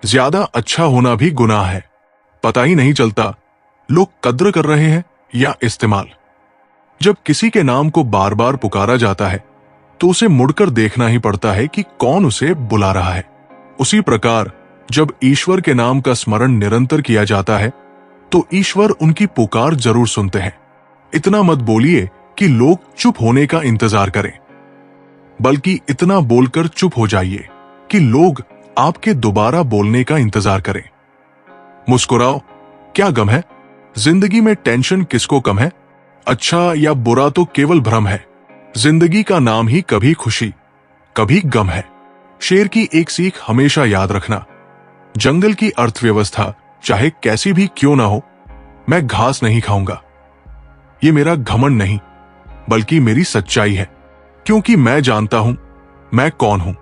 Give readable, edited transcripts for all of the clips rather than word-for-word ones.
ज्यादा अच्छा होना भी गुनाह है। पता ही नहीं चलता लोग कद्र कर रहे हैं या इस्तेमाल। जब किसी के नाम को बार बार पुकारा जाता है तो उसे मुड़कर देखना ही पड़ता है कि कौन उसे बुला रहा है। उसी प्रकार जब ईश्वर के नाम का स्मरण निरंतर किया जाता है तो ईश्वर उनकी पुकार जरूर सुनते हैं। इतना मत बोलिए कि लोग चुप होने का इंतजार करें, बल्कि इतना बोलकर चुप हो जाइए कि लोग आपके दोबारा बोलने का इंतजार करें। मुस्कुराओ, क्या गम है? जिंदगी में टेंशन किसको कम है? अच्छा या बुरा तो केवल भ्रम है। जिंदगी का नाम ही कभी खुशी कभी गम है। शेर की एक सीख हमेशा याद रखना, जंगल की अर्थव्यवस्था चाहे कैसी भी क्यों ना हो, मैं घास नहीं खाऊंगा। ये मेरा घमंड नहीं बल्कि मेरी सच्चाई है, क्योंकि मैं जानता हूं मैं कौन हूं।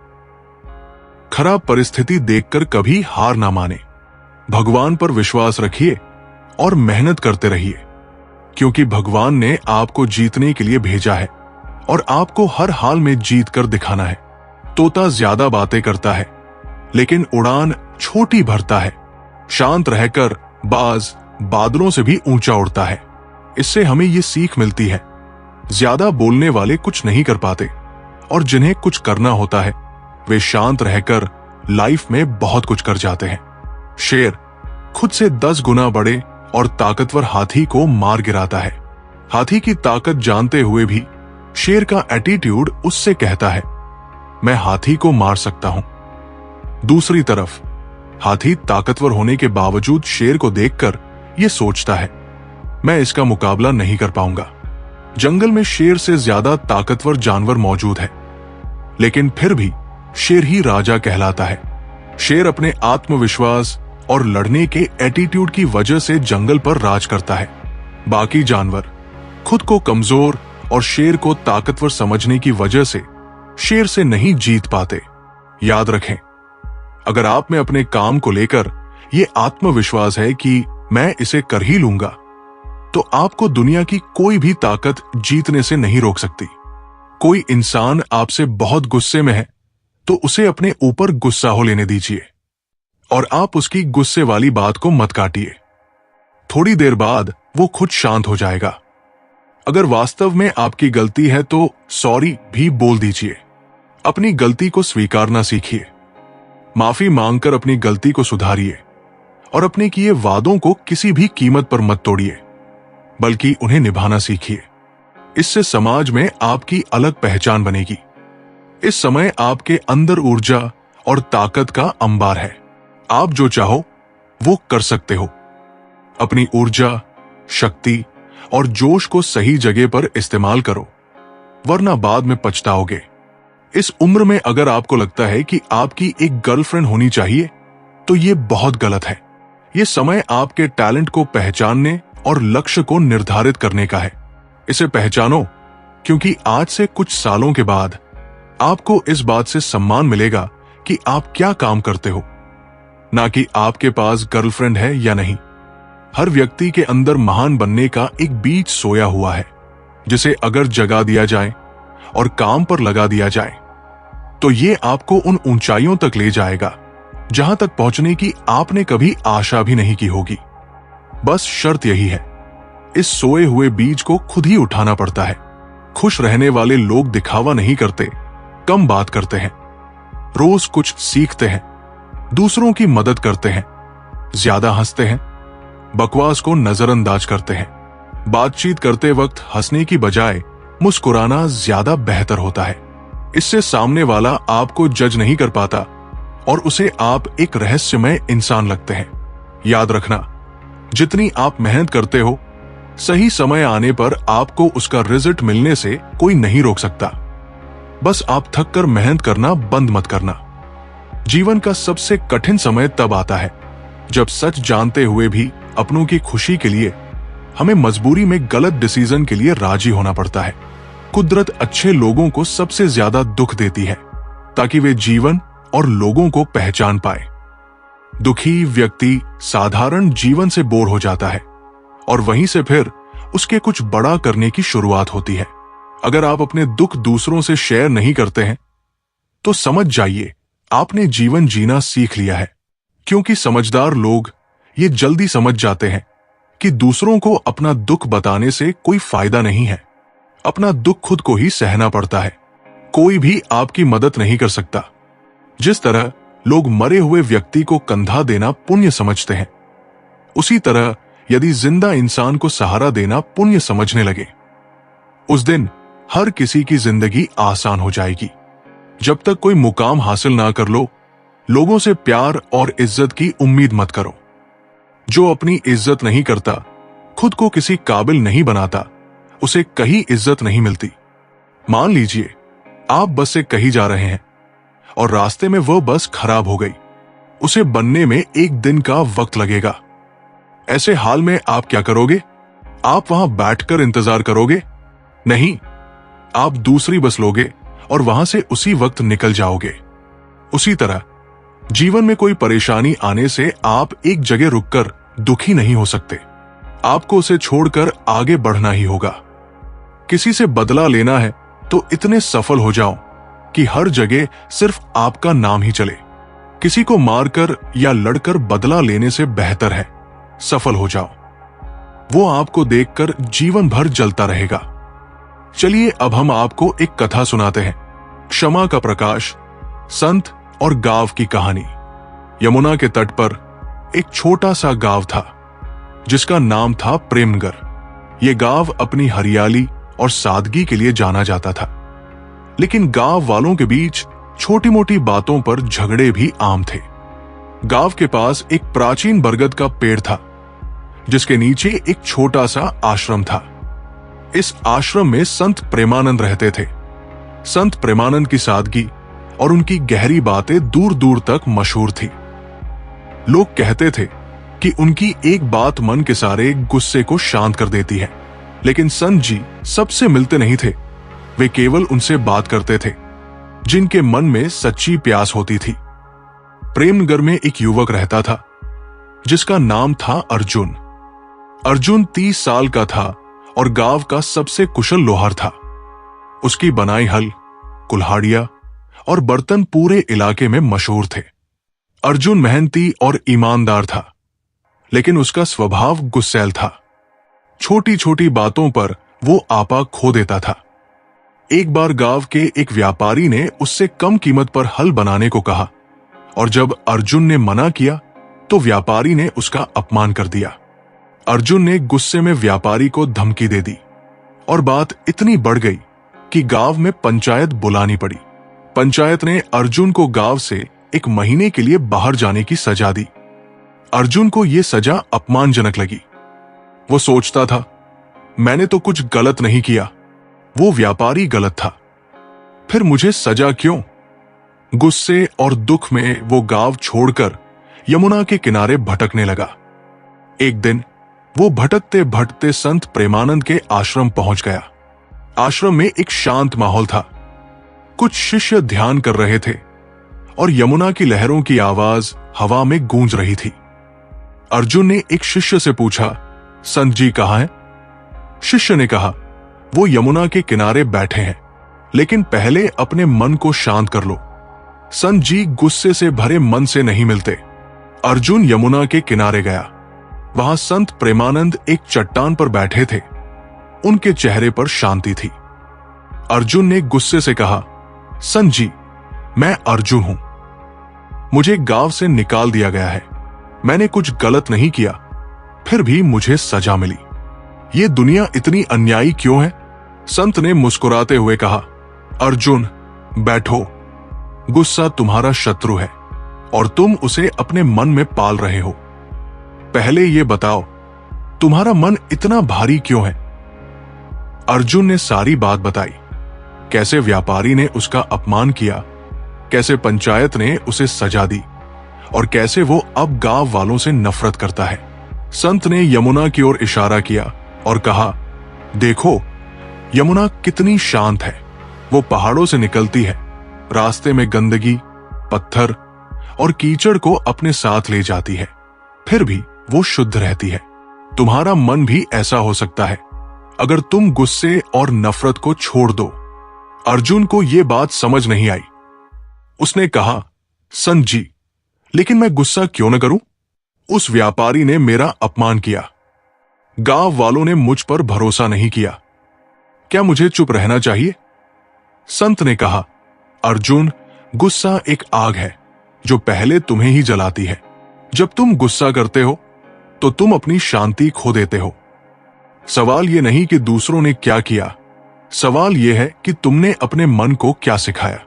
खराब परिस्थिति देखकर कभी हार ना माने, भगवान पर विश्वास रखिए और मेहनत करते रहिए, क्योंकि भगवान ने आपको जीतने के लिए भेजा है और आपको हर हाल में जीत कर दिखाना है। तोता ज्यादा बातें करता है लेकिन उड़ान छोटी भरता है। शांत रहकर बाज बादलों से भी ऊंचा उड़ता है। इससे हमें ये सीख मिलती है, ज्यादा बोलने वाले कुछ नहीं कर पाते और जिन्हें कुछ करना होता है वे शांत रहकर लाइफ में बहुत कुछ कर जाते हैं। शेर खुद से 10 गुना बड़े और ताकतवर हाथी को मार गिराता है। हाथी की ताकत जानते हुए भी शेर का एटीट्यूड उससे कहता है, मैं हाथी को मार सकता हूं। दूसरी तरफ हाथी ताकतवर होने के बावजूद शेर को देखकर यह सोचता है, मैं इसका मुकाबला नहीं कर पाऊंगा। जंगल में शेर से ज्यादा ताकतवर जानवर मौजूद है, लेकिन फिर भी शेर ही राजा कहलाता है। शेर अपने आत्मविश्वास और लड़ने के एटीट्यूड की वजह से जंगल पर राज करता है। बाकी जानवर खुद को कमजोर और शेर को ताकतवर समझने की वजह से शेर से नहीं जीत पाते। याद रखें, अगर आप में अपने काम को लेकर ये आत्मविश्वास है कि मैं इसे कर ही लूंगा, तो आपको दुनिया की कोई भी ताकत जीतने से नहीं रोक सकती। कोई इंसान आपसे बहुत गुस्से में है तो उसे अपने ऊपर गुस्सा हो लेने दीजिए और आप उसकी गुस्से वाली बात को मत काटिए। थोड़ी देर बाद वो खुद शांत हो जाएगा। अगर वास्तव में आपकी गलती है तो सॉरी भी बोल दीजिए। अपनी गलती को स्वीकारना सीखिए, माफी मांगकर अपनी गलती को सुधारिए और अपने किए वादों को किसी भी कीमत पर मत तोड़िए, बल्कि उन्हें निभाना सीखिए। इससे समाज में आपकी अलग पहचान बनेगी। इस समय आपके अंदर ऊर्जा और ताकत का अंबार है। आप जो चाहो वो कर सकते हो। अपनी ऊर्जा, शक्ति और जोश को सही जगह पर इस्तेमाल करो, वरना बाद में पछताओगे। इस उम्र में अगर आपको लगता है कि आपकी एक गर्लफ्रेंड होनी चाहिए तो ये बहुत गलत है। ये समय आपके टैलेंट को पहचानने और लक्ष्य को निर्धारित करने का है। इसे पहचानो, क्योंकि आज से कुछ सालों के बाद आपको इस बात से सम्मान मिलेगा कि आप क्या काम करते हो, ना कि आपके पास गर्लफ्रेंड है या नहीं। हर व्यक्ति के अंदर महान बनने का एक बीज सोया हुआ है, जिसे अगर जगा दिया जाए और काम पर लगा दिया जाए तो ये आपको उन ऊंचाइयों तक ले जाएगा जहां तक पहुंचने की आपने कभी आशा भी नहीं की होगी। बस शर्त यही है, इस सोए हुए बीज को खुद ही उठाना पड़ता है। खुश रहने वाले लोग दिखावा नहीं करते, कम बात करते हैं, रोज कुछ सीखते हैं, दूसरों की मदद करते हैं, ज्यादा हंसते हैं, बकवास को नजरअंदाज करते हैं। बातचीत करते वक्त हंसने की बजाय मुस्कुराना ज्यादा बेहतर होता है। इससे सामने वाला आपको जज नहीं कर पाता और उसे आप एक रहस्यमय इंसान लगते हैं। याद रखना, जितनी आप मेहनत करते हो, सही समय आने पर आपको उसका रिजल्ट मिलने से कोई नहीं रोक सकता। बस आप थक कर मेहनत करना बंद मत करना। जीवन का सबसे कठिन समय तब आता है जब सच जानते हुए भी अपनों की खुशी के लिए हमें मजबूरी में गलत डिसीजन के लिए राजी होना पड़ता है। कुदरत अच्छे लोगों को सबसे ज्यादा दुख देती है ताकि वे जीवन और लोगों को पहचान पाए। दुखी व्यक्ति साधारण जीवन से बोर हो जाता है और वहीं से फिर उसके कुछ बड़ा करने की शुरुआत होती है। अगर आप अपने दुख दूसरों से शेयर नहीं करते हैं तो समझ जाइए आपने जीवन जीना सीख लिया है। क्योंकि समझदार लोग ये जल्दी समझ जाते हैं कि दूसरों को अपना दुख बताने से कोई फायदा नहीं है। अपना दुख खुद को ही सहना पड़ता है। कोई भी आपकी मदद नहीं कर सकता। जिस तरह लोग मरे हुए व्यक्ति को कंधा देना पुण्य समझते हैं, उसी तरह यदि जिंदा इंसान को सहारा देना पुण्य समझने लगे, उस दिन हर किसी की जिंदगी आसान हो जाएगी। जब तक कोई मुकाम हासिल ना कर लो, लोगों से प्यार और इज्जत की उम्मीद मत करो। जो अपनी इज्जत नहीं करता, खुद को किसी काबिल नहीं बनाता, उसे कहीं इज्जत नहीं मिलती। मान लीजिए आप बस से कहीं जा रहे हैं और रास्ते में वह बस खराब हो गई। उसे बनने में 1 दिन का वक्त लगेगा। ऐसे हाल में आप क्या करोगे? आप वहां बैठकर इंतजार करोगे? नहीं, आप दूसरी बस लोगे और वहां से उसी वक्त निकल जाओगे। उसी तरह जीवन में कोई परेशानी आने से आप एक जगह रुककर दुखी नहीं हो सकते। आपको उसे छोड़कर आगे बढ़ना ही होगा। किसी से बदला लेना है तो इतने सफल हो जाओ कि हर जगह सिर्फ आपका नाम ही चले। किसी को मारकर या लड़कर बदला लेने से बेहतर है सफल हो जाओ। वो आपको देखकर जीवन भर जलता रहेगा। चलिए अब हम आपको एक कथा सुनाते हैं। क्षमा का प्रकाश, संत और गांव की कहानी। यमुना के तट पर एक छोटा सा गांव था जिसका नाम था प्रेमनगर। ये गांव अपनी हरियाली और सादगी के लिए जाना जाता था, लेकिन गांव वालों के बीच छोटी मोटी बातों पर झगड़े भी आम थे। गांव के पास एक प्राचीन बरगद का पेड़ था जिसके नीचे एक छोटा सा आश्रम था। इस आश्रम में संत प्रेमानंद रहते थे। संत प्रेमानंद की सादगी और उनकी गहरी बातें दूर दूर तक मशहूर थी। लोग कहते थे कि उनकी एक बात मन के सारे गुस्से को शांत कर देती है। लेकिन संत जी सबसे मिलते नहीं थे। वे केवल उनसे बात करते थे जिनके मन में सच्ची प्यास होती थी। प्रेमनगर में एक युवक रहता था जिसका नाम था अर्जुन। अर्जुन 30 साल का था और गांव का सबसे कुशल लोहार था। उसकी बनाई हल, कुल्हाड़ियां और बर्तन पूरे इलाके में मशहूर थे। अर्जुन मेहनती और ईमानदार था, लेकिन उसका स्वभाव गुस्सैल था। छोटी छोटी बातों पर वो आपा खो देता था। एक बार गांव के एक व्यापारी ने उससे कम कीमत पर हल बनाने को कहा और जब अर्जुन ने मना किया तो व्यापारी ने उसका अपमान कर दिया। अर्जुन ने गुस्से में व्यापारी को धमकी दे दी और बात इतनी बढ़ गई कि गांव में पंचायत बुलानी पड़ी। पंचायत ने अर्जुन को गांव से 1 महीने के लिए बाहर जाने की सजा दी। अर्जुन को यह सजा अपमानजनक लगी। वो सोचता था, मैंने तो कुछ गलत नहीं किया, वो व्यापारी गलत था, फिर मुझे सजा क्यों? गुस्से और दुख में वो गांव छोड़कर यमुना के किनारे भटकने लगा। एक दिन वो भटकते भटकते संत प्रेमानंद के आश्रम पहुंच गया। आश्रम में एक शांत माहौल था। कुछ शिष्य ध्यान कर रहे थे और यमुना की लहरों की आवाज हवा में गूंज रही थी। अर्जुन ने एक शिष्य से पूछा, संत जी कहाँ हैं? शिष्य ने कहा, वो यमुना के किनारे बैठे हैं, लेकिन पहले अपने मन को शांत कर लो। संत जी गुस्से से भरे मन से नहीं मिलते। अर्जुन यमुना के किनारे गया। वहां संत प्रेमानंद एक चट्टान पर बैठे थे। उनके चेहरे पर शांति थी। अर्जुन ने गुस्से से कहा, संत जी, मैं अर्जुन हूं। मुझे गांव से निकाल दिया गया है। मैंने कुछ गलत नहीं किया, फिर भी मुझे सजा मिली। ये दुनिया इतनी अन्यायी क्यों है? संत ने मुस्कुराते हुए कहा, अर्जुन बैठो। गुस्सा तुम्हारा शत्रु है और तुम उसे अपने मन में पाल रहे हो। पहले ये बताओ, तुम्हारा मन इतना भारी क्यों है? अर्जुन ने सारी बात बताई। कैसे व्यापारी ने उसका अपमान किया, कैसे पंचायत ने उसे सजा दी और कैसे वो अब गांव वालों से नफरत करता है। संत ने यमुना की ओर इशारा किया और कहा, देखो यमुना कितनी शांत है। वो पहाड़ों से निकलती है, रास्ते में गंदगी, पत्थर और कीचड़ को अपने साथ ले जाती है, फिर भी वो शुद्ध रहती है। तुम्हारा मन भी ऐसा हो सकता है अगर तुम गुस्से और नफरत को छोड़ दो। अर्जुन को यह बात समझ नहीं आई। उसने कहा, संत जी, लेकिन मैं गुस्सा क्यों न करूं? उस व्यापारी ने मेरा अपमान किया। गांव वालों ने मुझ पर भरोसा नहीं किया। क्या मुझे चुप रहना चाहिए? संत ने कहा, अर्जुन, गुस्सा एक आग है जो पहले तुम्हें ही जलाती है। जब तुम गुस्सा करते हो तो तुम अपनी शांति खो देते हो। सवाल यह नहीं कि दूसरों ने क्या किया, सवाल यह है कि तुमने अपने मन को क्या सिखाया।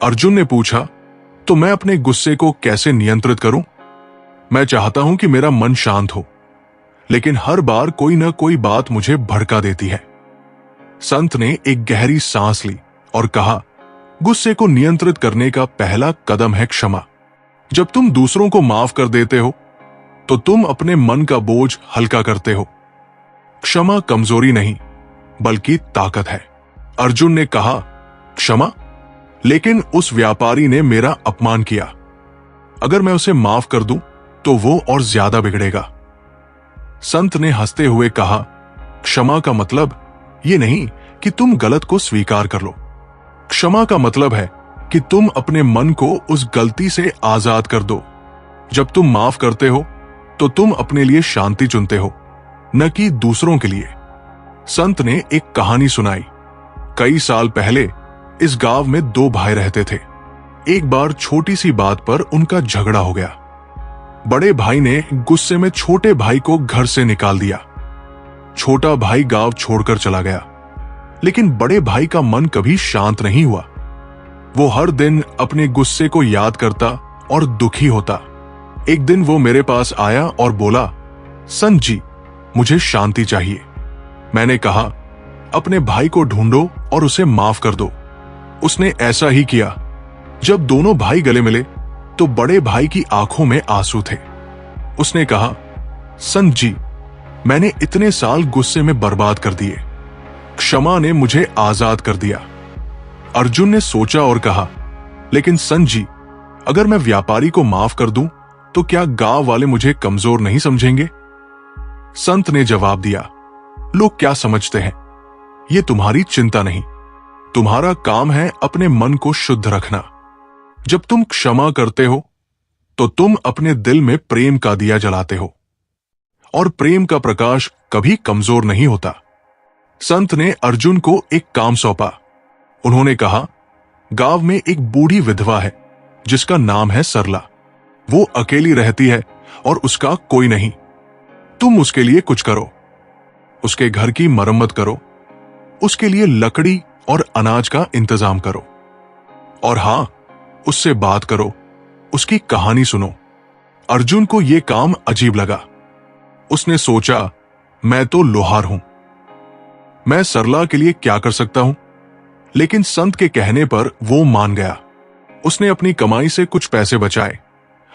अर्जुन ने पूछा, तो मैं अपने गुस्से को कैसे नियंत्रित करूं? मैं चाहता हूं कि मेरा मन शांत हो, लेकिन हर बार कोई ना कोई बात मुझे भड़का देती है। संत ने एक गहरी सांस ली और कहा, गुस्से को नियंत्रित करने का पहला कदम है क्षमा। जब तुम दूसरों को माफ कर देते हो तो तुम अपने मन का बोझ हल्का करते हो। क्षमा कमजोरी नहीं बल्कि ताकत है। अर्जुन ने कहा, क्षमा? लेकिन उस व्यापारी ने मेरा अपमान किया। अगर मैं उसे माफ कर दूं तो वो और ज्यादा बिगड़ेगा। संत ने हंसते हुए कहा, क्षमा का मतलब ये नहीं कि तुम गलत को स्वीकार कर लो। क्षमा का मतलब है कि तुम अपने मन को उस गलती से आजाद कर दो। जब तुम माफ करते हो तो तुम अपने लिए शांति चुनते हो, न कि दूसरों के लिए। संत ने एक कहानी सुनाई। कई साल पहले इस गांव में दो भाई रहते थे। एक बार छोटी सी बात पर उनका झगड़ा हो गया। बड़े भाई ने गुस्से में छोटे भाई को घर से निकाल दिया। छोटा भाई गांव छोड़कर चला गया, लेकिन बड़े भाई का मन कभी शांत नहीं हुआ। वो हर दिन अपने गुस्से को याद करता और दुखी होता। एक दिन वो मेरे पास आया और बोला, संत जी, मुझे शांति चाहिए। मैंने कहा, अपने भाई को ढूंढो और उसे माफ कर दो। उसने ऐसा ही किया। जब दोनों भाई गले मिले तो बड़े भाई की आंखों में आंसू थे। उसने कहा, संत जी, मैंने इतने साल गुस्से में बर्बाद कर दिए। क्षमा ने मुझे आजाद कर दिया। अर्जुन ने सोचा और कहा, लेकिन संत जी, अगर मैं व्यापारी को माफ कर दूं तो क्या गांव वाले मुझे कमजोर नहीं समझेंगे? संत ने जवाब दिया, लोग क्या समझते हैं ये तुम्हारी चिंता नहीं। तुम्हारा काम है अपने मन को शुद्ध रखना। जब तुम क्षमा करते हो तो तुम अपने दिल में प्रेम का दिया जलाते हो, और प्रेम का प्रकाश कभी कमजोर नहीं होता। संत ने अर्जुन को एक काम सौंपा। उन्होंने कहा, गांव में एक बूढ़ी विधवा है जिसका नाम है सरला। वो अकेली रहती है और उसका कोई नहीं। तुम उसके लिए कुछ करो। उसके घर की मरम्मत करो, उसके लिए लकड़ी और अनाज का इंतजाम करो, और हां, उससे बात करो, उसकी कहानी सुनो। अर्जुन को यह काम अजीब लगा। उसने सोचा, मैं तो लोहार हूं, मैं सरला के लिए क्या कर सकता हूं? लेकिन संत के कहने पर वो मान गया। उसने अपनी कमाई से कुछ पैसे बचाए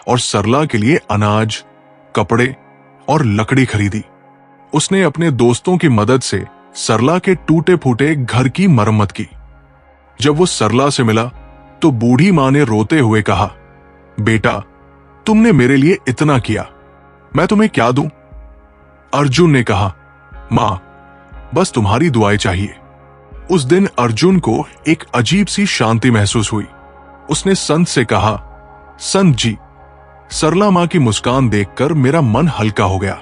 और सरला के लिए अनाज, कपड़े और लकड़ी खरीदी। उसने अपने दोस्तों की मदद से सरला के टूटे फूटे घर की मरम्मत की। जब वो सरला से मिला तो बूढ़ी मां ने रोते हुए कहा, बेटा, तुमने मेरे लिए इतना किया, मैं तुम्हें क्या दूं? अर्जुन ने कहा, मां, बस तुम्हारी दुआएं चाहिए। उस दिन अर्जुन को एक अजीब सी शांति महसूस हुई। उसने संत से कहा, संत जी, सरला मां की मुस्कान देखकर मेरा मन हल्का हो गया,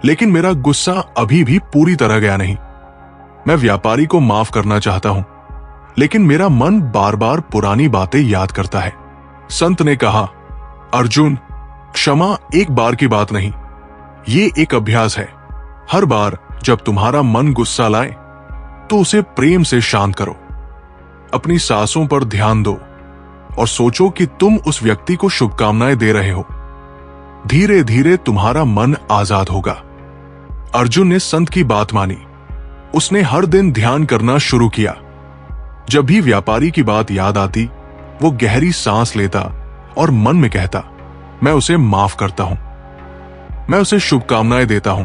लेकिन मेरा गुस्सा अभी भी पूरी तरह गया नहीं। मैं व्यापारी को माफ करना चाहता हूं, लेकिन मेरा मन बार बार पुरानी बातें याद करता है। संत ने कहा, अर्जुन, क्षमा एक बार की बात नहीं, ये एक अभ्यास है। हर बार जब तुम्हारा मन गुस्सा लाए तो उसे प्रेम से शांत करो। अपनी सांसों पर ध्यान दो और सोचो कि तुम उस व्यक्ति को शुभकामनाएं दे रहे हो। धीरे धीरे तुम्हारा मन आजाद होगा। अर्जुन ने संत की बात मानी। उसने हर दिन ध्यान करना शुरू किया। जब भी व्यापारी की बात याद आती, वो गहरी सांस लेता और मन में कहता, मैं उसे माफ करता हूं, मैं उसे शुभकामनाएं देता हूं।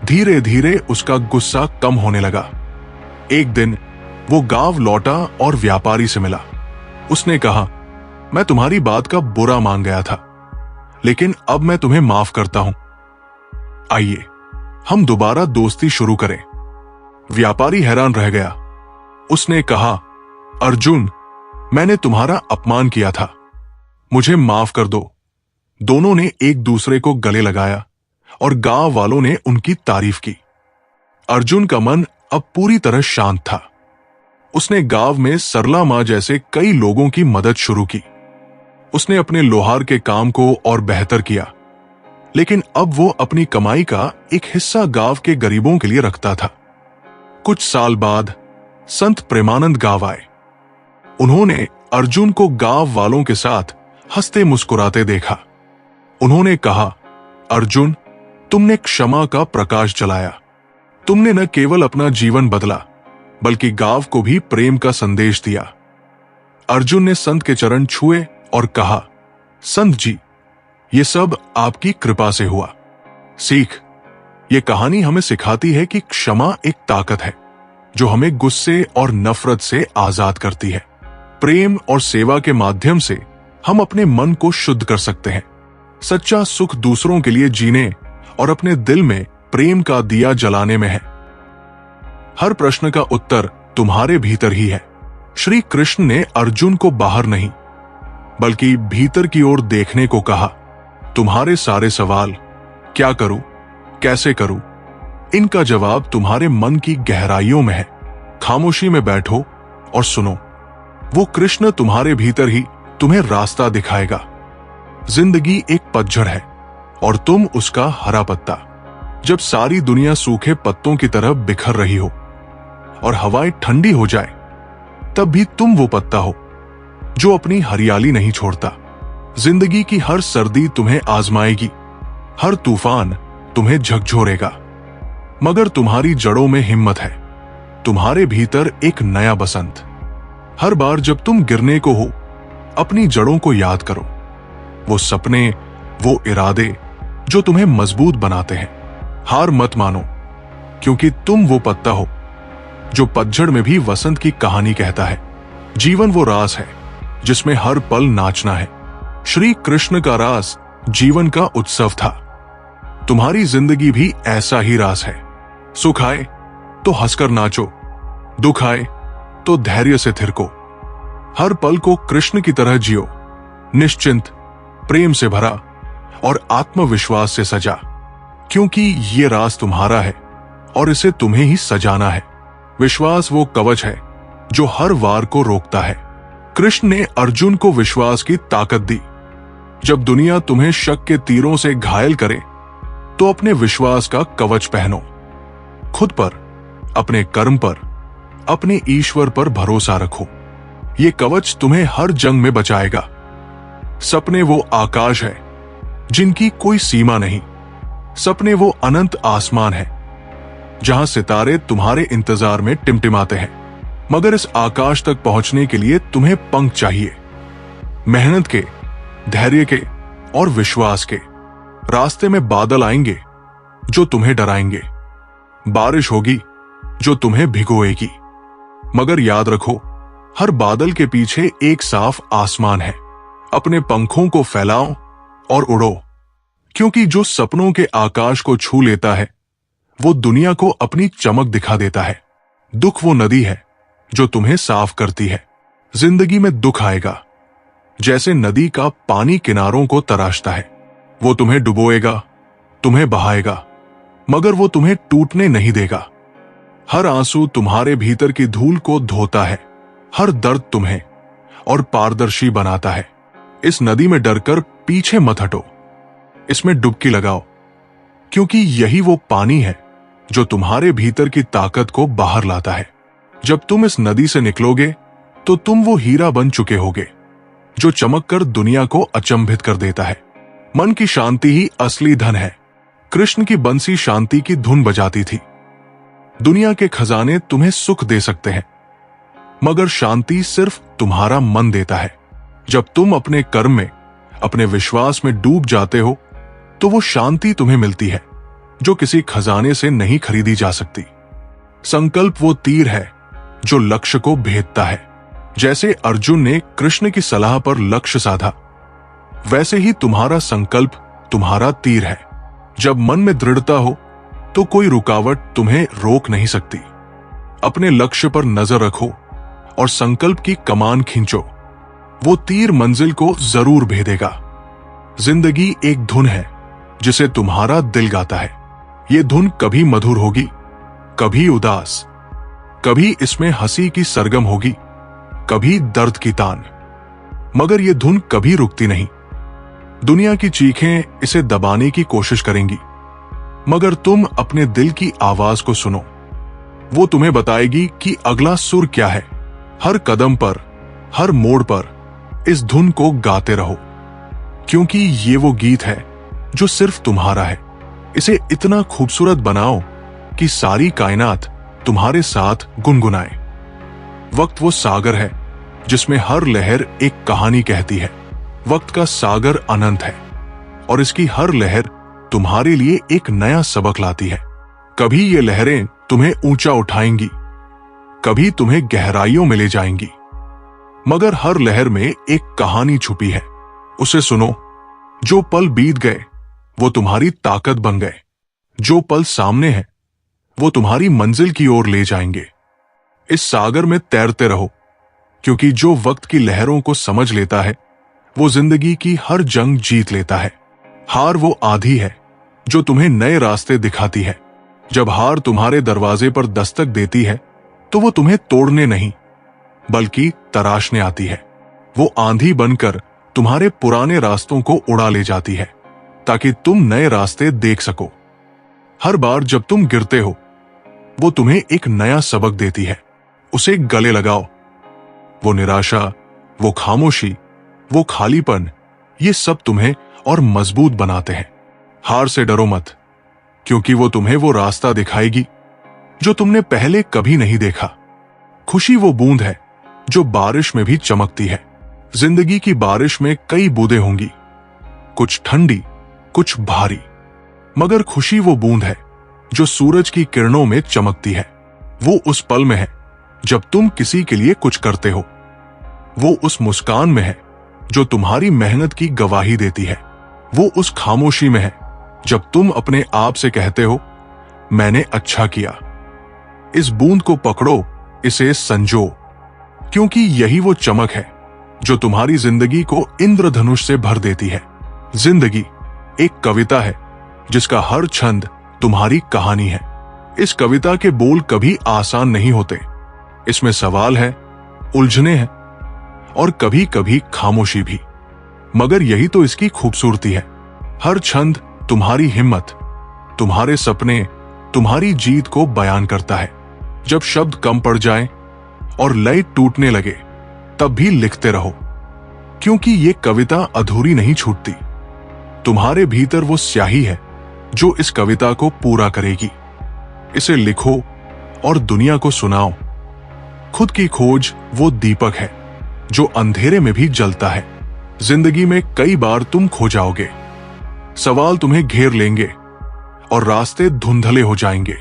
धीरे धीरे उसका गुस्सा कम होने लगा। एक दिन वो गांव लौटा और व्यापारी से मिला। उसने कहा, मैं तुम्हारी बात का बुरा मान गया था, लेकिन अब मैं तुम्हें माफ करता हूं। आइए हम दोबारा दोस्ती शुरू करें। व्यापारी हैरान रह गया। उसने कहा, अर्जुन, मैंने तुम्हारा अपमान किया था, मुझे माफ कर दो। दोनों ने एक दूसरे को गले लगाया और गांव वालों ने उनकी तारीफ की। अर्जुन का मन अब पूरी तरह शांत था। उसने गांव में सरला मां जैसे कई लोगों की मदद शुरू की। उसने अपने लोहार के काम को और बेहतर किया, लेकिन अब वो अपनी कमाई का एक हिस्सा गांव के गरीबों के लिए रखता था। कुछ साल बाद संत प्रेमानंद गांव आए। उन्होंने अर्जुन को गांव वालों के साथ हंसते मुस्कुराते देखा। उन्होंने कहा, अर्जुन, तुमने क्षमा का प्रकाश जलाया। तुमने न केवल अपना जीवन बदला, बल्कि गांव को भी प्रेम का संदेश दिया। अर्जुन ने संत के चरण छुए और कहा, संत जी, ये सब आपकी कृपा से हुआ। सीख, ये कहानी हमें सिखाती है कि क्षमा एक ताकत है जो हमें गुस्से और नफरत से आजाद करती है। प्रेम और सेवा के माध्यम से हम अपने मन को शुद्ध कर सकते हैं। सच्चा सुख दूसरों के लिए जीने और अपने दिल में प्रेम का दिया जलाने में है। हर प्रश्न का उत्तर तुम्हारे भीतर ही है। श्री कृष्ण ने अर्जुन को बाहर नहीं, बल्कि भीतर की ओर देखने को कहा। तुम्हारे सारे सवाल, क्या करूं, कैसे करूं, इनका जवाब तुम्हारे मन की गहराइयों में है। खामोशी में बैठो और सुनो। वो कृष्ण तुम्हारे भीतर ही तुम्हें रास्ता दिखाएगा। जिंदगी एक पतझड़ है और तुम उसका हरा पत्ता। जब सारी दुनिया सूखे पत्तों की तरह बिखर रही हो और हवाएं ठंडी हो जाए, तब भी तुम वो पत्ता हो जो अपनी हरियाली नहीं छोड़ता। जिंदगी की हर सर्दी तुम्हें आजमाएगी, हर तूफान तुम्हें झकझोरेगा, मगर तुम्हारी जड़ों में हिम्मत है। तुम्हारे भीतर एक नया बसंत। हर बार जब तुम गिरने को हो, अपनी जड़ों को याद करो। वो सपने, वो इरादे जो तुम्हें मजबूत बनाते हैं। हार मत मानो, क्योंकि तुम वो पत्ता हो जो पतझड़ में भी वसंत की कहानी कहता है। जीवन वो रास है जिसमें हर पल नाचना है। श्री कृष्ण का रास जीवन का उत्सव था। तुम्हारी जिंदगी भी ऐसा ही रास है। सुख आए तो हंसकर नाचो, दुख आए तो धैर्य से थिरको। हर पल को कृष्ण की तरह जियो, निश्चिंत, प्रेम से भरा और आत्मविश्वास से सजा, क्योंकि ये रास तुम्हारा है और इसे तुम्हें ही सजाना है। विश्वास वो कवच है जो हर वार को रोकता है। कृष्ण ने अर्जुन को विश्वास की ताकत दी। जब दुनिया तुम्हें शक के तीरों से घायल करे, तो अपने विश्वास का कवच पहनो। खुद पर, अपने कर्म पर, अपने ईश्वर पर भरोसा रखो। ये कवच तुम्हें हर जंग में बचाएगा। सपने वो आकाश है जिनकी कोई सीमा नहीं। सपने वो अनंत आसमान है जहां सितारे तुम्हारे इंतजार में टिमटिमाते हैं। मगर इस आकाश तक पहुंचने के लिए तुम्हें पंख चाहिए। मेहनत के, धैर्य के और विश्वास के। रास्ते में बादल आएंगे जो तुम्हें डराएंगे, बारिश होगी जो तुम्हें भिगोएगी, मगर याद रखो, हर बादल के पीछे एक साफ आसमान है। अपने पंखों को फैलाओ और उड़ो, क्योंकि जो सपनों के आकाश को छू लेता है, वो दुनिया को अपनी चमक दिखा देता है। दुख वो नदी है जो तुम्हें साफ करती है। जिंदगी में दुख आएगा, जैसे नदी का पानी किनारों को तराशता है। वो तुम्हें डुबोएगा, तुम्हें बहाएगा, मगर वो तुम्हें टूटने नहीं देगा। हर आंसू तुम्हारे भीतर की धूल को धोता है। हर दर्द तुम्हें और पारदर्शी बनाता है। इस नदी में डरकर पीछे मत हटो, इसमें डुबकी लगाओ, क्योंकि यही वो पानी है जो तुम्हारे भीतर की ताकत को बाहर लाता है। जब तुम इस नदी से निकलोगे, तो तुम वो हीरा बन चुके होगे जो चमककर दुनिया को अचंभित कर देता है। मन की शांति ही असली धन है। कृष्ण की बंसी शांति की धुन बजाती थी। दुनिया के खजाने तुम्हें सुख दे सकते हैं, मगर शांति सिर्फ तुम्हारा मन देता है। जब तुम अपने कर्म में, अपने विश्वास में डूब जाते हो, तो वो शांति तुम्हें मिलती है जो किसी खजाने से नहीं खरीदी जा सकती। संकल्प वो तीर है जो लक्ष्य को भेदता है। जैसे अर्जुन ने कृष्ण की सलाह पर लक्ष्य साधा, वैसे ही तुम्हारा संकल्प तुम्हारा तीर है। जब मन में दृढ़ता हो, तो कोई रुकावट तुम्हें रोक नहीं सकती। अपने लक्ष्य पर नजर रखो और संकल्प की कमान खींचो। वो तीर मंजिल को जरूर भेदेगा। जिंदगी एक धुन है जिसे तुम्हारा दिल गाता है। ये धुन कभी मधुर होगी, कभी उदास, कभी इसमें हंसी की सरगम होगी, कभी दर्द की तान, मगर ये धुन कभी रुकती नहीं। दुनिया की चीखें इसे दबाने की कोशिश करेंगी, मगर तुम अपने दिल की आवाज को सुनो। वो तुम्हें बताएगी कि अगला सुर क्या है। हर कदम पर, हर मोड़ पर इस धुन को गाते रहो, क्योंकि ये वो गीत है जो सिर्फ तुम्हारा है। इसे इतना खूबसूरत बनाओ कि सारी कायनात तुम्हारे साथ गुनगुनाए। वक्त वो सागर है जिसमें हर लहर एक कहानी कहती है। वक्त का सागर अनंत है और इसकी हर लहर तुम्हारे लिए एक नया सबक लाती है। कभी ये लहरें तुम्हें ऊंचा उठाएंगी, कभी तुम्हें गहराइयों में ले जाएंगी, मगर हर लहर में एक कहानी छुपी है। उसे सुनो। जो पल बीत गए वो तुम्हारी ताकत बन गए। जो पल सामने है वो तुम्हारी मंजिल की ओर ले जाएंगे। इस सागर में तैरते रहो, क्योंकि जो वक्त की लहरों को समझ लेता है वो जिंदगी की हर जंग जीत लेता है। हार वो आंधी है जो तुम्हें नए रास्ते दिखाती है। जब हार तुम्हारे दरवाजे पर दस्तक देती है तो वो तुम्हें तोड़ने नहीं बल्कि तराशने आती है। वो आंधी बनकर तुम्हारे पुराने रास्तों को उड़ा ले जाती है ताकि तुम नए रास्ते देख सको। हर बार जब तुम गिरते हो वो तुम्हें एक नया सबक देती है। उसे गले लगाओ। वो निराशा, वो खामोशी, वो खालीपन, ये सब तुम्हें और मजबूत बनाते हैं। हार से डरो मत, क्योंकि वो तुम्हें वो रास्ता दिखाएगी जो तुमने पहले कभी नहीं देखा। खुशी वो बूंद है जो बारिश में भी चमकती है। जिंदगी की बारिश में कई बूंदें होंगी, कुछ ठंडी, कुछ भारी, मगर खुशी वो बूंद है जो सूरज की किरणों में चमकती है। वो उस पल में है जब तुम किसी के लिए कुछ करते हो। वो उस मुस्कान में है जो तुम्हारी मेहनत की गवाही देती है। वो उस खामोशी में है जब तुम अपने आप से कहते हो, मैंने अच्छा किया। इस बूंद को पकड़ो, इसे संजो, क्योंकि यही वो चमक है जो तुम्हारी जिंदगी को इंद्रधनुष से भर देती है। जिंदगी एक कविता है जिसका हर छंद तुम्हारी कहानी है। इस कविता के बोल कभी आसान नहीं होते। इसमें सवाल है, उलझने हैं और कभी कभी खामोशी भी, मगर यही तो इसकी खूबसूरती है। हर छंद तुम्हारी हिम्मत, तुम्हारे सपने, तुम्हारी जीत को बयान करता है। जब शब्द कम पड़ जाएं और लय टूटने लगे तब भी लिखते रहो, क्योंकि ये कविता अधूरी नहीं छूटती। तुम्हारे भीतर वो स्याही है जो इस कविता को पूरा करेगी। इसे लिखो और दुनिया को सुनाओ। खुद की खोज वो दीपक है जो अंधेरे में भी जलता है। जिंदगी में कई बार तुम खो जाओगे, सवाल तुम्हें घेर लेंगे और रास्ते धुंधले हो जाएंगे,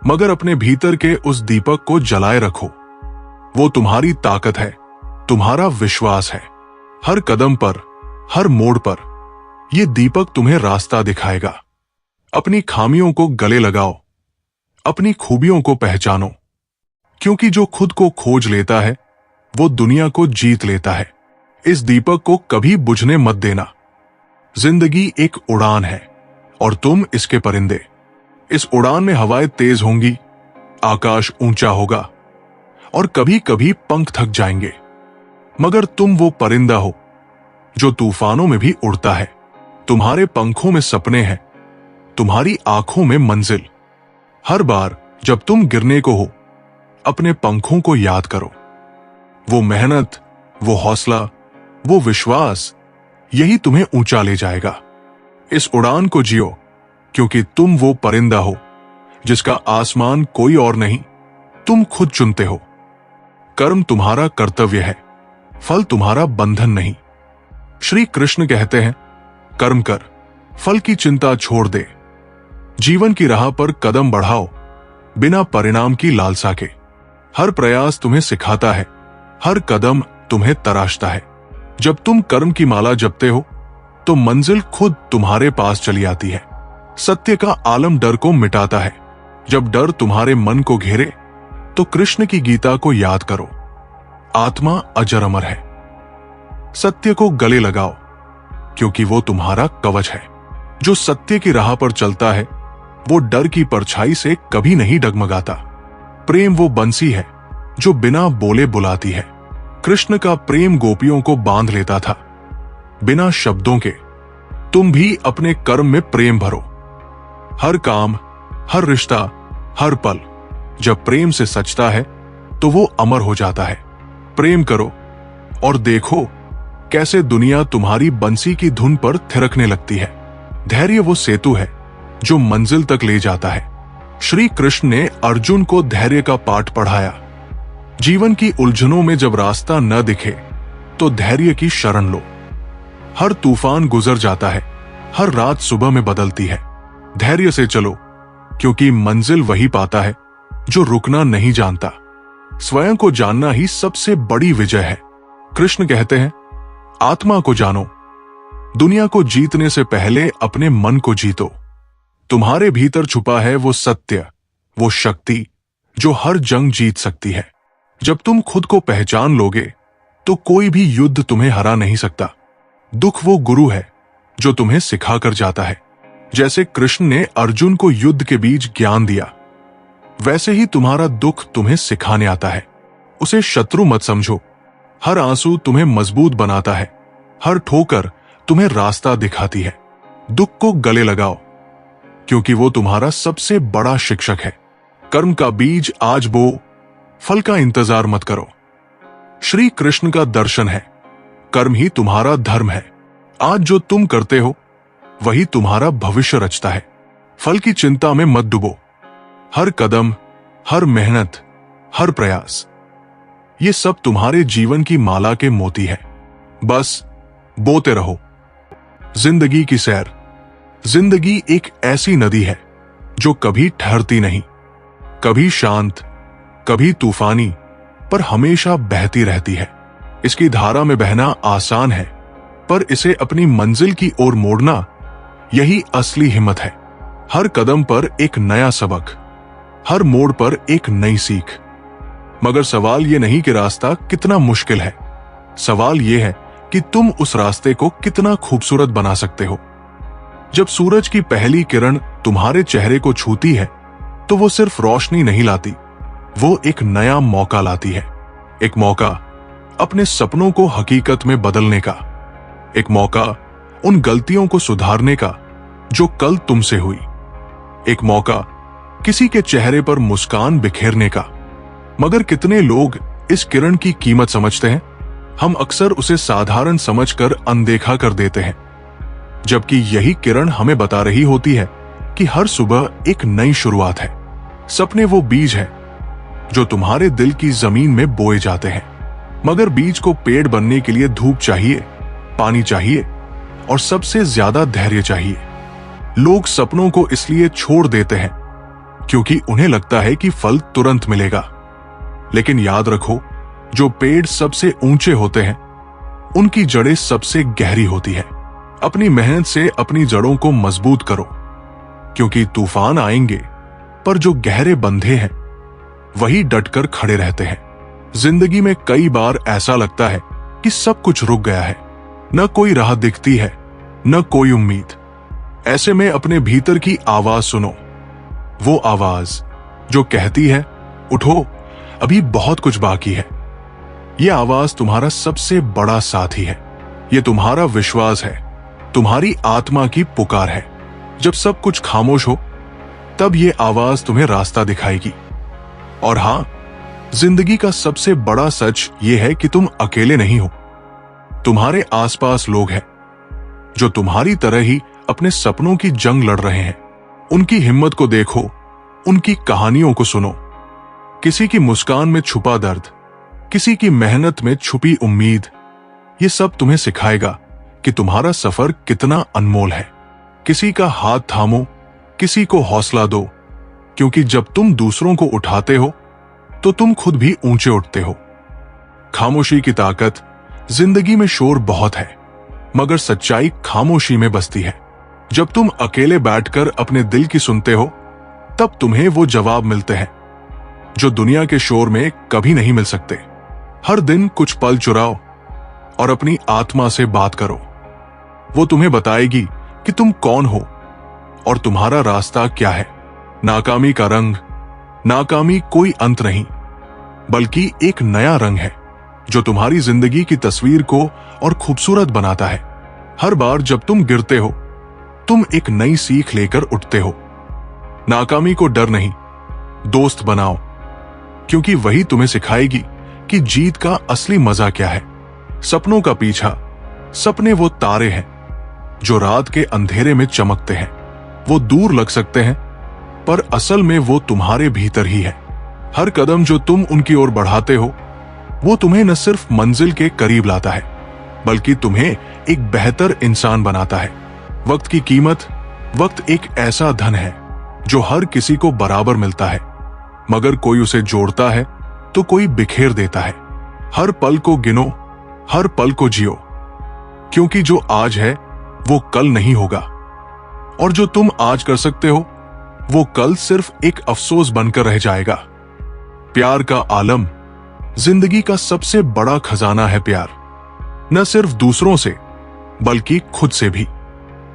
मगर अपने भीतर के उस दीपक को जलाए रखो। वो तुम्हारी ताकत है, तुम्हारा विश्वास है। हर कदम पर, हर मोड़ पर ये दीपक तुम्हें रास्ता दिखाएगा। अपनी खामियों को गले लगाओ, अपनी खूबियों को पहचानो, क्योंकि जो खुद को खोज लेता है वो दुनिया को जीत लेता है। इस दीपक को कभी बुझने मत देना। जिंदगी एक उड़ान है और तुम इसके परिंदे। इस उड़ान में हवाएं तेज होंगी, आकाश ऊंचा होगा और कभी कभी पंख थक जाएंगे, मगर तुम वो परिंदा हो जो तूफानों में भी उड़ता है। तुम्हारे पंखों में सपने हैं, तुम्हारी आंखों में मंजिल। हर बार जब तुम गिरने को हो अपने पंखों को याद करो। वो मेहनत, वो हौसला, वो विश्वास, यही तुम्हें ऊंचा ले जाएगा। इस उड़ान को जियो, क्योंकि तुम वो परिंदा हो जिसका आसमान कोई और नहीं, तुम खुद चुनते हो। कर्म तुम्हारा कर्तव्य है, फल तुम्हारा बंधन नहीं। श्री कृष्ण कहते हैं, कर्म कर, फल की चिंता छोड़ दे। जीवन की राह पर कदम बढ़ाओ बिना परिणाम की लालसा के। हर प्रयास तुम्हें सिखाता है, हर कदम तुम्हें तराशता है। जब तुम कर्म की माला जपते हो तो मंजिल खुद तुम्हारे पास चली आती है। सत्य का आलम डर को मिटाता है। जब डर तुम्हारे मन को घेरे तो कृष्ण की गीता को याद करो। आत्मा अजर अमर है, सत्य को गले लगाओ, क्योंकि वो तुम्हारा कवच है। जो सत्य की राह पर चलता है वो डर की परछाई से कभी नहीं डगमगाता। प्रेम वो बंसी है जो बिना बोले बुलाती है। कृष्ण का प्रेम गोपियों को बांध लेता था बिना शब्दों के। तुम भी अपने कर्म में प्रेम भरो। हर काम, हर रिश्ता, हर पल जब प्रेम से सचता है तो वो अमर हो जाता है। प्रेम करो और देखो कैसे दुनिया तुम्हारी बंसी की धुन पर थिरकने लगती है। धैर्य वो सेतु है जो मंजिल तक ले जाता है। श्री कृष्ण ने अर्जुन को धैर्य का पाठ पढ़ाया। जीवन की उलझनों में जब रास्ता न दिखे तो धैर्य की शरण लो। हर तूफान गुजर जाता है, हर रात सुबह में बदलती है। धैर्य से चलो, क्योंकि मंजिल वही पाता है जो रुकना नहीं जानता। स्वयं को जानना ही सबसे बड़ी विजय है। कृष्ण कहते हैं, आत्मा को जानो, दुनिया को जीतने से पहले अपने मन को जीतो। तुम्हारे भीतर छुपा है वो सत्य, वो शक्ति जो हर जंग जीत सकती है। जब तुम खुद को पहचान लोगे तो कोई भी युद्ध तुम्हें हरा नहीं सकता। दुख वो गुरु है जो तुम्हें सिखा कर जाता है। जैसे कृष्ण ने अर्जुन को युद्ध के बीच ज्ञान दिया, वैसे ही तुम्हारा दुख तुम्हें सिखाने आता है। उसे शत्रु मत समझो। हर आंसू तुम्हें मजबूत बनाता है, हर ठोकर तुम्हें रास्ता दिखाती है। दुख को गले लगाओ, क्योंकि वो तुम्हारा सबसे बड़ा शिक्षक है। कर्म का बीज आज बो, फल का इंतजार मत करो। श्री कृष्ण का दर्शन है, कर्म ही तुम्हारा धर्म है। आज जो तुम करते हो वही तुम्हारा भविष्य रचता है। फल की चिंता में मत डूबो। हर कदम, हर मेहनत, हर प्रयास, ये सब तुम्हारे जीवन की माला के मोती है। बस बोते रहो। जिंदगी की सैर। जिंदगी एक ऐसी नदी है जो कभी ठहरती नहीं, कभी शांत, कभी तूफानी, पर हमेशा बहती रहती है। इसकी धारा में बहना आसान है, पर इसे अपनी मंजिल की ओर मोड़ना, यही असली हिम्मत है। हर कदम पर एक नया सबक, हर मोड़ पर एक नई सीख। मगर सवाल ये नहीं कि रास्ता कितना मुश्किल है, सवाल ये है कि तुम उस रास्ते को कितना खूबसूरत बना सकते हो। जब सूरज की पहली किरण तुम्हारे चेहरे को छूती है तो वो सिर्फ रोशनी नहीं लाती, वो एक नया मौका लाती है। एक मौका अपने सपनों को हकीकत में बदलने का, एक मौका उन गलतियों को सुधारने का जो कल तुमसे हुई, एक मौका किसी के चेहरे पर मुस्कान बिखेरने का। मगर कितने लोग इस किरण की कीमत समझते हैं? हम अक्सर उसे साधारण समझकर अनदेखा कर देते हैं, जबकि यही किरण हमें बता रही होती है कि हर सुबह एक नई शुरुआत है। सपने वो बीज है जो तुम्हारे दिल की जमीन में बोए जाते हैं, मगर बीज को पेड़ बनने के लिए धूप चाहिए, पानी चाहिए और सबसे ज्यादा धैर्य चाहिए। लोग सपनों को इसलिए छोड़ देते हैं क्योंकि उन्हें लगता है कि फल तुरंत मिलेगा। लेकिन याद रखो, जो पेड़ सबसे ऊंचे होते हैं उनकी जड़ें सबसे गहरी होती है। अपनी मेहनत से अपनी जड़ों को मजबूत करो, क्योंकि तूफान आएंगे पर जो गहरे बंधे हैं वही डटकर खड़े रहते हैं। जिंदगी में कई बार ऐसा लगता है कि सब कुछ रुक गया है, न कोई राह दिखती है, न कोई उम्मीद। ऐसे में अपने भीतर की आवाज सुनो, वो आवाज जो कहती है, उठो, अभी बहुत कुछ बाकी है। यह आवाज तुम्हारा सबसे बड़ा साथी है। यह तुम्हारा विश्वास है, तुम्हारी आत्मा की पुकार है। जब सब कुछ खामोश हो तब यह आवाज तुम्हें रास्ता दिखाएगी। और हां, जिंदगी का सबसे बड़ा सच यह है कि तुम अकेले नहीं हो। तुम्हारे आसपास लोग हैं जो तुम्हारी तरह ही अपने सपनों की जंग लड़ रहे हैं। उनकी हिम्मत को देखो, उनकी कहानियों को सुनो। किसी की मुस्कान में छुपा दर्द, किसी की मेहनत में छुपी उम्मीद, ये सब तुम्हें सिखाएगा कि तुम्हारा सफर कितना अनमोल है। किसी का हाथ थामो, किसी को हौसला दो, क्योंकि जब तुम दूसरों को उठाते हो तो तुम खुद भी ऊंचे उठते हो। खामोशी की ताकत। जिंदगी में शोर बहुत है, मगर सच्चाई खामोशी में बसती है। जब तुम अकेले बैठकर अपने दिल की सुनते हो तब तुम्हें वो जवाब मिलते हैं जो दुनिया के शोर में कभी नहीं मिल सकते। हर दिन कुछ पल चुराओ, और अपनी आत्मा से बात करो। वो तुम्हें बताएगी कि तुम कौन हो और तुम्हारा रास्ता क्या है। नाकामी का रंग, नाकामी कोई अंत नहीं, बल्कि एक नया रंग है जो तुम्हारी जिंदगी की तस्वीर को और खूबसूरत बनाता है। हर बार जब तुम गिरते हो, तुम एक नई सीख लेकर उठते हो। नाकामी को डर नहीं, दोस्त बनाओ, क्योंकि वही तुम्हें सिखाएगी कि जीत का असली मजा क्या है। सपनों का पीछा, सपने वो तारे हैं जो रात के अंधेरे में चमकते हैं। वो दूर लग सकते हैं, पर असल में वो तुम्हारे भीतर ही है। हर कदम जो तुम उनकी ओर बढ़ाते हो, वो तुम्हें न सिर्फ मंजिल के करीब लाता है, बल्कि तुम्हें एक बेहतर इंसान बनाता है। वक्त की कीमत, वक्त एक ऐसा धन है जो हर किसी को बराबर मिलता है, मगर कोई उसे जोड़ता है तो कोई बिखेर देता है। हर पल को गिनो, हर पल को जियो, क्योंकि जो आज है वो कल नहीं होगा, और जो तुम आज कर सकते हो वो कल सिर्फ एक अफसोस बनकर रह जाएगा। प्यार का आलम, जिंदगी का सबसे बड़ा खजाना है प्यार, न सिर्फ दूसरों से बल्कि खुद से भी।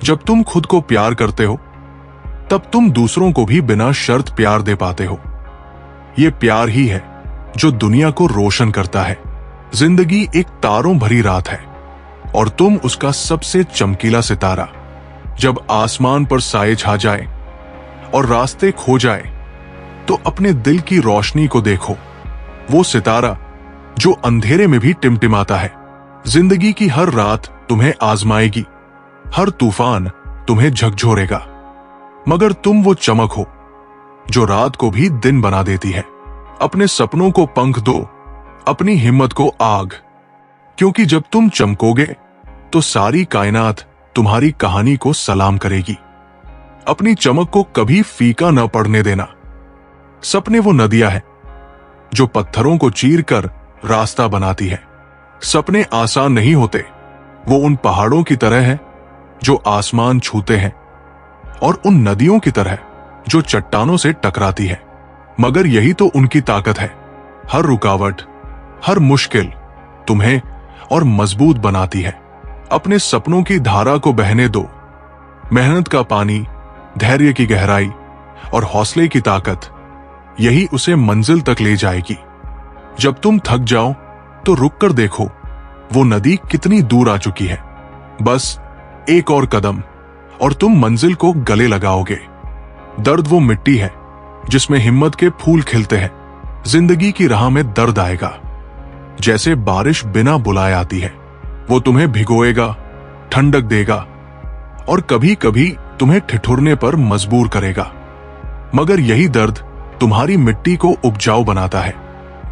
जब तुम खुद को प्यार करते हो, तब तुम दूसरों को भी बिना शर्त प्यार दे पाते हो। ये प्यार ही है जो दुनिया को रोशन करता है। जिंदगी एक तारों भरी रात है और तुम उसका सबसे चमकीला सितारा। जब आसमान पर साए छा जाए और रास्ते खो जाए, तो अपने दिल की रोशनी को देखो, वो सितारा जो अंधेरे में भी टिमटिमाता है। जिंदगी की हर रात तुम्हें आजमाएगी, हर तूफान तुम्हें झकझोरेगा, मगर तुम वो चमक हो जो रात को भी दिन बना देती है। अपने सपनों को पंख दो, अपनी हिम्मत को आग, क्योंकि जब तुम चमकोगे तो सारी कायनात तुम्हारी कहानी को सलाम करेगी। अपनी चमक को कभी फीका न पड़ने देना। सपने वो नदियां हैं जो पत्थरों को चीरकर रास्ता बनाती है। सपने आसान नहीं होते, वो उन पहाड़ों की तरह हैं जो आसमान छूते हैं, और उन नदियों की तरह जो चट्टानों से टकराती है, मगर यही तो उनकी ताकत है। हर रुकावट, हर मुश्किल तुम्हें और मजबूत बनाती है। अपने सपनों की धारा को बहने दो। मेहनत का पानी, धैर्य की गहराई और हौसले की ताकत, यही उसे मंजिल तक ले जाएगी। जब तुम थक जाओ तो रुक कर देखो वो नदी कितनी दूर आ चुकी है। बस एक और कदम और तुम मंजिल को गले लगाओगे। दर्द वो मिट्टी है जिसमें हिम्मत के फूल खिलते हैं। जिंदगी की राह में दर्द आएगा, जैसे बारिश बिना बुलाए आती है। वो तुम्हें भिगोएगा, ठंडक देगा और कभी कभी तुम्हें ठिठुरने पर मजबूर करेगा, मगर यही दर्द तुम्हारी मिट्टी को उपजाऊ बनाता है।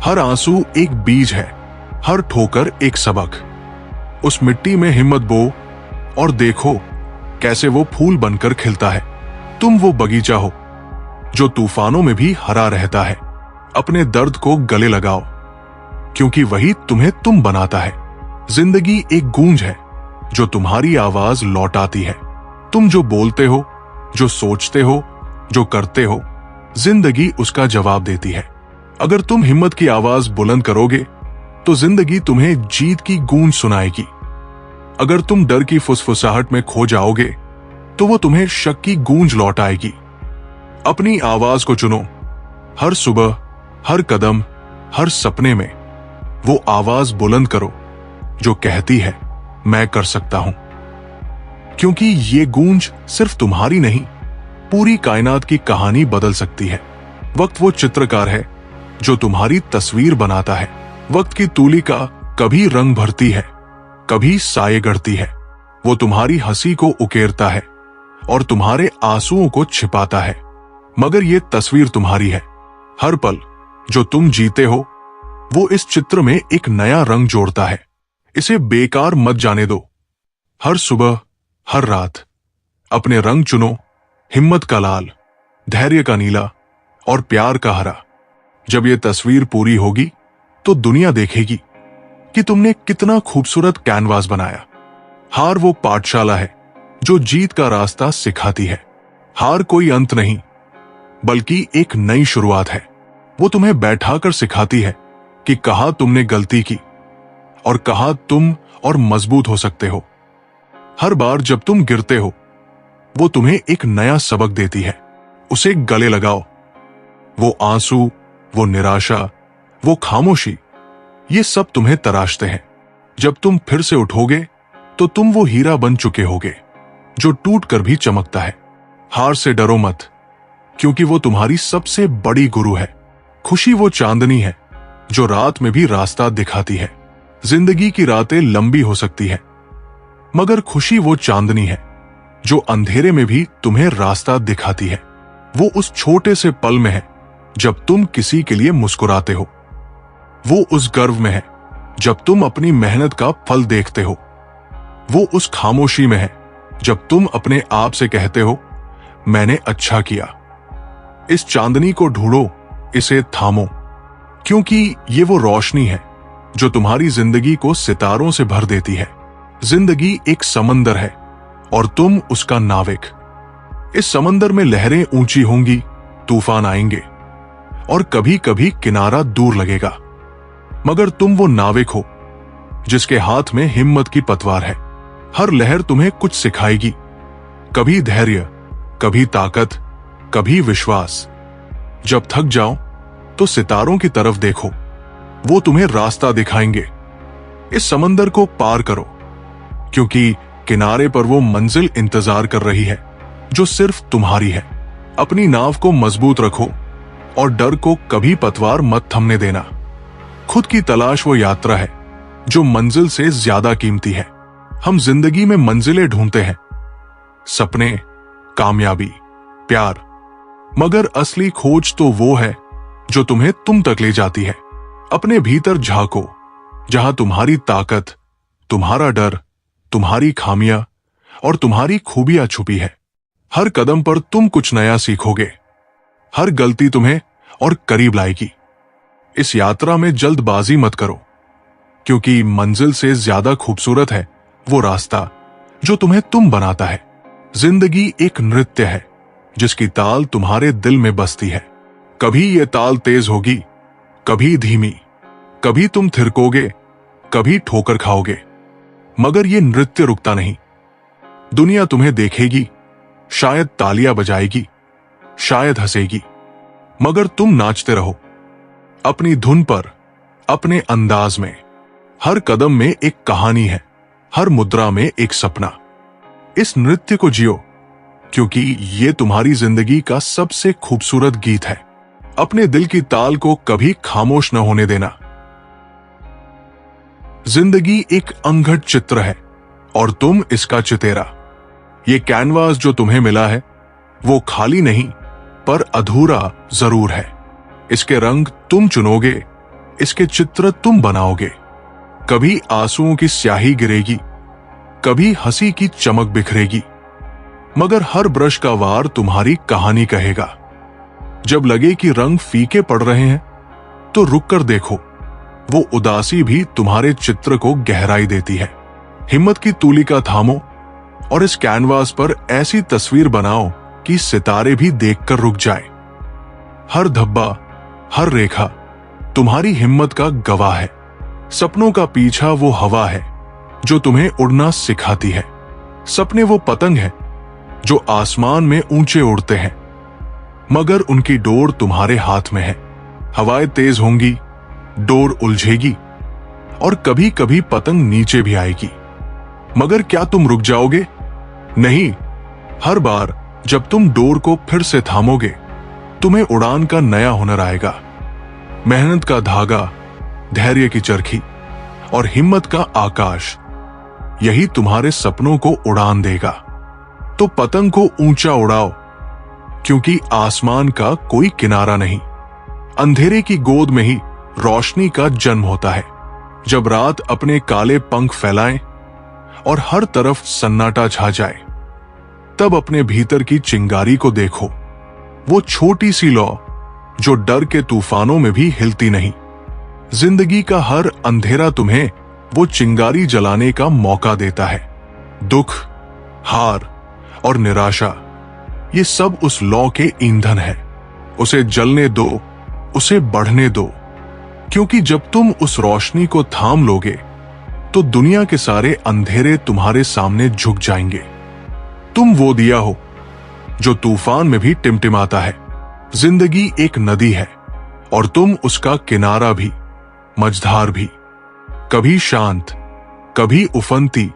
हर आंसू एक बीज है, हर ठोकर एक सबक। उस मिट्टी में हिम्मत बो और देखो कैसे वो फूल बनकर खिलता है। तुम वो बगीचा हो जो तूफानों में भी हरा रहता है। अपने दर्द को गले लगाओ, क्योंकि वही तुम्हें तुम बनाता है। जिंदगी एक गूंज है जो तुम्हारी आवाज लौटाती है। तुम जो बोलते हो, जो सोचते हो, जो करते हो, जिंदगी उसका जवाब देती है। अगर तुम हिम्मत की आवाज बुलंद करोगे तो जिंदगी तुम्हें जीत की गूंज सुनाएगी। अगर तुम डर की फुसफुसाहट में खो जाओगे तो वो तुम्हें शक की गूंज लौटाएगी। अपनी आवाज को चुनो। हर सुबह, हर कदम, हर सपने में वो आवाज बुलंद करो जो कहती है मैं कर सकता हूं, क्योंकि ये गूंज सिर्फ तुम्हारी नहीं, पूरी कायनात की कहानी बदल सकती है। वक्त वो चित्रकार है जो तुम्हारी तस्वीर बनाता है। वक्त की तूलिका कभी रंग भरती है, कभी साये गढ़ती है। वो तुम्हारी हंसी को उकेरता है और तुम्हारे आंसुओं को छिपाता है, मगर ये तस्वीर तुम्हारी है। हर पल जो तुम जीते हो वो इस चित्र में एक नया रंग जोड़ता है। इसे बेकार मत जाने दो। हर सुबह, हर रात अपने रंग चुनो। हिम्मत का लाल, धैर्य का नीला और प्यार का हरा। जब ये तस्वीर पूरी होगी तो दुनिया देखेगी कि तुमने कितना खूबसूरत कैनवास बनाया। हार वो पाठशाला है जो जीत का रास्ता सिखाती है। हार कोई अंत नहीं, बल्कि एक नई शुरुआत है। वो तुम्हें बैठाकर सिखाती है कि कहां तुमने गलती की और कहां तुम और मजबूत हो सकते हो। हर बार जब तुम गिरते हो, वो तुम्हें एक नया सबक देती है। उसे गले लगाओ। वो आंसू, वो निराशा, वो खामोशी, ये सब तुम्हें तराशते हैं। जब तुम फिर से उठोगे तो तुम वो हीरा बन चुके होगे जो टूट कर भी चमकता है। हार से डरो मत, क्योंकि वो तुम्हारी सबसे बड़ी गुरु है। खुशी वो चांदनी है जो रात में भी रास्ता दिखाती है। जिंदगी की रातें लंबी हो सकती है, मगर खुशी वो चांदनी है जो अंधेरे में भी तुम्हें रास्ता दिखाती है। वो उस छोटे से पल में है जब तुम किसी के लिए मुस्कुराते हो। वो उस गर्व में है जब तुम अपनी मेहनत का फल देखते हो। वो उस खामोशी में है जब तुम अपने आप से कहते हो, मैंने अच्छा किया। इस चांदनी को ढूंढो, इसे थामो, क्योंकि ये वो रोशनी है जो तुम्हारी जिंदगी को सितारों से भर देती है। जिंदगी एक समंदर है और तुम उसका नाविक। इस समंदर में लहरें ऊंची होंगी, तूफान आएंगे और कभी कभी किनारा दूर लगेगा, मगर तुम वो नाविक हो जिसके हाथ में हिम्मत की पतवार है। हर लहर तुम्हें कुछ सिखाएगी, कभी धैर्य, कभी ताकत, कभी विश्वास। जब थक जाओ तो सितारों की तरफ देखो, वो तुम्हें रास्ता दिखाएंगे। इस समंदर को पार करो, क्योंकि किनारे पर वो मंजिल इंतजार कर रही है जो सिर्फ तुम्हारी है। अपनी नाव को मजबूत रखो और डर को कभी पतवार मत थमने देना। खुद की तलाश वो यात्रा है जो मंजिल से ज्यादा कीमती है। हम जिंदगी में मंजिलें ढूंढते हैं, सपने, कामयाबी, प्यार, मगर असली खोज तो वो है जो तुम्हें तुम तक ले जाती है। अपने भीतर झांको, जहां तुम्हारी ताकत, तुम्हारा डर, तुम्हारी खामियां और तुम्हारी खूबियां छुपी है। हर कदम पर तुम कुछ नया सीखोगे। हर गलती तुम्हें और करीब लाएगी। इस यात्रा में जल्दबाजी मत करो, क्योंकि मंजिल से ज्यादा खूबसूरत है वो रास्ता जो तुम्हें तुम बनाता है। जिंदगी एक नृत्य है जिसकी ताल तुम्हारे दिल में बसती है। कभी ये ताल तेज होगी, कभी धीमी, कभी तुम थिरकोगे, कभी ठोकर खाओगे, मगर ये नृत्य रुकता नहीं। दुनिया तुम्हें देखेगी, शायद तालियां बजाएगी, शायद हंसेगी, मगर तुम नाचते रहो अपनी धुन पर, अपने अंदाज में। हर कदम में एक कहानी है, हर मुद्रा में एक सपना। इस नृत्य को जियो, क्योंकि ये तुम्हारी जिंदगी का सबसे खूबसूरत गीत है। अपने दिल की ताल को कभी खामोश न होने देना। जिंदगी एक अंगढ़ चित्र है और तुम इसका चितेरा। ये कैनवास जो तुम्हें मिला है वो खाली नहीं, पर अधूरा जरूर है। इसके रंग तुम चुनोगे, इसके चित्र तुम बनाओगे। कभी आंसुओं की स्याही गिरेगी, कभी हंसी की चमक बिखरेगी, मगर हर ब्रश का वार तुम्हारी कहानी कहेगा। जब लगे कि रंग फीके पड़ रहे हैं तो रुक कर देखो, वो उदासी भी तुम्हारे चित्र को गहराई देती है। हिम्मत की तूलिका थामो और इस कैनवास पर ऐसी तस्वीर बनाओ कि सितारे भी देखकर रुक जाए। हर धब्बा, हर रेखा तुम्हारी हिम्मत का गवाह है। सपनों का पीछा वो हवा है जो तुम्हें उड़ना सिखाती है। सपने वो पतंग है जो आसमान में ऊंचे उड़ते हैं, मगर उनकी डोर तुम्हारे हाथ में है। हवाएं तेज होंगी, डोर उलझेगी और कभी कभी पतंग नीचे भी आएगी, मगर क्या तुम रुक जाओगे? नहीं। हर बार जब तुम डोर को फिर से थामोगे, तुम्हें उड़ान का नया हुनर आएगा। मेहनत का धागा, धैर्य की चरखी और हिम्मत का आकाश, यही तुम्हारे सपनों को उड़ान देगा। तो पतंग को ऊंचा उड़ाओ, क्योंकि आसमान का कोई किनारा नहीं। अंधेरे की गोद में ही रोशनी का जन्म होता है। जब रात अपने काले पंख फैलाए और हर तरफ सन्नाटा छा जाए, तब अपने भीतर की चिंगारी को देखो। वो छोटी सी लौ जो डर के तूफानों में भी हिलती नहीं। जिंदगी का हर अंधेरा तुम्हें वो चिंगारी जलाने का मौका देता है। दुख, हार और निराशा, ये सब उस लौ के ईंधन है। उसे जलने दो, उसे बढ़ने दो, क्योंकि जब तुम उस रोशनी को थाम लोगे तो दुनिया के सारे अंधेरे तुम्हारे सामने झुक जाएंगे। तुम वो दिया हो जो तूफान में भी टिमटिमाता है। जिंदगी एक नदी है और तुम उसका किनारा भी, मझधार भी। कभी शांत, कभी उफनती,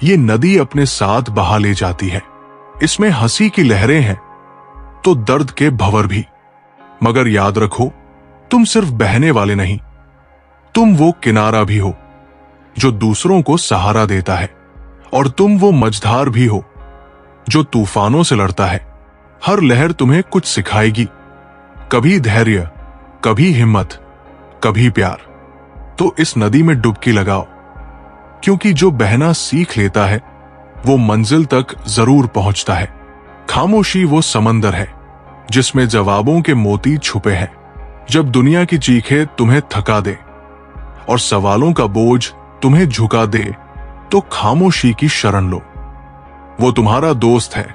ये नदी अपने साथ बहा ले जाती है। इसमें हंसी की लहरें हैं तो दर्द के भंवर भी। मगर याद रखो, तुम सिर्फ बहने वाले नहीं, तुम वो किनारा भी हो जो दूसरों को सहारा देता है। और तुम वो मझधार भी हो जो तूफानों से लड़ता है। हर लहर तुम्हें कुछ सिखाएगी, कभी धैर्य, कभी हिम्मत, कभी प्यार। तो इस नदी में डुबकी लगाओ, क्योंकि जो बहना सीख लेता है वो मंजिल तक जरूर पहुंचता है। खामोशी वो समंदर है जिसमें जवाबों के मोती छुपे हैं। जब दुनिया की चीखें तुम्हें थका दे और सवालों का बोझ तुम्हें झुका दे, तो खामोशी की शरण लो। वो तुम्हारा दोस्त है,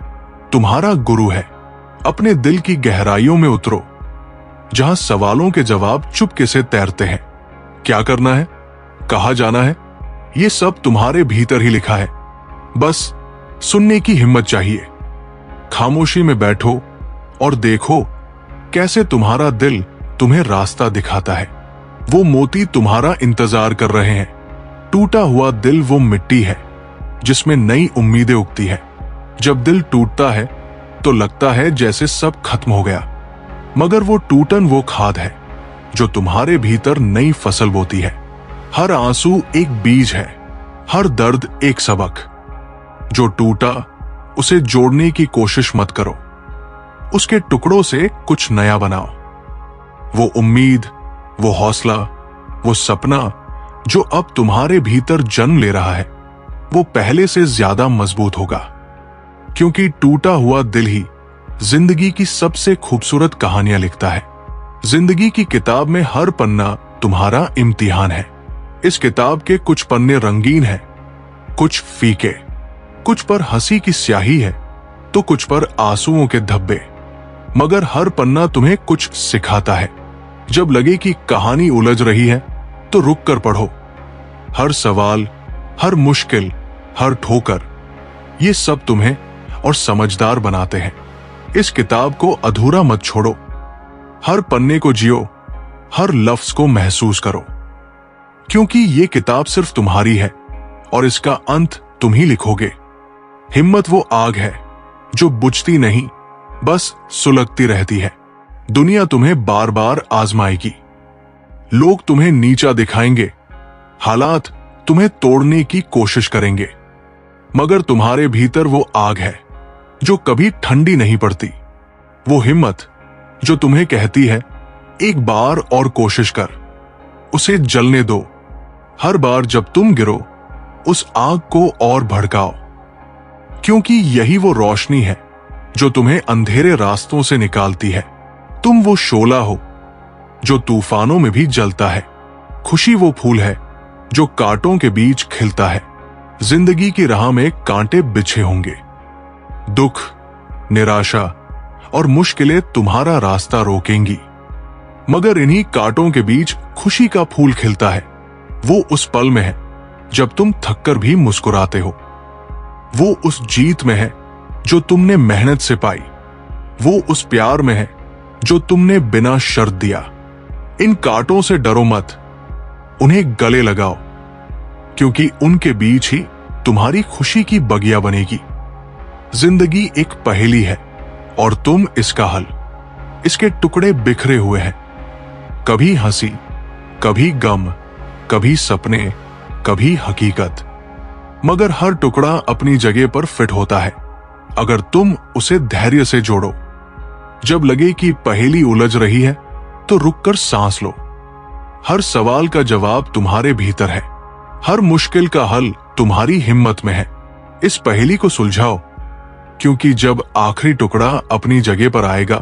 तुम्हारा गुरु है। अपने दिल की गहराइयों में उतरो, जहां सवालों के जवाब चुपके से तैरते हैं। क्या करना है, कहां जाना है, ये सब तुम्हारे भीतर ही लिखा है। बस सुनने की हिम्मत चाहिए। खामोशी में बैठो और देखो कैसे तुम्हारा दिल तुम्हें रास्ता दिखाता है। वो मोती तुम्हारा इंतजार कर रहे हैं। टूटा हुआ दिल वो मिट्टी है जिसमें नई उम्मीदें उगती है। जब दिल टूटता है तो लगता है जैसे सब खत्म हो गया, मगर वो टूटन वो खाद है जो तुम्हारे भीतर नई फसल बोती है। हर आंसू एक बीज है, हर दर्द एक सबक। जो टूटा उसे जोड़ने की कोशिश मत करो, उसके टुकड़ों से कुछ नया बनाओ। वो उम्मीद, वो हौसला, वो सपना जो अब तुम्हारे भीतर जन्म ले रहा है, वो पहले से ज्यादा मजबूत होगा। क्योंकि टूटा हुआ दिल ही जिंदगी की सबसे खूबसूरत कहानियां लिखता है। जिंदगी की किताब में हर पन्ना तुम्हारा इम्तिहान है। इस किताब के कुछ पन्ने रंगीन हैं, कुछ फीके, कुछ पर हंसी की स्याही है तो कुछ पर आंसुओं के धब्बे। मगर हर पन्ना तुम्हें कुछ सिखाता है। जब लगे कि कहानी उलझ रही है तो रुक कर पढ़ो। हर सवाल, हर मुश्किल, हर ठोकर, ये सब तुम्हें और समझदार बनाते हैं। इस किताब को अधूरा मत छोड़ो। हर पन्ने को जियो, हर लफ्ज को महसूस करो, क्योंकि ये किताब सिर्फ तुम्हारी है और इसका अंत तुम ही लिखोगे। हिम्मत वो आग है जो बुझती नहीं, बस सुलगती रहती है। दुनिया तुम्हें बार बार आजमाएगी, लोग तुम्हें नीचा दिखाएंगे, हालात तुम्हें तोड़ने की कोशिश करेंगे, मगर तुम्हारे भीतर वो आग है जो कभी ठंडी नहीं पड़ती। वो हिम्मत जो तुम्हें कहती है, एक बार और कोशिश कर, उसे जलने दो। हर बार जब तुम गिरो, उस आग को और भड़काओ, क्योंकि यही वो रोशनी है जो तुम्हें अंधेरे रास्तों से निकालती है। तुम वो शोला हो जो तूफानों में भी जलता है। खुशी वो फूल है जो कांटों के बीच खिलता है। जिंदगी की राह में कांटे बिछे होंगे, दुख, निराशा और मुश्किलें तुम्हारा रास्ता रोकेंगी, मगर इन्हीं कांटों के बीच खुशी का फूल खिलता है। वो उस पल में है जब तुम थककर भी मुस्कुराते हो। वो उस जीत में है जो तुमने मेहनत से पाई। वो उस प्यार में है जो तुमने बिना शर्त दिया। इन कांटों से डरो मत, उन्हें गले लगाओ, क्योंकि उनके बीच ही तुम्हारी खुशी की बगिया बनेगी। जिंदगी एक पहेली है और तुम इसका हल। इसके टुकड़े बिखरे हुए हैं, कभी हंसी, कभी गम, कभी सपने, कभी हकीकत, मगर हर टुकड़ा अपनी जगह पर फिट होता है अगर तुम उसे धैर्य से जोड़ो। जब लगे कि पहेली उलझ रही है तो रुककर सांस लो। हर सवाल का जवाब तुम्हारे भीतर है, हर मुश्किल का हल तुम्हारी हिम्मत में है। इस पहेली को सुलझाओ, क्योंकि जब आखिरी टुकड़ा अपनी जगह पर आएगा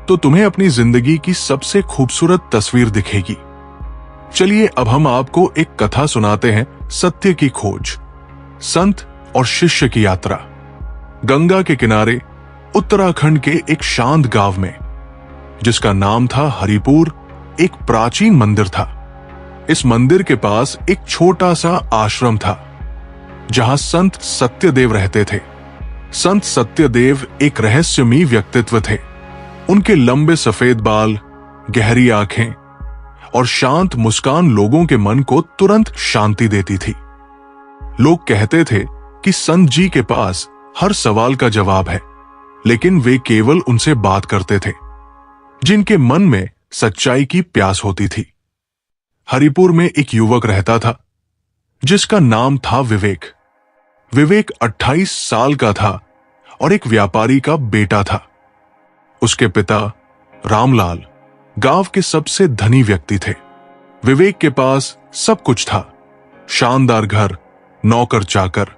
तो तुम्हें अपनी जिंदगी की सबसे खूबसूरत तस्वीर दिखेगी। चलिए अब हम आपको एक कथा सुनाते हैं, सत्य की खोज, संत और शिष्य की यात्रा। गंगा के किनारे उत्तराखंड के एक शांत गांव में, जिसका नाम था हरिपुर, एक प्राचीन मंदिर था। इस मंदिर के पास एक छोटा सा आश्रम था जहां संत सत्यदेव रहते थे। संत सत्यदेव एक रहस्यमयी व्यक्तित्व थे। उनके लंबे सफेद बाल, गहरी आंखें और शांत मुस्कान लोगों के मन को तुरंत शांति देती थी। लोग कहते थे कि संत जी के पास हर सवाल का जवाब है, लेकिन वे केवल उनसे बात करते थे जिनके मन में सच्चाई की प्यास होती थी। हरिपुर में एक युवक रहता था जिसका नाम था विवेक। विवेक 28 साल का था और एक व्यापारी का बेटा था। उसके पिता रामलाल गांव के सबसे धनी व्यक्ति थे। विवेक के पास सब कुछ था, शानदार घर, नौकर चाकर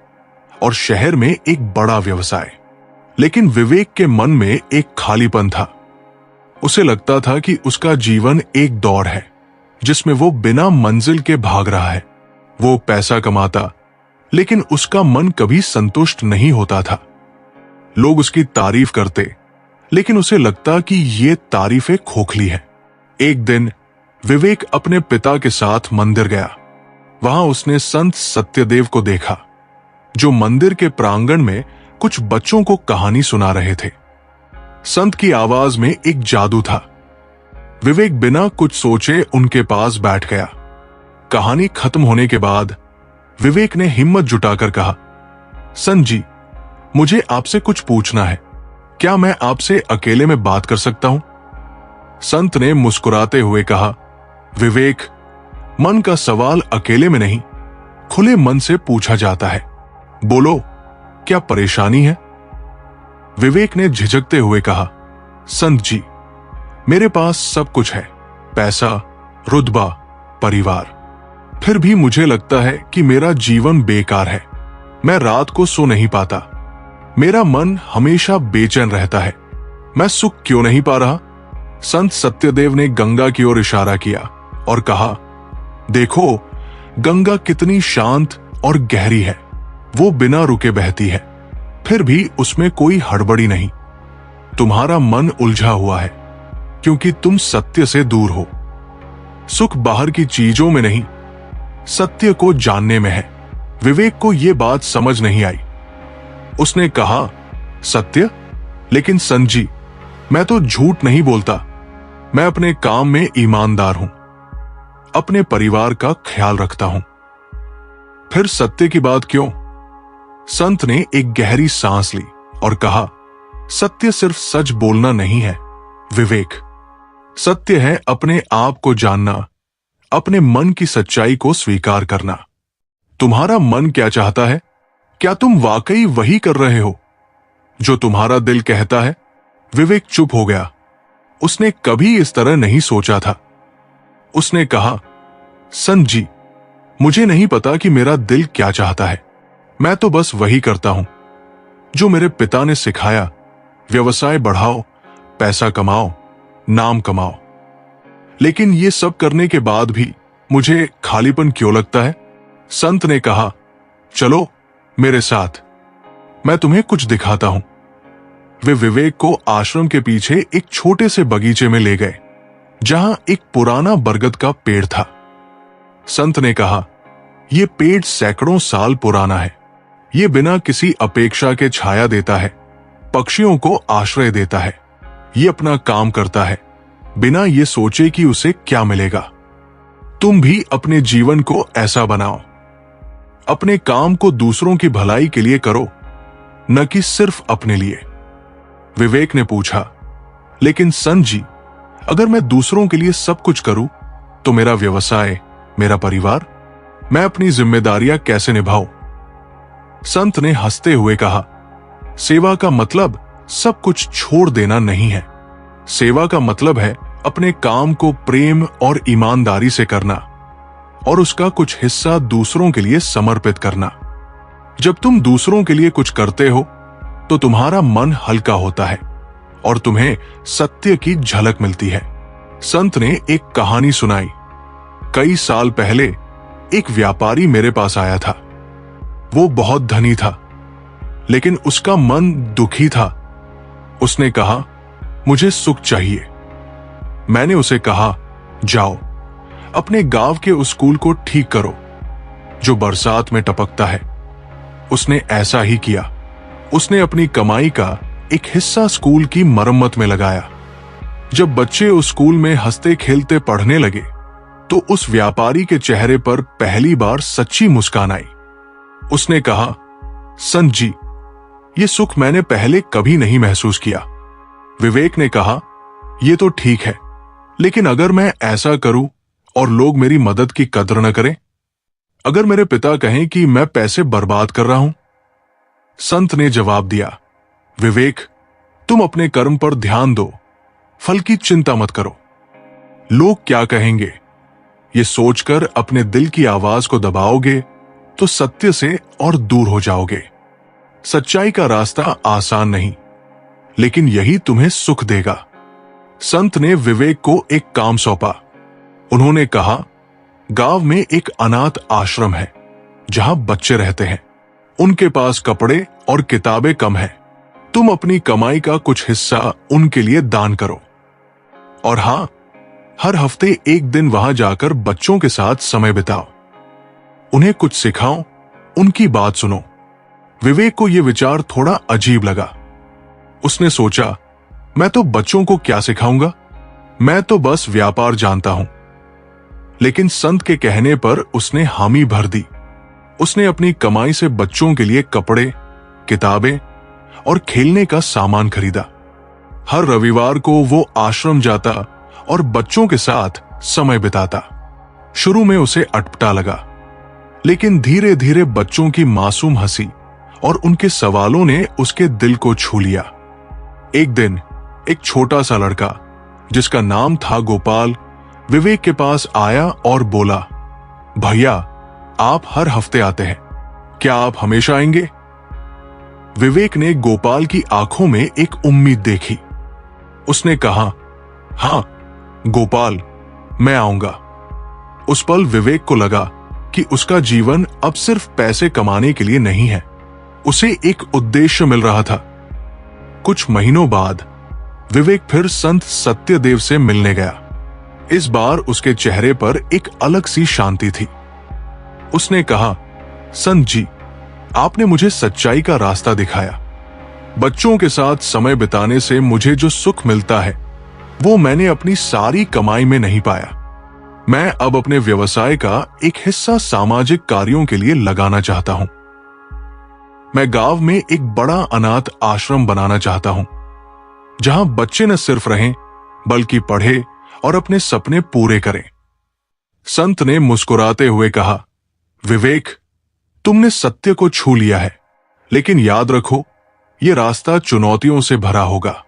और शहर में एक बड़ा व्यवसाय। लेकिन विवेक के मन में एक खालीपन था। उसे लगता था कि उसका जीवन एक दौड़ है जिसमें वो बिना मंजिल के भाग रहा है। वो पैसा कमाता, लेकिन उसका मन कभी संतुष्ट नहीं होता था। लोग उसकी तारीफ करते, लेकिन उसे लगता कि ये तारीफें खोखली है। एक दिन विवेक अपने पिता के साथ मंदिर गया। वहां उसने संत सत्यदेव को देखा, जो मंदिर के प्रांगण में कुछ बच्चों को कहानी सुना रहे थे। संत की आवाज में एक जादू था। विवेक बिना कुछ सोचे उनके पास बैठ गया। कहानी खत्म होने के बाद विवेक ने हिम्मत जुटाकर कहा, संत जी, मुझे आपसे कुछ पूछना है। क्या मैं आपसे अकेले में बात कर सकता हूं? संत ने मुस्कुराते हुए कहा, विवेक, मन का सवाल अकेले में नहीं, खुले मन से पूछा जाता है। बोलो, क्या परेशानी है? विवेक ने झिझकते हुए कहा, संत जी, मेरे पास सब कुछ है, पैसा, रुतबा, परिवार। फिर भी मुझे लगता है कि मेरा जीवन बेकार है। मैं रात को सो नहीं पाता। मेरा मन हमेशा बेचैन रहता है। मैं सुख क्यों नहीं पा रहा? संत सत्यदेव ने गंगा की ओर इशारा किया और कहा, देखो, गंगा कितनी शांत और गहरी है। वो बिना रुके बहती है, फिर भी उसमें कोई हड़बड़ी नहीं। तुम्हारा मन उलझा हुआ है क्योंकि तुम सत्य से दूर हो। सुख बाहर की चीजों में नहीं, सत्य को जानने में है। विवेक को यह बात समझ नहीं आई। उसने कहा, सत्य? लेकिन संत जी, मैं तो झूठ नहीं बोलता। मैं अपने काम में ईमानदार हूं, अपने परिवार का ख्याल रखता हूं। फिर सत्य की बात क्यों? संत ने एक गहरी सांस ली और कहा, सत्य सिर्फ सच बोलना नहीं है विवेक। सत्य है अपने आप को जानना, अपने मन की सच्चाई को स्वीकार करना। तुम्हारा मन क्या चाहता है? क्या तुम वाकई वही कर रहे हो जो तुम्हारा दिल कहता है? विवेक चुप हो गया। उसने कभी इस तरह नहीं सोचा था। उसने कहा, संत जी, मुझे नहीं पता कि मेरा दिल क्या चाहता है। मैं तो बस वही करता हूं जो मेरे पिता ने सिखाया। व्यवसाय बढ़ाओ, पैसा कमाओ, नाम कमाओ। लेकिन ये सब करने के बाद भी मुझे खालीपन क्यों लगता है? संत ने कहा, चलो मेरे साथ, मैं तुम्हें कुछ दिखाता हूं। वे विवेक को आश्रम के पीछे एक छोटे से बगीचे में ले गए जहां एक पुराना बरगद का पेड़ था। संत ने कहा, यह पेड़ सैकड़ों साल पुराना है। ये बिना किसी अपेक्षा के छाया देता है, पक्षियों को आश्रय देता है। ये अपना काम करता है बिना ये सोचे कि उसे क्या मिलेगा। तुम भी अपने जीवन को ऐसा बनाओ। अपने काम को दूसरों की भलाई के लिए करो, न कि सिर्फ अपने लिए। विवेक ने पूछा, लेकिन संत जी, अगर मैं दूसरों के लिए सब कुछ करूं तो मेरा व्यवसाय, मेरा परिवार, मैं अपनी जिम्मेदारियां कैसे निभाऊं? संत ने हंसते हुए कहा, सेवा का मतलब सब कुछ छोड़ देना नहीं है। सेवा का मतलब है अपने काम को प्रेम और ईमानदारी से करना और उसका कुछ हिस्सा दूसरों के लिए समर्पित करना। जब तुम दूसरों के लिए कुछ करते हो तो तुम्हारा मन हल्का होता है और तुम्हें सत्य की झलक मिलती है। संत ने एक कहानी सुनाई। कई साल पहले एक व्यापारी मेरे पास आया था। वो बहुत धनी था, लेकिन उसका मन दुखी था। उसने कहा, मुझे सुख चाहिए। मैंने उसे कहा, जाओ अपने गांव के उस स्कूल को ठीक करो जो बरसात में टपकता है। उसने ऐसा ही किया। उसने अपनी कमाई का एक हिस्सा स्कूल की मरम्मत में लगाया। जब बच्चे उस स्कूल में हंसते खेलते पढ़ने लगे तो उस व्यापारी के चेहरे पर पहली बार सच्ची मुस्कान आई। उसने कहा, संत जी, ये सुख मैंने पहले कभी नहीं महसूस किया। विवेक ने कहा, यह तो ठीक है, लेकिन अगर मैं ऐसा करूं और लोग मेरी मदद की कद्र न करें, अगर मेरे पिता कहें कि मैं पैसे बर्बाद कर रहा हूं? संत ने जवाब दिया, विवेक, तुम अपने कर्म पर ध्यान दो, फल की चिंता मत करो। लोग क्या कहेंगे, ये सोचकर अपने दिल की आवाज को दबाओगे तो सत्य से और दूर हो जाओगे। सच्चाई का रास्ता आसान नहीं, लेकिन यही तुम्हें सुख देगा। संत ने विवेक को एक काम सौंपा। उन्होंने कहा, गांव में एक अनाथ आश्रम है जहां बच्चे रहते हैं। उनके पास कपड़े और किताबें कम हैं। तुम अपनी कमाई का कुछ हिस्सा उनके लिए दान करो। और हां, हर हफ्ते एक दिन वहां जाकर बच्चों के साथ समय बिताओ। उन्हें कुछ सिखाओ, उनकी बात सुनो। विवेक को यह विचार थोड़ा अजीब लगा। उसने सोचा, मैं तो बच्चों को क्या सिखाऊंगा, मैं तो बस व्यापार जानता हूं। लेकिन संत के कहने पर उसने हामी भर दी। उसने अपनी कमाई से बच्चों के लिए कपड़े, किताबें और खेलने का सामान खरीदा। हर रविवार को वो आश्रम जाता और बच्चों के साथ समय बिताता। शुरू में उसे अटपटा लगा, लेकिन धीरे धीरे बच्चों की मासूम हंसी और उनके सवालों ने उसके दिल को छू लिया। एक दिन एक छोटा सा लड़का जिसका नाम था गोपाल विवेक के पास आया और बोला, भैया, आप हर हफ्ते आते हैं, क्या आप हमेशा आएंगे? विवेक ने गोपाल की आंखों में एक उम्मीद देखी। उसने कहा, हां गोपाल, मैं आऊंगा। उस पल विवेक को लगा कि उसका जीवन अब सिर्फ पैसे कमाने के लिए नहीं है, उसे एक उद्देश्य मिल रहा था। कुछ महीनों बाद विवेक फिर संत सत्यदेव से मिलने गया। इस बार उसके चेहरे पर एक अलग सी शांति थी। उसने कहा, संत जी, आपने मुझे सच्चाई का रास्ता दिखाया। बच्चों के साथ समय बिताने से मुझे जो सुख मिलता है वो मैंने अपनी सारी कमाई में नहीं पाया। मैं अब अपने व्यवसाय का एक हिस्सा सामाजिक कार्यों के लिए लगाना चाहता हूं। मैं गांव में एक बड़ा अनाथ आश्रम बनाना चाहता हूं, जहां बच्चे न सिर्फ रहें बल्कि पढ़े और अपने सपने पूरे करें। संत ने मुस्कुराते हुए कहा, विवेक, तुमने सत्य को छू लिया है, लेकिन याद रखो, यह रास्ता चुनौतियों से भरा होगा।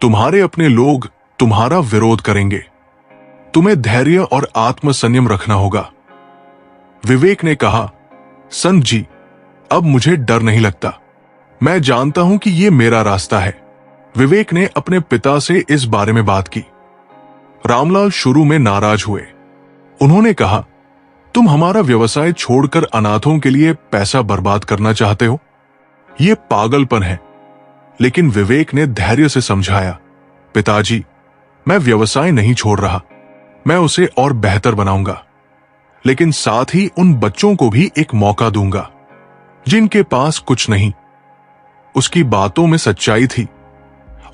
तुम्हारे अपने लोग तुम्हारा विरोध करेंगे। तुम्हें धैर्य और आत्मसंयम रखना होगा। विवेक ने कहा, संत जी, अब मुझे डर नहीं लगता। मैं जानता हूं कि यह मेरा रास्ता है। विवेक ने अपने पिता से इस बारे में बात की। रामलाल शुरू में नाराज हुए। उन्होंने कहा, तुम हमारा व्यवसाय छोड़कर अनाथों के लिए पैसा बर्बाद करना चाहते हो? यह पागलपन है। लेकिन विवेक ने धैर्य से समझाया, पिताजी, मैं व्यवसाय नहीं छोड़ रहा, मैं उसे और बेहतर बनाऊंगा, लेकिन साथ ही उन बच्चों को भी एक मौका दूंगा जिनके पास कुछ नहीं। उसकी बातों में सच्चाई थी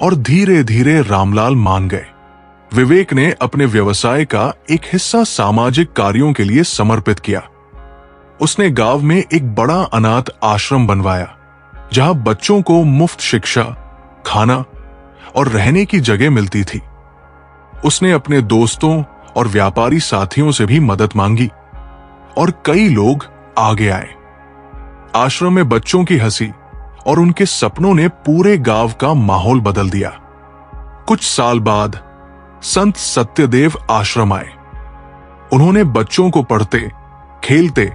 और धीरे धीरे रामलाल मान गए। विवेक ने अपने व्यवसाय का एक हिस्सा सामाजिक कार्यों के लिए समर्पित किया। उसने गांव में एक बड़ा अनाथ आश्रम बनवाया, जहां बच्चों को मुफ्त शिक्षा, खाना और रहने की जगह मिलती थी। उसने अपने दोस्तों और व्यापारी साथियों से भी मदद मांगी और कई लोग आगे आए। आश्रम में बच्चों की हंसी और उनके सपनों ने पूरे गांव का माहौल बदल दिया। कुछ साल बाद संत सत्यदेव आश्रम आए। उन्होंने बच्चों को पढ़ते, खेलते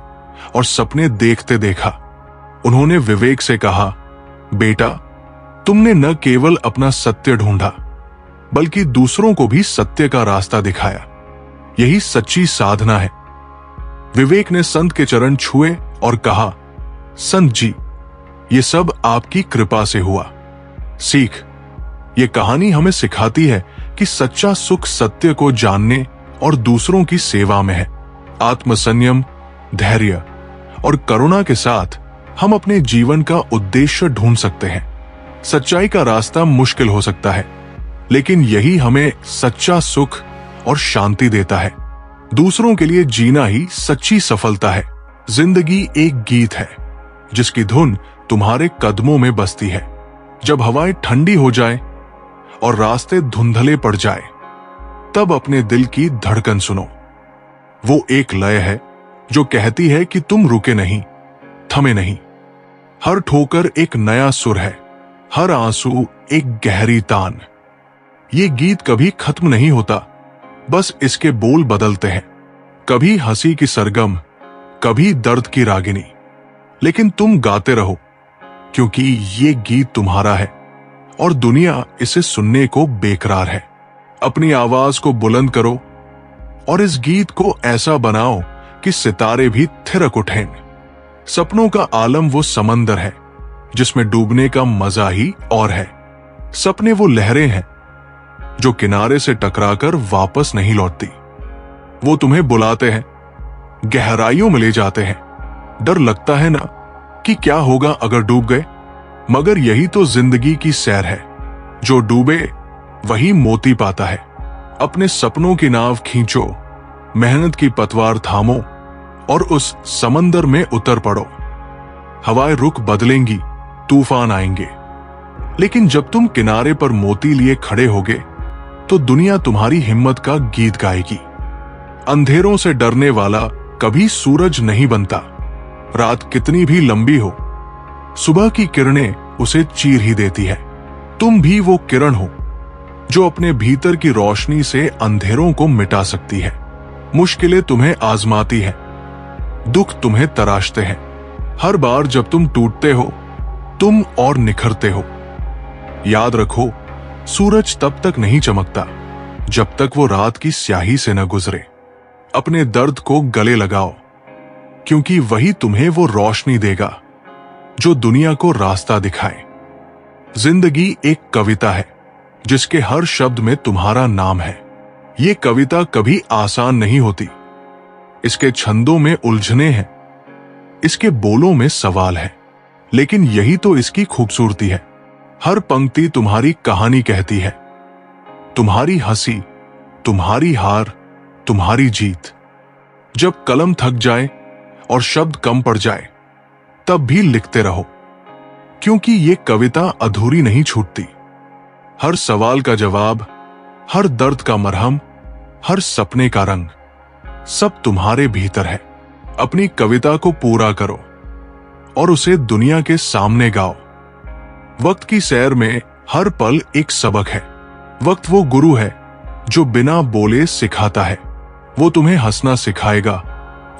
और सपने देखते देखा। उन्होंने विवेक से कहा, बेटा, तुमने न केवल अपना सत्य ढूंढा बल्कि दूसरों को भी सत्य का रास्ता दिखाया। यही सच्ची साधना है। विवेक ने संत के चरण छुए और कहा, संत जी, ये सब आपकी कृपा से हुआ। सीख, ये कहानी हमें सिखाती है कि सच्चा सुख सत्य को जानने और दूसरों की सेवा में है। आत्मसंयम, धैर्य और करुणा के साथ हम अपने जीवन का उद्देश्य ढूंढ सकते हैं। सच्चाई का रास्ता मुश्किल हो सकता है, लेकिन यही हमें सच्चा सुख और शांति देता है। दूसरों के लिए जीना ही सच्ची सफलता है। जिंदगी एक गीत है जिसकी धुन तुम्हारे कदमों में बसती है। जब हवाएं ठंडी हो जाए और रास्ते धुंधले पड़ जाए, तब अपने दिल की धड़कन सुनो। वो एक लय है जो कहती है कि तुम रुके नहीं, थमे नहीं। हर ठोकर एक नया सुर है, हर आंसू एक गहरी तान। ये गीत कभी खत्म नहीं होता, बस इसके बोल बदलते हैं। कभी हंसी की सरगम, कभी दर्द की रागिनी, लेकिन तुम गाते रहो, क्योंकि ये गीत तुम्हारा है और दुनिया इसे सुनने को बेकरार है। अपनी आवाज को बुलंद करो और इस गीत को ऐसा बनाओ कि सितारे भी थिरक उठें। सपनों का आलम वो समंदर है जिसमें डूबने का मजा ही और है। सपने वो लहरें हैं जो किनारे से टकराकर वापस नहीं लौटती। वो तुम्हें बुलाते हैं, गहराइयों में ले जाते हैं। डर लगता है ना कि क्या होगा अगर डूब गए, मगर यही तो जिंदगी की सैर है। जो डूबे वही मोती पाता है। अपने सपनों की नाव खींचो, मेहनत की पतवार थामो और उस समंदर में उतर पड़ो। हवाएं रुख बदलेंगी, तूफान आएंगे, लेकिन जब तुम किनारे पर मोती लिए खड़े होगे तो दुनिया तुम्हारी हिम्मत का गीत गाएगी। अंधेरों से डरने वाला कभी सूरज नहीं बनता। रात कितनी भी लंबी हो, सुबह की किरणें उसे चीर ही देती है। तुम भी वो किरण हो जो अपने भीतर की रोशनी से अंधेरों को मिटा सकती है। मुश्किलें तुम्हें आजमाती हैं, दुख तुम्हें तराशते हैं। हर बार जब तुम टूटते हो, तुम और निखरते हो। याद रखो, सूरज तब तक नहीं चमकता जब तक वो रात की स्याही से न गुजरे। अपने दर्द को गले लगाओ, क्योंकि वही तुम्हें वो रोशनी देगा जो दुनिया को रास्ता दिखाए। जिंदगी एक कविता है जिसके हर शब्द में तुम्हारा नाम है। ये कविता कभी आसान नहीं होती। इसके छंदों में उलझने हैं, इसके बोलों में सवाल है, लेकिन यही तो इसकी खूबसूरती है। हर पंक्ति तुम्हारी कहानी कहती है। तुम्हारी हंसी, तुम्हारी हार, तुम्हारी जीत। जब कलम थक जाए और शब्द कम पड़ जाए, तब भी लिखते रहो, क्योंकि ये कविता अधूरी नहीं छूटती। हर सवाल का जवाब, हर दर्द का मरहम, हर सपने का रंग, सब तुम्हारे भीतर है। अपनी कविता को पूरा करो और उसे दुनिया के सामने गाओ। वक्त की सैर में हर पल एक सबक है। वक्त वो गुरु है जो बिना बोले सिखाता है। वो तुम्हें हंसना सिखाएगा,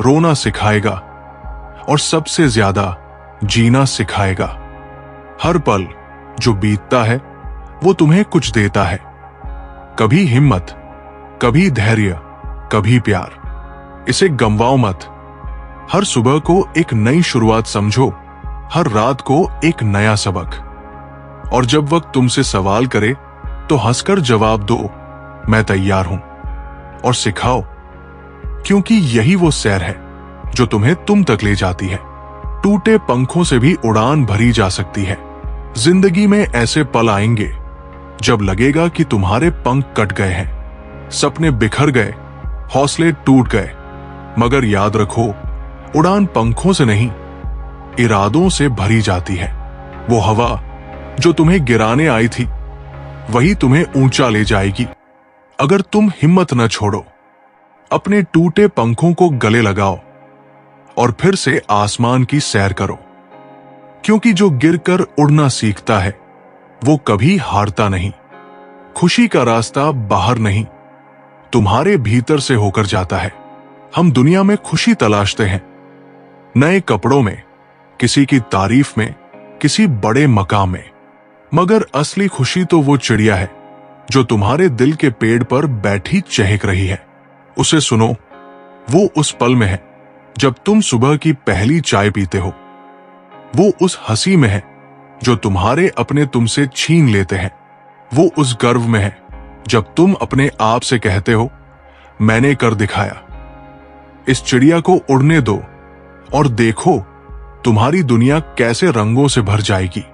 रोना सिखाएगा और सबसे ज्यादा जीना सिखाएगा। हर पल जो बीतता है वो तुम्हें कुछ देता है। कभी हिम्मत, कभी धैर्य, कभी प्यार। इसे गंवाओ मत। हर सुबह को एक नई शुरुआत समझो, हर रात को एक नया सबक। और जब वक्त तुमसे सवाल करे तो हंसकर जवाब दो, मैं तैयार हूं। और सिखाओ, क्योंकि यही वो सैर है जो तुम्हें तुम तक ले जाती है। टूटे पंखों से भी उड़ान भरी जा सकती है। जिंदगी में ऐसे पल आएंगे जब लगेगा कि तुम्हारे पंख कट गए हैं, सपने बिखर गए, हौसले टूट गए। मगर याद रखो, उड़ान पंखों से नहीं, इरादों से भरी जाती है। वो हवा जो तुम्हें गिराने आई थी, वही तुम्हें ऊंचा ले जाएगी, अगर तुम हिम्मत न छोड़ो। अपने टूटे पंखों को गले लगाओ और फिर से आसमान की सैर करो, क्योंकि जो गिरकर उड़ना सीखता है वो कभी हारता नहीं। खुशी का रास्ता बाहर नहीं, तुम्हारे भीतर से होकर जाता है। हम दुनिया में खुशी तलाशते हैं, नए कपड़ों में, किसी की तारीफ में, किसी बड़े मकाम में, मगर असली खुशी तो वो चिड़िया है जो तुम्हारे दिल के पेड़ पर बैठी चहक रही है। उसे सुनो, वो उस पल में है जब तुम सुबह की पहली चाय पीते हो। वो उस हंसी में है जो तुम्हारे अपने तुमसे छीन लेते हैं। वो उस गर्व में है जब तुम अपने आप से कहते हो, मैंने कर दिखाया। इस चिड़िया को उड़ने दो और देखो तुम्हारी दुनिया कैसे रंगों से भर जाएगी।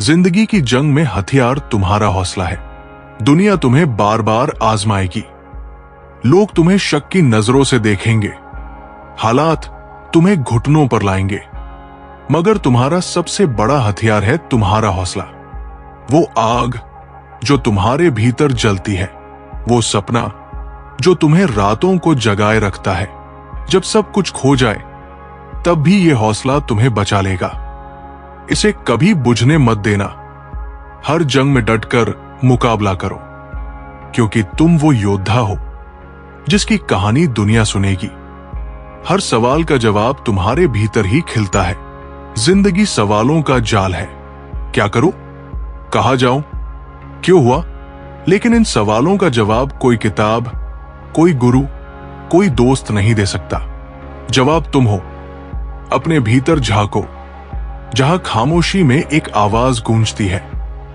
जिंदगी की जंग में हथियार तुम्हारा हौसला है। दुनिया तुम्हें बार बार आजमाएगी। लोग तुम्हें शक की नजरों से देखेंगे। हालात तुम्हें घुटनों पर लाएंगे, मगर तुम्हारा सबसे बड़ा हथियार है तुम्हारा हौसला। वो आग जो तुम्हारे भीतर जलती है, वो सपना जो तुम्हें रातों को जगाए रखता है। जब सब कुछ खो जाए तब भी ये हौसला तुम्हें बचा लेगा। इसे कभी बुझने मत देना। हर जंग में डटकर मुकाबला करो, क्योंकि तुम वो योद्धा हो जिसकी कहानी दुनिया सुनेगी। हर सवाल का जवाब तुम्हारे भीतर ही खिलता है। जिंदगी सवालों का जाल है। क्या करूं? कहां जाऊं? क्यों हुआ? लेकिन इन सवालों का जवाब कोई किताब, कोई गुरु, कोई दोस्त नहीं दे सकता। जवाब तुम हो। अपने भीतर झांको। जहां खामोशी में एक आवाज गूंजती है,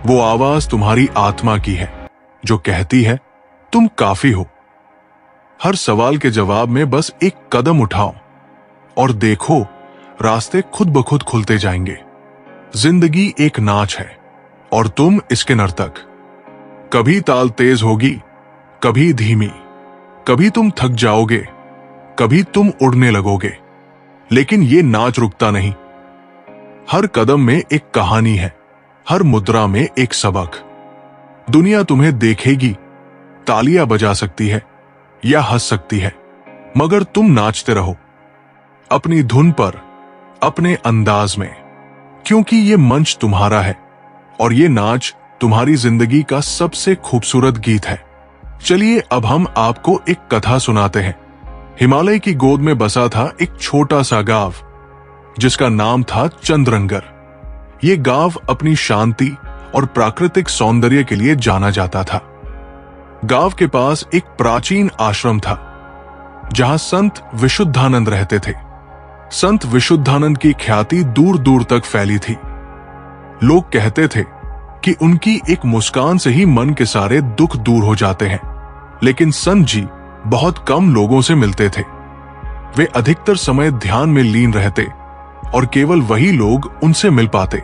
वो आवाज तुम्हारी आत्मा की है, जो कहती है तुम काफी हो। हर सवाल के जवाब में बस एक कदम उठाओ और देखो रास्ते खुद ब खुद खुलते जाएंगे। जिंदगी एक नाच है और तुम इसके नर्तक। कभी ताल तेज होगी, कभी धीमी, कभी तुम थक जाओगे, कभी तुम उड़ने लगोगे, लेकिन ये नाच रुकता नहीं। हर कदम में एक कहानी है, हर मुद्रा में एक सबक। दुनिया तुम्हें देखेगी, तालियां बजा सकती है या हंस सकती है, मगर तुम नाचते रहो अपनी धुन पर, अपने अंदाज में, क्योंकि ये मंच तुम्हारा है और ये नाच तुम्हारी जिंदगी का सबसे खूबसूरत गीत है। चलिए अब हम आपको एक कथा सुनाते हैं। हिमालय की गोद में बसा था एक छोटा सा गांव जिसका नाम था चंद्रंगर। ये गांव अपनी शांति और प्राकृतिक सौंदर्य के लिए जाना जाता था। गांव के पास एक प्राचीन आश्रम था जहां संत विशुद्धानंद रहते थे। संत विशुद्धानंद की ख्याति दूर दूर तक फैली थी। लोग कहते थे कि उनकी एक मुस्कान से ही मन के सारे दुख दूर हो जाते हैं। लेकिन संत जी बहुत कम लोगों से मिलते थे। वे अधिकतर समय ध्यान में लीन रहते और केवल वही लोग उनसे मिल पाते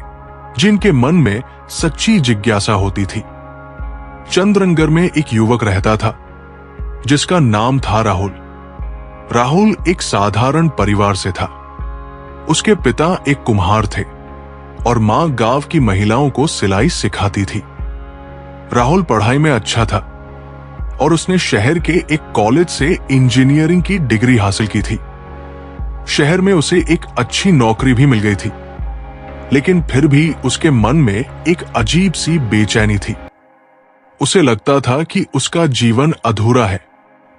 जिनके मन में सच्ची जिज्ञासा होती थी। चंद्रंगर में एक युवक रहता था जिसका नाम था राहुल। राहुल एक साधारण परिवार से था। उसके पिता एक कुम्हार थे और मां गांव की महिलाओं को सिलाई सिखाती थी। राहुल पढ़ाई में अच्छा था और उसने शहर के एक कॉलेज से इंजीनियरिंग की डिग्री हासिल की थी। शहर में उसे एक अच्छी नौकरी भी मिल गई थी, लेकिन फिर भी उसके मन में एक अजीब सी बेचैनी थी। उसे लगता था कि उसका जीवन अधूरा है।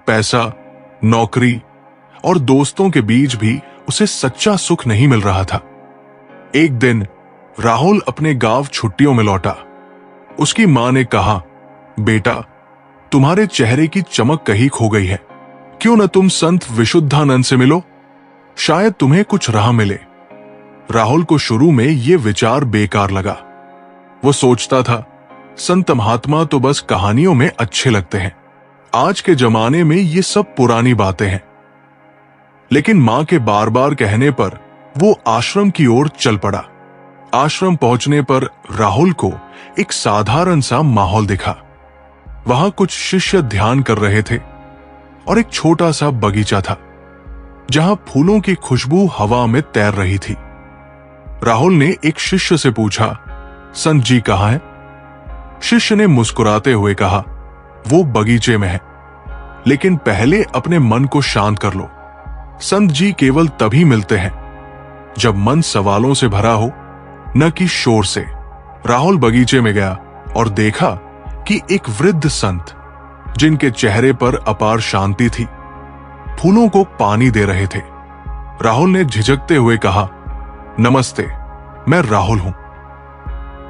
पैसा, नौकरी और दोस्तों के बीच भी उसे सच्चा सुख नहीं मिल रहा था। एक दिन राहुल अपने गांव छुट्टियों में लौटा। उसकी मां ने कहा, बेटा, तुम्हारे चेहरे की चमक कहीं खो गई है। क्यों न तुम संत विशुद्धानंद से मिलो, शायद तुम्हें कुछ राह मिले। राहुल को शुरू में यह विचार बेकार लगा। वो सोचता था, संत महात्मा तो बस कहानियों में अच्छे लगते हैं। आज के जमाने में ये सब पुरानी बातें हैं। लेकिन मां के बार बार कहने पर वो आश्रम की ओर चल पड़ा। आश्रम पहुंचने पर राहुल को एक साधारण सा माहौल दिखा। वहां कुछ शिष्य ध्यान कर रहे थे और एक छोटा सा बगीचा था जहां फूलों की खुशबू हवा में तैर रही थी। राहुल ने एक शिष्य से पूछा, संत जी कहां है? शिष्य ने मुस्कुराते हुए कहा, वो बगीचे में है, लेकिन पहले अपने मन को शांत कर लो। संत जी केवल तभी मिलते हैं जब मन सवालों से भरा हो, न कि शोर से। राहुल बगीचे में गया और देखा कि एक वृद्ध संत, जिनके चेहरे पर अपार शांति थी, फूलों को पानी दे रहे थे। राहुल ने झिझकते हुए कहा, नमस्ते, मैं राहुल हूं।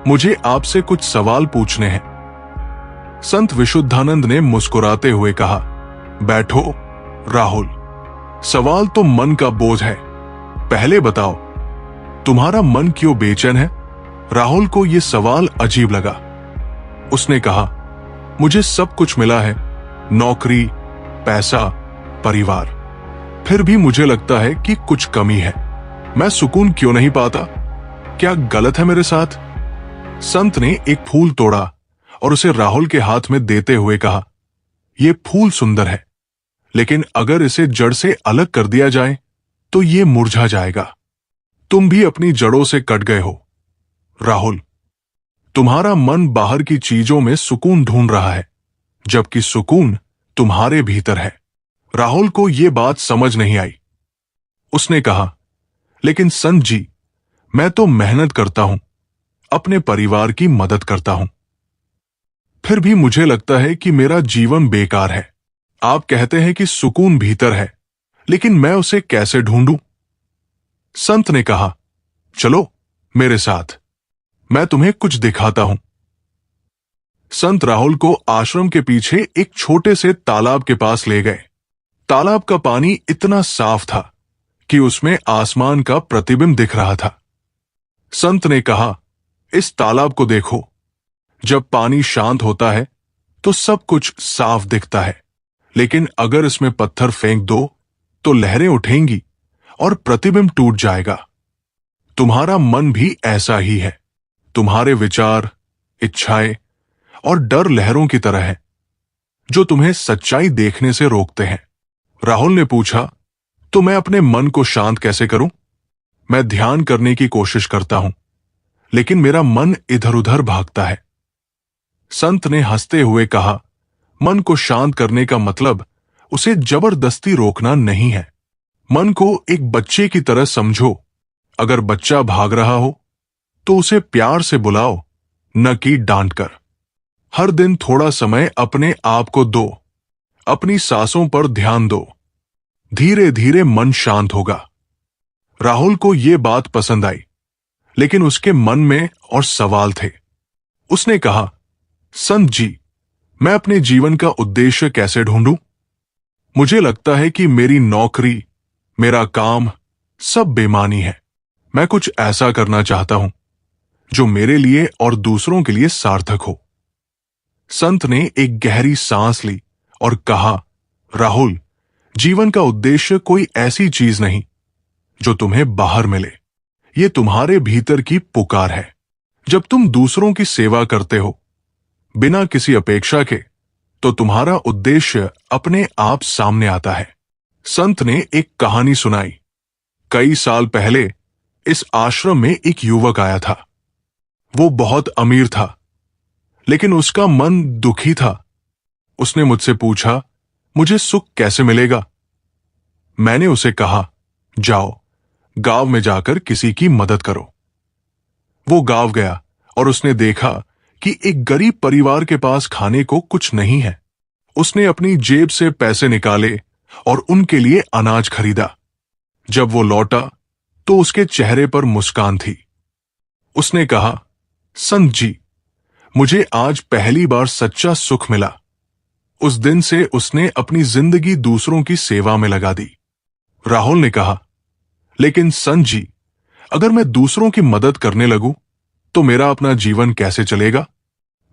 मुझे आपसे कुछ सवाल पूछने हैं। संत विशुद्धानंद ने मुस्कुराते हुए कहा, बैठो राहुल, सवाल तो मन का बोझ है। पहले बताओ, तुम्हारा मन क्यों बेचैन है? राहुल को यह सवाल अजीब लगा। उसने कहा, मुझे सब कुछ मिला है, नौकरी, पैसा, परिवार। फिर भी मुझे लगता है कि कुछ कमी है। मैं सुकून क्यों नहीं पाता? क्या गलत है मेरे साथ? संत ने एक फूल तोड़ा और उसे राहुल के हाथ में देते हुए कहा, यह फूल सुंदर है, लेकिन अगर इसे जड़ से अलग कर दिया जाए तो ये मुरझा जाएगा। तुम भी अपनी जड़ों से कट गए हो राहुल। तुम्हारा मन बाहर की चीजों में सुकून ढूंढ रहा है, जबकि सुकून तुम्हारे भीतर है। राहुल को यह बात समझ नहीं आई। उसने कहा, लेकिन संत जी, मैं तो मेहनत करता हूं, अपने परिवार की मदद करता हूं, फिर भी मुझे लगता है कि मेरा जीवन बेकार है। आप कहते हैं कि सुकून भीतर है, लेकिन मैं उसे कैसे ढूंढूं? संत ने कहा, चलो मेरे साथ, मैं तुम्हें कुछ दिखाता हूं। संत राहुल को आश्रम के पीछे एक छोटे से तालाब के पास ले गए। तालाब का पानी इतना साफ था कि उसमें आसमान का प्रतिबिंब दिख रहा था। संत ने कहा, इस तालाब को देखो, जब पानी शांत होता है तो सब कुछ साफ दिखता है, लेकिन अगर इसमें पत्थर फेंक दो तो लहरें उठेंगी और प्रतिबिंब टूट जाएगा। तुम्हारा मन भी ऐसा ही है। तुम्हारे विचार, इच्छाएं और डर लहरों की तरह है, जो तुम्हें सच्चाई देखने से रोकते हैं। राहुल ने पूछा, तो मैं अपने मन को शांत कैसे करूं? मैं ध्यान करने की कोशिश करता हूं, लेकिन मेरा मन इधर उधर भागता है। संत ने हंसते हुए कहा, मन को शांत करने का मतलब उसे जबरदस्ती रोकना नहीं है। मन को एक बच्चे की तरह समझो। अगर बच्चा भाग रहा हो तो उसे प्यार से बुलाओ, न कि डांट कर। हर दिन थोड़ा समय अपने आप को दो, अपनी सांसों पर ध्यान दो। धीरे धीरे मन शांत होगा। राहुल को यह बात पसंद आई, लेकिन उसके मन में और सवाल थे। उसने कहा, संत जी, मैं अपने जीवन का उद्देश्य कैसे ढूंढूं? मुझे लगता है कि मेरी नौकरी, मेरा काम सब बेमानी है। मैं कुछ ऐसा करना चाहता हूं जो मेरे लिए और दूसरों के लिए सार्थक हो। संत ने एक गहरी सांस ली और कहा, राहुल, जीवन का उद्देश्य कोई ऐसी चीज नहीं जो तुम्हें बाहर मिले। ये तुम्हारे भीतर की पुकार है। जब तुम दूसरों की सेवा करते हो बिना किसी अपेक्षा के, तो तुम्हारा उद्देश्य अपने आप सामने आता है। संत ने एक कहानी सुनाई। कई साल पहले इस आश्रम में एक युवक आया था। वो बहुत अमीर था, लेकिन उसका मन दुखी था। उसने मुझसे पूछा, मुझे सुख कैसे मिलेगा? मैंने उसे कहा, जाओ गांव में जाकर किसी की मदद करो। वो गांव गया और उसने देखा कि एक गरीब परिवार के पास खाने को कुछ नहीं है। उसने अपनी जेब से पैसे निकाले और उनके लिए अनाज खरीदा। जब वो लौटा तो उसके चेहरे पर मुस्कान थी। उसने कहा, संत जी, मुझे आज पहली बार सच्चा सुख मिला। उस दिन से उसने अपनी जिंदगी दूसरों की सेवा में लगा दी। राहुल ने कहा, लेकिन संत जी, अगर मैं दूसरों की मदद करने लगूं तो मेरा अपना जीवन कैसे चलेगा?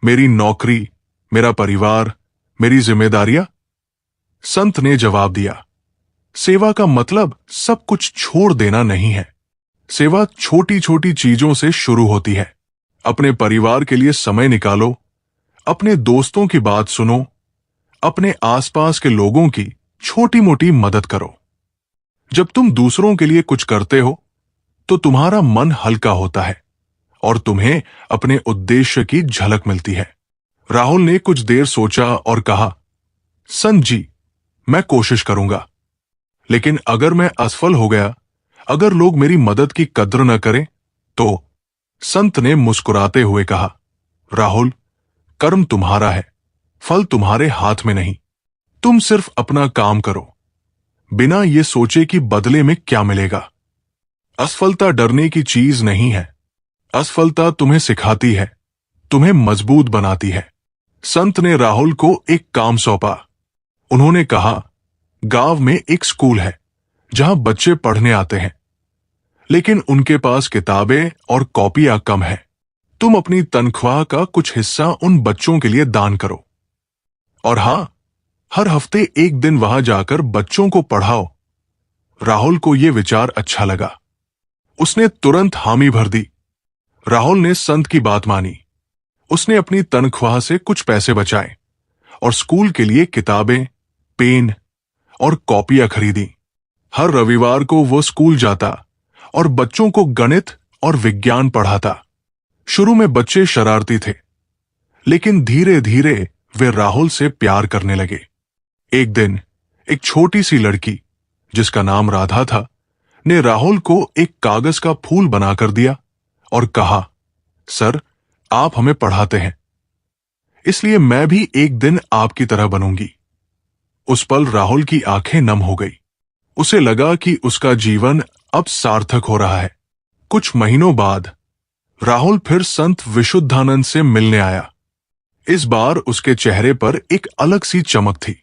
मेरी नौकरी, मेरा परिवार, मेरी जिम्मेदारियां? संत ने जवाब दिया, सेवा का मतलब सब कुछ छोड़ देना नहीं है। सेवा छोटी छोटी चीजों से शुरू होती है। अपने परिवार के लिए समय निकालो, अपने दोस्तों की बात सुनो, अपने आसपास के लोगों की छोटी मोटी मदद करो। जब तुम दूसरों के लिए कुछ करते हो तो तुम्हारा मन हल्का होता है और तुम्हें अपने उद्देश्य की झलक मिलती है। राहुल ने कुछ देर सोचा और कहा, संत जी, मैं कोशिश करूंगा, लेकिन अगर मैं असफल हो गया, अगर लोग मेरी मदद की कद्र न करें तो? संत ने मुस्कुराते हुए कहा, राहुल, कर्म तुम्हारा है, फल तुम्हारे हाथ में नहीं। तुम सिर्फ अपना काम करो, बिना ये सोचे कि बदले में क्या मिलेगा। असफलता डरने की चीज नहीं है। असफलता तुम्हें सिखाती है, तुम्हें मजबूत बनाती है। संत ने राहुल को एक काम सौंपा। उन्होंने कहा, गांव में एक स्कूल है जहां बच्चे पढ़ने आते हैं, लेकिन उनके पास किताबें और कॉपियां कम है। तुम अपनी तनख्वाह का कुछ हिस्सा उन बच्चों के लिए दान करो। और हां, हर हफ्ते एक दिन वहां जाकर बच्चों को पढ़ाओ। राहुल को यह विचार अच्छा लगा। उसने तुरंत हामी भर दी। राहुल ने संत की बात मानी। उसने अपनी तनख्वाह से कुछ पैसे बचाए और स्कूल के लिए किताबें, पेन और कॉपियां खरीदी। हर रविवार को वो स्कूल जाता और बच्चों को गणित और विज्ञान पढ़ाता। शुरू में बच्चे शरारती थे, लेकिन धीरे धीरे वे राहुल से प्यार करने लगे। एक दिन एक छोटी सी लड़की, जिसका नाम राधा था, ने राहुल को एक कागज का फूल बनाकर दिया और कहा, सर, आप हमें पढ़ाते हैं, इसलिए मैं भी एक दिन आपकी तरह बनूंगी। उस पल राहुल की आंखें नम हो गई। उसे लगा कि उसका जीवन अब सार्थक हो रहा है। कुछ महीनों बाद राहुल फिर संत विशुद्धानंद से मिलने आया। इस बार उसके चेहरे पर एक अलग सी चमक थी।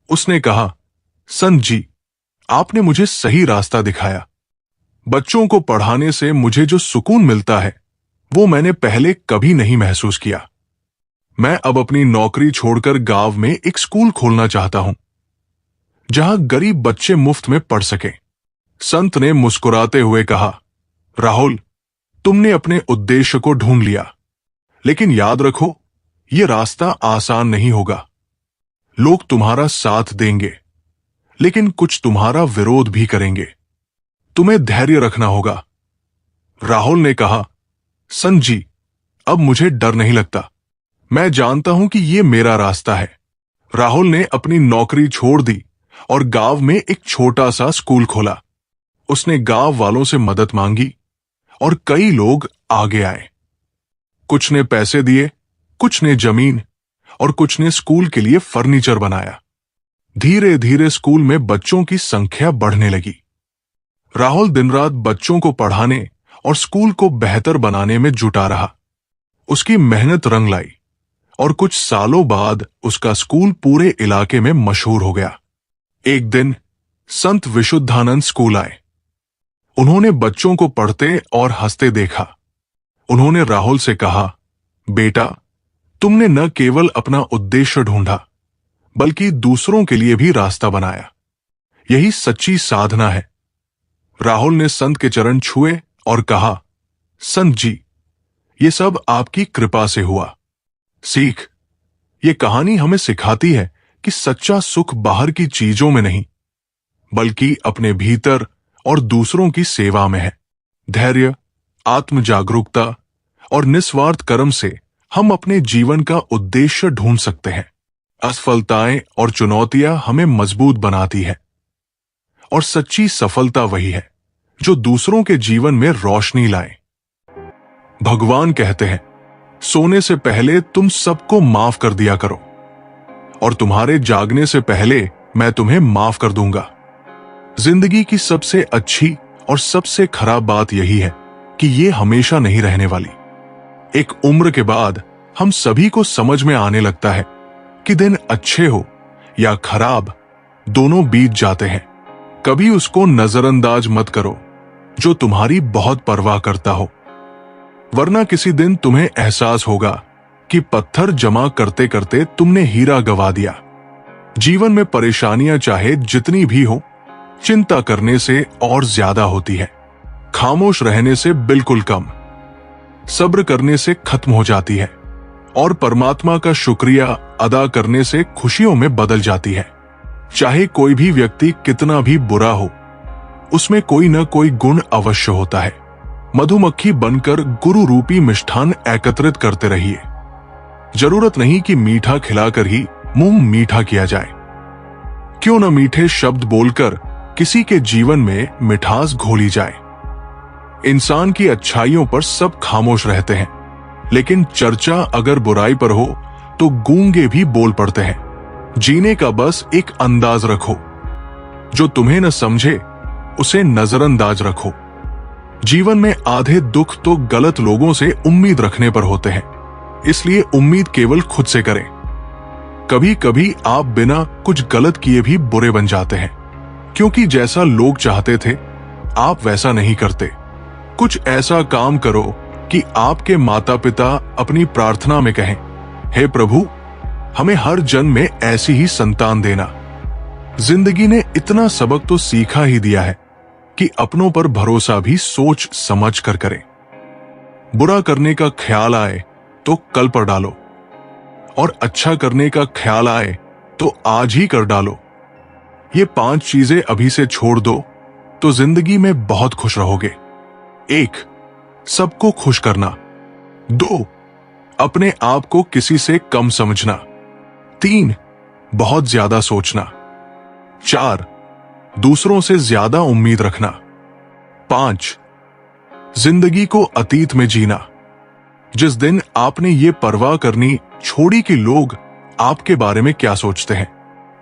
उसने कहा, संत जी, आपने मुझे सही रास्ता दिखाया। बच्चों को पढ़ाने से मुझे जो सुकून मिलता है, वो मैंने पहले कभी नहीं महसूस किया। मैं अब अपनी नौकरी छोड़कर गांव में एक स्कूल खोलना चाहता हूं, जहां गरीब बच्चे मुफ्त में पढ़ सकें। संत ने मुस्कुराते हुए कहा, राहुल, तुमने अपने उद्देश्य को ढूंढ लिया, लेकिन याद रखो, यह रास्ता आसान नहीं होगा। लोग तुम्हारा साथ देंगे, लेकिन कुछ तुम्हारा विरोध भी करेंगे। तुम्हें धैर्य रखना होगा। राहुल ने कहा, संत जी, अब मुझे डर नहीं लगता। मैं जानता हूं कि यह मेरा रास्ता है। राहुल ने अपनी नौकरी छोड़ दी और गांव में एक छोटा सा स्कूल खोला। उसने गांव वालों से मदद मांगी और कई लोग आगे आए। कुछ ने पैसे दिए, कुछ ने जमीन और कुछ ने स्कूल के लिए फर्नीचर बनाया। धीरे धीरे स्कूल में बच्चों की संख्या बढ़ने लगी। राहुल दिन रात बच्चों को पढ़ाने और स्कूल को बेहतर बनाने में जुटा रहा। उसकी मेहनत रंग लाई और कुछ सालों बाद उसका स्कूल पूरे इलाके में मशहूर हो गया। एक दिन संत विशुद्धानंद स्कूल आए। उन्होंने बच्चों को पढ़ते और हंसते देखा। उन्होंने राहुल से कहा, बेटा, तुमने न केवल अपना उद्देश्य ढूंढा, बल्कि दूसरों के लिए भी रास्ता बनाया। यही सच्ची साधना है। राहुल ने संत के चरण छुए और कहा, संत जी, ये सब आपकी कृपा से हुआ। सीख, ये कहानी हमें सिखाती है कि सच्चा सुख बाहर की चीजों में नहीं, बल्कि अपने भीतर और दूसरों की सेवा में है। धैर्य, आत्म जागरूकता और निस्वार्थ कर्म से हम अपने जीवन का उद्देश्य ढूंढ सकते हैं। असफलताएं और चुनौतियां हमें मजबूत बनाती है, और सच्ची सफलता वही है जो दूसरों के जीवन में रोशनी लाए। भगवान कहते हैं, सोने से पहले तुम सबको माफ कर दिया करो, और तुम्हारे जागने से पहले मैं तुम्हें माफ कर दूंगा। जिंदगी की सबसे अच्छी और सबसे खराब बात यही है कि ये हमेशा नहीं रहने वाली। एक उम्र के बाद हम सभी को समझ में आने लगता है कि दिन अच्छे हो या खराब, दोनों बीत जाते हैं। कभी उसको नजरअंदाज मत करो जो तुम्हारी बहुत परवाह करता हो, वरना किसी दिन तुम्हें एहसास होगा कि पत्थर जमा करते करते तुमने हीरा गंवा दिया। जीवन में परेशानियां चाहे जितनी भी हो, चिंता करने से और ज्यादा होती है। खामोश रहने से बिल्कुल कम। सब्र करने से खत्म हो जाती है, और परमात्मा का शुक्रिया अदा करने से खुशियों में बदल जाती है। चाहे कोई भी व्यक्ति कितना भी बुरा हो, उसमें कोई न कोई गुण अवश्य होता है। मधुमक्खी बनकर गुरु रूपी मिष्ठान एकत्रित करते रहिए। जरूरत नहीं कि मीठा खिलाकर ही मुंह मीठा किया जाए। क्यों न मीठे शब्द बोलकर किसी के जीवन में मिठास घोली जाए। इंसान की अच्छाइयों पर सब खामोश रहते हैं, लेकिन चर्चा अगर बुराई पर हो तो गूंगे भी बोल पड़ते हैं। जीने का बस एक अंदाज रखो। जो तुम्हें न समझे उसे नजरअंदाज रखो। जीवन में आधे दुख तो गलत लोगों से उम्मीद रखने पर होते हैं, इसलिए उम्मीद केवल खुद से करें। कभी कभी आप बिना कुछ गलत किए भी बुरे बन जाते हैं, क्योंकि जैसा लोग चाहते थे आप वैसा नहीं करते। कुछ ऐसा काम करो कि आपके माता पिता अपनी प्रार्थना में कहें, हे प्रभु, हमें हर जन्म में ऐसी ही संतान देना। जिंदगी ने इतना सबक तो सीखा ही दिया है कि अपनों पर भरोसा भी सोच समझ कर करें। बुरा करने का ख्याल आए तो कल पर डालो, और अच्छा करने का ख्याल आए तो आज ही कर डालो। ये 5 चीजें अभी से छोड़ दो तो जिंदगी में बहुत खुश रहोगे। 1. सबको खुश करना। 2. अपने आप को किसी से कम समझना। 3. बहुत ज्यादा सोचना। 4. दूसरों से ज्यादा उम्मीद रखना। 5. जिंदगी को अतीत में जीना। जिस दिन आपने ये परवाह करनी छोड़ी कि लोग आपके बारे में क्या सोचते हैं,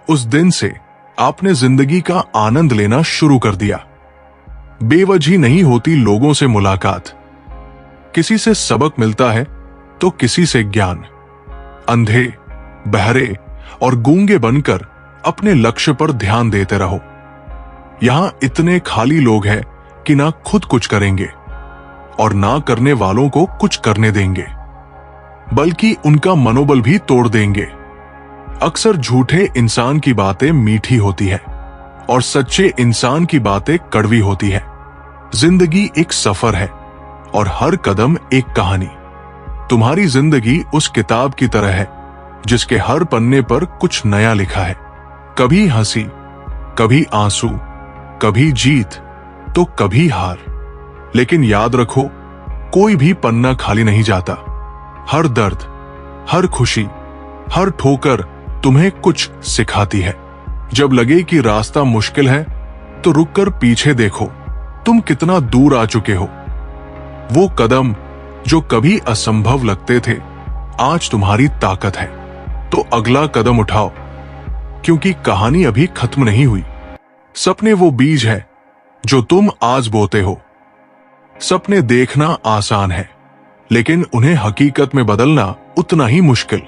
उस दिन से आपने जिंदगी का आनंद लेना शुरू कर दिया। बेवजह नहीं होती लोगों से मुलाकात। किसी से सबक मिलता है तो किसी से ज्ञान। अंधे, बहरे और गूंगे बनकर अपने लक्ष्य पर ध्यान देते रहो। यहां इतने खाली लोग हैं कि ना खुद कुछ करेंगे और ना करने वालों को कुछ करने देंगे, बल्कि उनका मनोबल भी तोड़ देंगे। अक्सर झूठे इंसान की बातें मीठी होती है और सच्चे इंसान की बातें कड़वी होती है। जिंदगी एक सफर है और हर कदम एक कहानी। तुम्हारी जिंदगी उस किताब की तरह है जिसके हर पन्ने पर कुछ नया लिखा है। कभी हंसी, कभी आंसू, कभी जीत तो कभी हार। लेकिन याद रखो, कोई भी पन्ना खाली नहीं जाता। हर दर्द, हर खुशी, हर ठोकर तुम्हें कुछ सिखाती है। जब लगे कि रास्ता मुश्किल है तो रुककर पीछे देखो, तुम कितना दूर आ चुके हो। वो कदम जो कभी असंभव लगते थे, आज तुम्हारी ताकत है। तो अगला कदम उठाओ, क्योंकि कहानी अभी खत्म नहीं हुई। सपने वो बीज है जो तुम आज बोते हो। सपने देखना आसान है, लेकिन उन्हें हकीकत में बदलना उतना ही मुश्किल।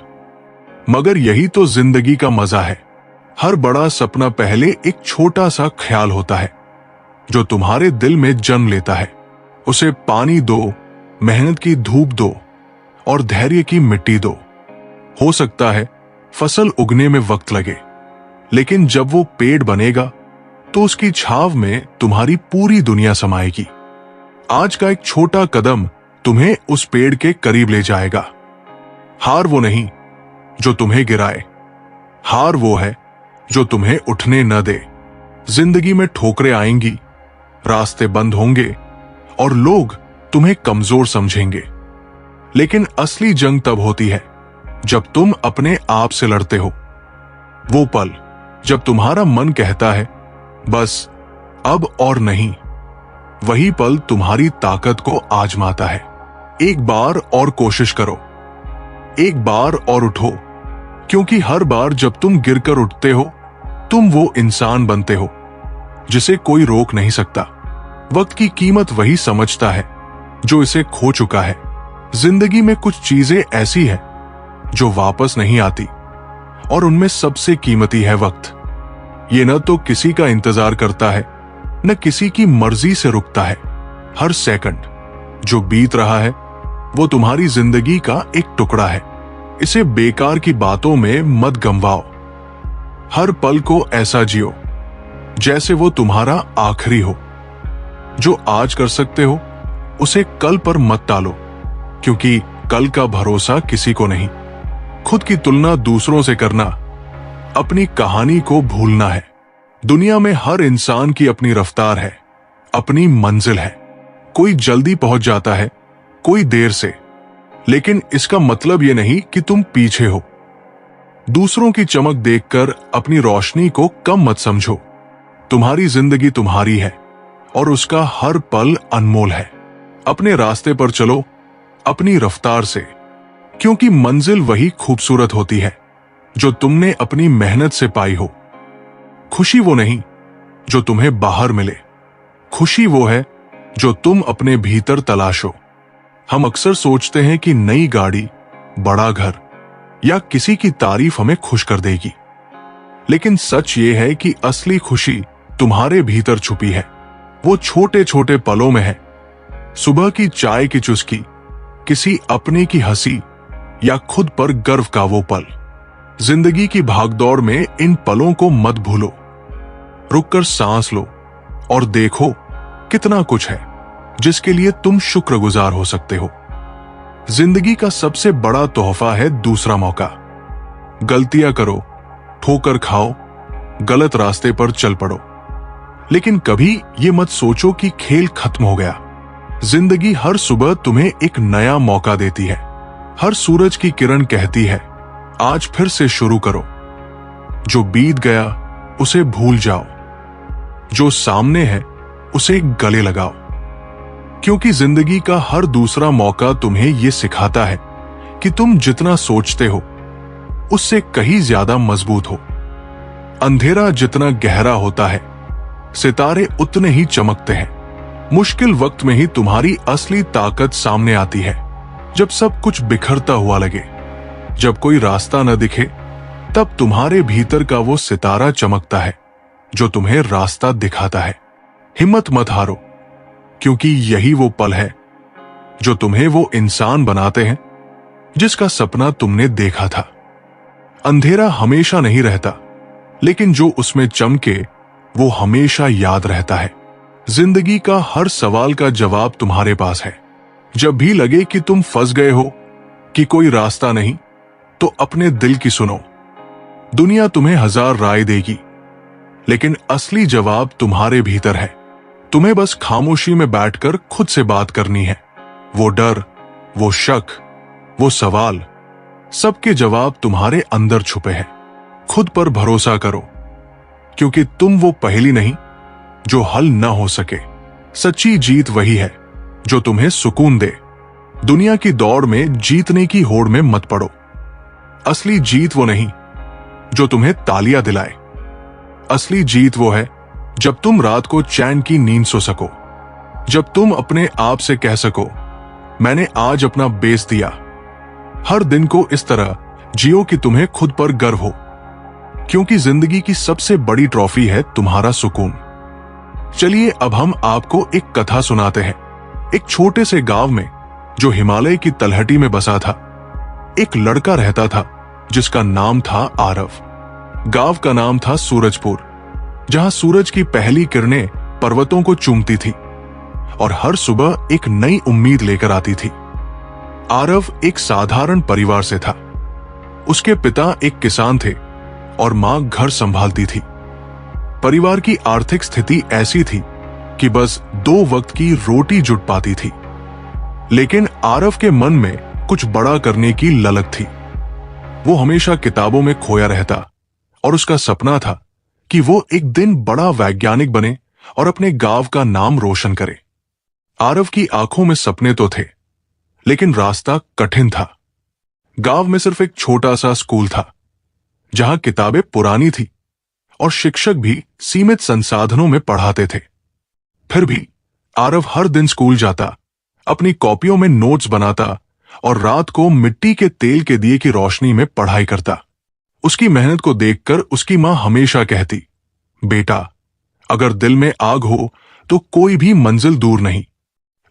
मगर यही तो जिंदगी का मजा है। हर बड़ा सपना पहले एक छोटा सा ख्याल होता है जो तुम्हारे दिल में जन्म लेता है। उसे पानी दो, मेहनत की धूप दो और धैर्य की मिट्टी दो। हो सकता है फसल उगने में वक्त लगे, लेकिन जब वो पेड़ बनेगा तो उसकी छाव में तुम्हारी पूरी दुनिया समाएगी। आज का एक छोटा कदम तुम्हें उस पेड़ के करीब ले जाएगा। हार वो नहीं जो तुम्हें गिराए, हार वो है जो तुम्हें उठने न दे। जिंदगी में ठोकरें आएंगी, रास्ते बंद होंगे और लोग तुम्हें कमजोर समझेंगे, लेकिन असली जंग तब होती है जब तुम अपने आप से लड़ते हो। वो पल जब तुम्हारा मन कहता है बस अब और नहीं, वही पल तुम्हारी ताकत को आजमाता है। एक बार और कोशिश करो, एक बार और उठो, क्योंकि हर बार जब तुम गिरकर उठते हो, तुम वो इंसान बनते हो जिसे कोई रोक नहीं सकता। वक्त की कीमत वही समझता है जो इसे खो चुका है। जिंदगी में कुछ चीजें ऐसी हैं जो वापस नहीं आती, और उनमें सबसे कीमती है वक्त। ये न तो किसी का इंतजार करता है, न किसी की मर्जी से रुकता है। हर सेकंड जो बीत रहा है वो तुम्हारी जिंदगी का एक टुकड़ा है। इसे बेकार की बातों में मत गंवाओ। हर पल को ऐसा जियो जैसे वो तुम्हारा आखिरी हो। जो आज कर सकते हो उसे कल पर मत टालो, क्योंकि कल का भरोसा किसी को नहीं। खुद की तुलना दूसरों से करना अपनी कहानी को भूलना है। दुनिया में हर इंसान की अपनी रफ्तार है, अपनी मंजिल है। कोई जल्दी पहुंच जाता है, कोई देर से, लेकिन इसका मतलब यह नहीं कि तुम पीछे हो। दूसरों की चमक देखकर अपनी रोशनी को कम मत समझो। तुम्हारी जिंदगी तुम्हारी है और उसका हर पल अनमोल है। अपने रास्ते पर चलो, अपनी रफ्तार से, क्योंकि मंजिल वही खूबसूरत होती है जो तुमने अपनी मेहनत से पाई हो। खुशी वो नहीं जो तुम्हें बाहर मिले, खुशी वो है जो तुम अपने भीतर तलाशो। हम अक्सर सोचते हैं कि नई गाड़ी, बड़ा घर या किसी की तारीफ हमें खुश कर देगी, लेकिन सच ये है कि असली खुशी तुम्हारे भीतर छुपी है। वो छोटे छोटे पलों में है। सुबह की चाय की चुस्की, किसी अपने की हंसी या खुद पर गर्व का वो पल। जिंदगी की भागदौड़ में इन पलों को मत भूलो। रुककर सांस लो और देखो कितना कुछ है जिसके लिए तुम शुक्रगुजार हो सकते हो। जिंदगी का सबसे बड़ा तोहफा है दूसरा मौका। गलतियां करो, ठोकर खाओ, गलत रास्ते पर चल पड़ो, लेकिन कभी ये मत सोचो कि खेल खत्म हो गया। जिंदगी हर सुबह तुम्हें एक नया मौका देती है। हर सूरज की किरण कहती है, आज फिर से शुरू करो। जो बीत गया उसे भूल जाओ, जो सामने है उसे गले लगाओ, क्योंकि जिंदगी का हर दूसरा मौका तुम्हें यह सिखाता है कि तुम जितना सोचते हो उससे कहीं ज्यादा मजबूत हो। अंधेरा जितना गहरा होता है, सितारे उतने ही चमकते हैं। मुश्किल वक्त में ही तुम्हारी असली ताकत सामने आती है, जब सब कुछ बिखरता हुआ लगे। जब कोई रास्ता न दिखे, तब तुम्हारे भीतर का वो सितारा चमकता है जो तुम्हें रास्ता दिखाता है। हिम्मत मत हारो, क्योंकि यही वो पल है जो तुम्हें वो इंसान बनाते हैं जिसका सपना तुमने देखा था। अंधेरा हमेशा नहीं रहता, लेकिन जो उसमें चमके वो हमेशा याद रहता है। जिंदगी का हर सवाल का जवाब तुम्हारे पास है। जब भी लगे कि तुम फंस गए हो, कि कोई रास्ता नहीं, तो अपने दिल की सुनो। दुनिया तुम्हें 1000 राय देगी, लेकिन असली जवाब तुम्हारे भीतर है। तुम्हें बस खामोशी में बैठकर खुद से बात करनी है। वो डर, वो शक, वो सवाल, सबके जवाब तुम्हारे अंदर छुपे हैं। खुद पर भरोसा करो, क्योंकि तुम वो पहेली नहीं जो हल न हो सके। सच्ची जीत वही है जो तुम्हें सुकून दे। दुनिया की दौड़ में जीतने की होड़ में मत पड़ो। असली जीत वो नहीं जो तुम्हें तालियां दिलाए। असली जीत वो है जब तुम रात को चैन की नींद सो सको, जब तुम अपने आप से कह सको, मैंने आज अपना बेस्ट दिया। हर दिन को इस तरह जियो कि तुम्हें खुद पर गर्व हो, क्योंकि जिंदगी की सबसे बड़ी ट्रॉफी है तुम्हारा सुकून। चलिए अब हम आपको एक कथा सुनाते हैं। एक छोटे से गांव में, जो हिमालय की तलहटी में बसा था, एक लड़का रहता था जिसका नाम था आरव। गांव का नाम था सूरजपुर, जहां सूरज की पहली किरणें पर्वतों को चूमती थी और हर सुबह एक नई उम्मीद लेकर आती थी। आरव एक साधारण परिवार से था। उसके पिता एक किसान थे और मां घर संभालती थी। परिवार की आर्थिक स्थिति ऐसी थी कि बस 2 वक्त की रोटी जुट पाती थी। लेकिन आरव के मन में कुछ बड़ा करने की ललक थी। वो हमेशा किताबों में खोया रहता और उसका सपना था कि वो एक दिन बड़ा वैज्ञानिक बने और अपने गांव का नाम रोशन करे। आरव की आंखों में सपने तो थे, लेकिन रास्ता कठिन था। गांव में सिर्फ एक छोटा सा स्कूल था, जहां किताबें पुरानी थी और शिक्षक भी सीमित संसाधनों में पढ़ाते थे। फिर भी आरव हर दिन स्कूल जाता, अपनी कॉपियों में नोट्स बनाता और रात को मिट्टी के तेल के दिए की रोशनी में पढ़ाई करता। उसकी मेहनत को देखकर उसकी मां हमेशा कहती, बेटा, अगर दिल में आग हो तो कोई भी मंजिल दूर नहीं।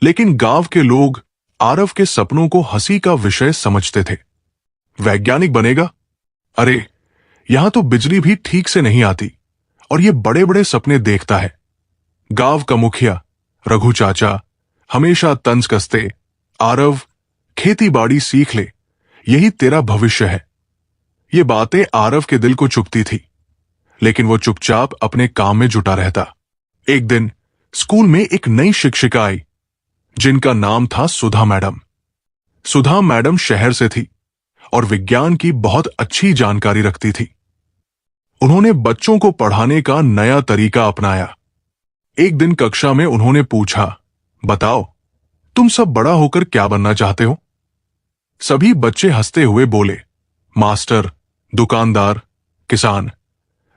लेकिन गांव के लोग आरव के सपनों को हंसी का विषय समझते थे। वैज्ञानिक बनेगा? अरे, यहां तो बिजली भी ठीक से नहीं आती और ये बड़े बड़े सपने देखता है। गांव का मुखिया रघु चाचा हमेशा तंज कसते, आरव, खेती बाड़ी सीख ले, यही तेरा भविष्य है। ये बातें आरव के दिल को चुभती थी, लेकिन वो चुपचाप अपने काम में जुटा रहता। एक दिन स्कूल में एक नई शिक्षिका आई, जिनका नाम था सुधा मैडम। सुधा मैडम शहर से थी और विज्ञान की बहुत अच्छी जानकारी रखती थी। उन्होंने बच्चों को पढ़ाने का नया तरीका अपनाया। एक दिन कक्षा में उन्होंने पूछा, बताओ, तुम सब बड़ा होकर क्या बनना चाहते हो? सभी बच्चे हंसते हुए बोले, मास्टर, दुकानदार, किसान।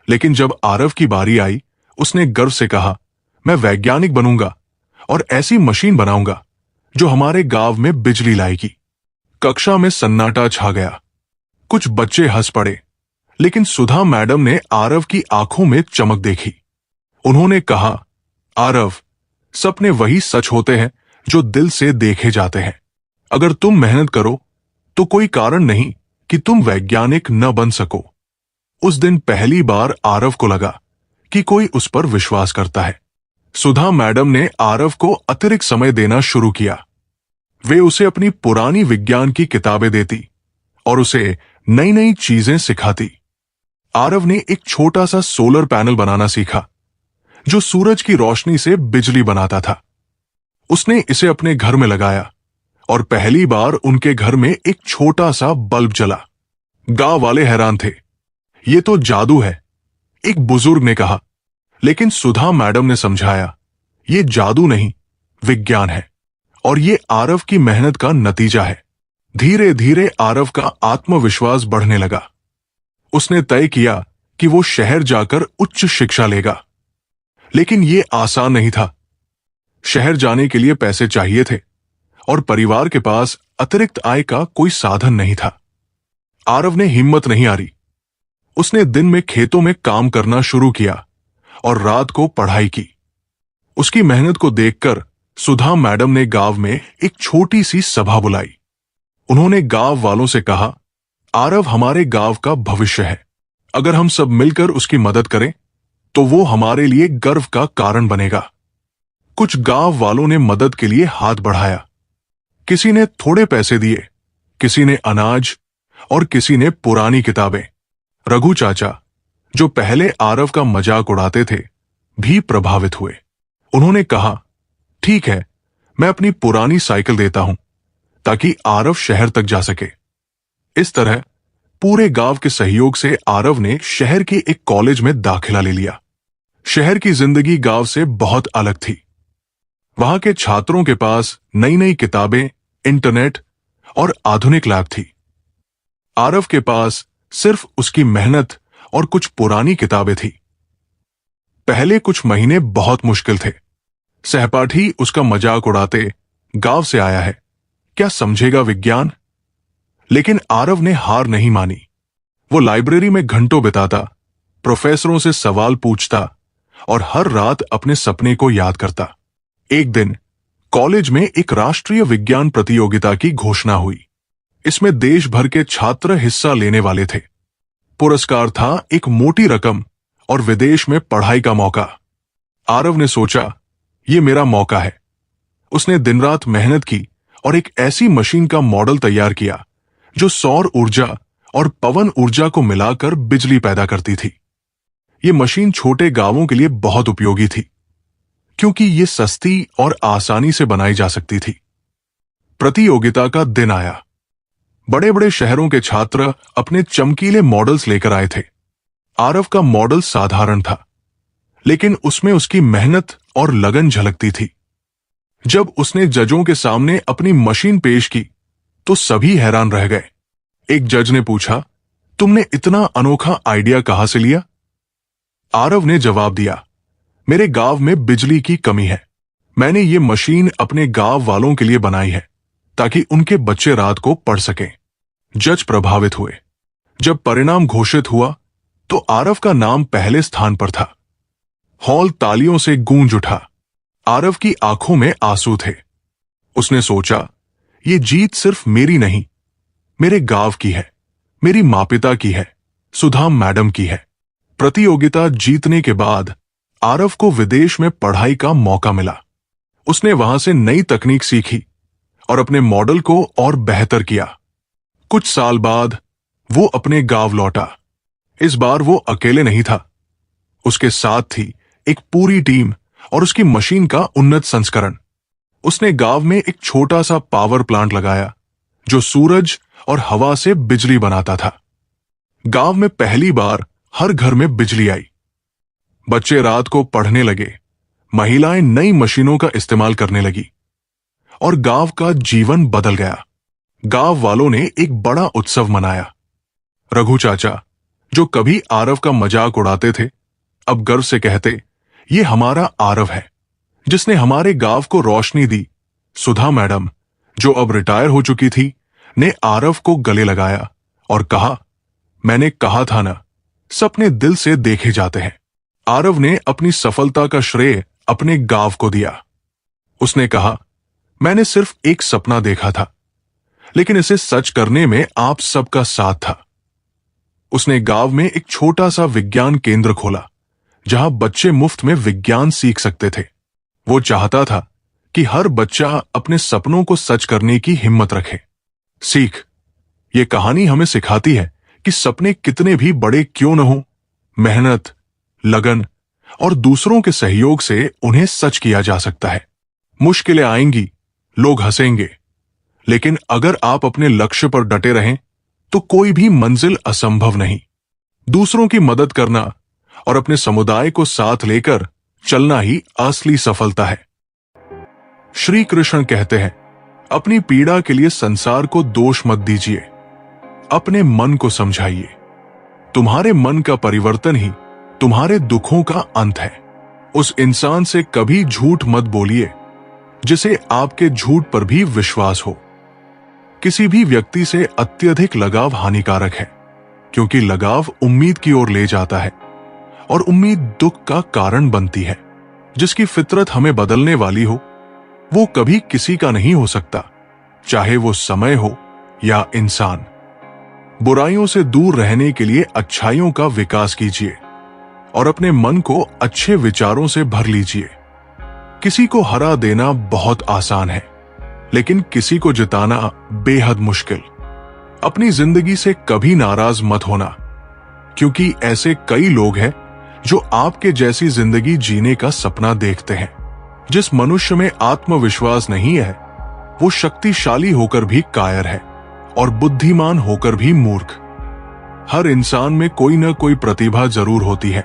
लेकिन जब आरव की बारी आई, उसने गर्व से कहा, मैं वैज्ञानिक बनूंगा और ऐसी मशीन बनाऊंगा जो हमारे गांव में बिजली लाएगी। कक्षा में सन्नाटा छा गया। कुछ बच्चे हंस पड़े, लेकिन सुधा मैडम ने आरव की आंखों में चमक देखी। उन्होंने कहा, आरव, सपने वही सच होते हैं जो दिल से देखे जाते हैं। अगर तुम मेहनत करो तो कोई कारण नहीं कि तुम वैज्ञानिक न बन सको। उस दिन पहली बार आरव को लगा कि कोई उस पर विश्वास करता है। सुधा मैडम ने आरव को अतिरिक्त समय देना शुरू किया। वे उसे अपनी पुरानी विज्ञान की किताबें देती और उसे नई नई चीजें सिखाती। आरव ने एक छोटा सा सोलर पैनल बनाना सीखा जो सूरज की रोशनी से बिजली बनाता था। उसने इसे अपने घर में लगाया और पहली बार उनके घर में एक छोटा सा बल्ब जला। गांव वाले हैरान थे। ये तो जादू है, एक बुजुर्ग ने कहा। लेकिन सुधा मैडम ने समझाया, ये जादू नहीं, विज्ञान है और ये आरव की मेहनत का नतीजा है। धीरे धीरे आरव का आत्मविश्वास बढ़ने लगा। उसने तय किया कि वो शहर जाकर उच्च शिक्षा लेगा। लेकिन ये आसान नहीं था। शहर जाने के लिए पैसे चाहिए थे और परिवार के पास अतिरिक्त आय का कोई साधन नहीं था। आरव ने हिम्मत नहीं हारी। उसने दिन में खेतों में काम करना शुरू किया और रात को पढ़ाई की। उसकी मेहनत को देखकर सुधा मैडम ने गांव में एक छोटी सी सभा बुलाई। उन्होंने गांव वालों से कहा, आरव हमारे गांव का भविष्य है। अगर हम सब मिलकर उसकी मदद करें तो वो हमारे लिए गर्व का कारण बनेगा। कुछ गांव वालों ने मदद के लिए हाथ बढ़ाया। किसी ने थोड़े पैसे दिए, किसी ने अनाज और किसी ने पुरानी किताबें। रघु चाचा, जो पहले आरव का मजाक उड़ाते थे, भी प्रभावित हुए। उन्होंने कहा, ठीक है, मैं अपनी पुरानी साइकिल देता हूं ताकि आरव शहर तक जा सके। इस तरह पूरे गांव के सहयोग से आरव ने शहर के एक कॉलेज में दाखिला ले लिया। शहर की जिंदगी गांव से बहुत अलग थी। वहां के छात्रों के पास नई नई किताबें, इंटरनेट और आधुनिक लैब थी। आरव के पास सिर्फ उसकी मेहनत और कुछ पुरानी किताबें थी। पहले कुछ महीने बहुत मुश्किल थे। सहपाठी उसका मजाक उड़ाते, गांव से आया है, क्या समझेगा विज्ञान। लेकिन आरव ने हार नहीं मानी। वो लाइब्रेरी में घंटों बिताता, प्रोफेसरों से सवाल पूछता और हर रात अपने सपने को याद करता। एक दिन कॉलेज में एक राष्ट्रीय विज्ञान प्रतियोगिता की घोषणा हुई। इसमें देश भर के छात्र हिस्सा लेने वाले थे। पुरस्कार था एक मोटी रकम और विदेश में पढ़ाई का मौका। आरव ने सोचा, ये मेरा मौका है। उसने दिन रात मेहनत की और एक ऐसी मशीन का मॉडल तैयार किया जो सौर ऊर्जा और पवन ऊर्जा को मिलाकर बिजली पैदा करती थी। ये मशीन छोटे गांवों के लिए बहुत उपयोगी थी क्योंकि ये सस्ती और आसानी से बनाई जा सकती थी। प्रतियोगिता का दिन आया। बड़े बड़े शहरों के छात्र अपने चमकीले मॉडल्स लेकर आए थे। आरव का मॉडल साधारण था, लेकिन उसमें उसकी मेहनत और लगन झलकती थी। जब उसने जजों के सामने अपनी मशीन पेश की तो सभी हैरान रह गए। एक जज ने पूछा, तुमने इतना अनोखा आइडिया कहां से लिया? आरव ने जवाब दिया, मेरे गांव में बिजली की कमी है। मैंने ये मशीन अपने गांव वालों के लिए बनाई है ताकि उनके बच्चे रात को पढ़ सकें। जज प्रभावित हुए। जब परिणाम घोषित हुआ तो आरव का नाम पहले स्थान पर था। हॉल तालियों से गूंज उठा। आरव की आंखों में आंसू थे। उसने सोचा, ये जीत सिर्फ मेरी नहीं, मेरे गांव की है, मेरी माँ-पिता की है, सुधा मैडम की है। प्रतियोगिता जीतने के बाद आरव को विदेश में पढ़ाई का मौका मिला। उसने वहां से नई तकनीक सीखी और अपने मॉडल को और बेहतर किया। कुछ साल बाद वो अपने गांव लौटा। इस बार वो अकेले नहीं था। उसके साथ थी एक पूरी टीम और उसकी मशीन का उन्नत संस्करण। उसने गांव में एक छोटा सा पावर प्लांट लगाया जो सूरज और हवा से बिजली बनाता था। गांव में पहली बार हर घर में बिजली आई। बच्चे रात को पढ़ने लगे, महिलाएं नई मशीनों का इस्तेमाल करने लगी और गांव का जीवन बदल गया। गांव वालों ने एक बड़ा उत्सव मनाया। रघु चाचा, जो कभी आरव का मजाक उड़ाते थे, अब गर्व से कहते, ये हमारा आरव है जिसने हमारे गांव को रोशनी दी। सुधा मैडम, जो अब रिटायर हो चुकी थी, ने आरव को गले लगाया और कहा, मैंने कहा था ना, सपने दिल से देखे जाते हैं। आरव ने अपनी सफलता का श्रेय अपने गांव को दिया। उसने कहा, मैंने सिर्फ एक सपना देखा था, लेकिन इसे सच करने में आप सबका साथ था। उसने गांव में एक छोटा सा विज्ञान केंद्र खोला जहां बच्चे मुफ्त में विज्ञान सीख सकते थे। वो चाहता था कि हर बच्चा अपने सपनों को सच करने की हिम्मत रखे। सीख, ये कहानी हमें सिखाती है कि सपने कितने भी बड़े क्यों न हो, मेहनत, लगन और दूसरों के सहयोग से उन्हें सच किया जा सकता है। मुश्किलें आएंगी, लोग हंसेंगे, लेकिन अगर आप अपने लक्ष्य पर डटे रहें तो कोई भी मंजिल असंभव नहीं। दूसरों की मदद करना और अपने समुदाय को साथ लेकर चलना ही असली सफलता है। श्री कृष्ण कहते हैं, अपनी पीड़ा के लिए संसार को दोष मत दीजिए, अपने मन को समझाइए। तुम्हारे मन का परिवर्तन ही तुम्हारे दुखों का अंत है। उस इंसान से कभी झूठ मत बोलिए जिसे आपके झूठ पर भी विश्वास हो। किसी भी व्यक्ति से अत्यधिक लगाव हानिकारक है, क्योंकि लगाव उम्मीद की ओर ले जाता है और उम्मीद दुख का कारण बनती है। जिसकी फितरत हमें बदलने वाली हो वो कभी किसी का नहीं हो सकता, चाहे वो समय हो या इंसान। बुराइयों से दूर रहने के लिए अच्छाइयों का विकास कीजिए और अपने मन को अच्छे विचारों से भर लीजिए। किसी को हरा देना बहुत आसान है, लेकिन किसी को जिताना बेहद मुश्किल। अपनी जिंदगी से कभी नाराज मत होना, क्योंकि ऐसे कई लोग हैं जो आपके जैसी जिंदगी जीने का सपना देखते हैं। जिस मनुष्य में आत्मविश्वास नहीं है वो शक्तिशाली होकर भी कायर है और बुद्धिमान होकर भी मूर्ख। हर इंसान में कोई न कोई प्रतिभा जरूर होती है,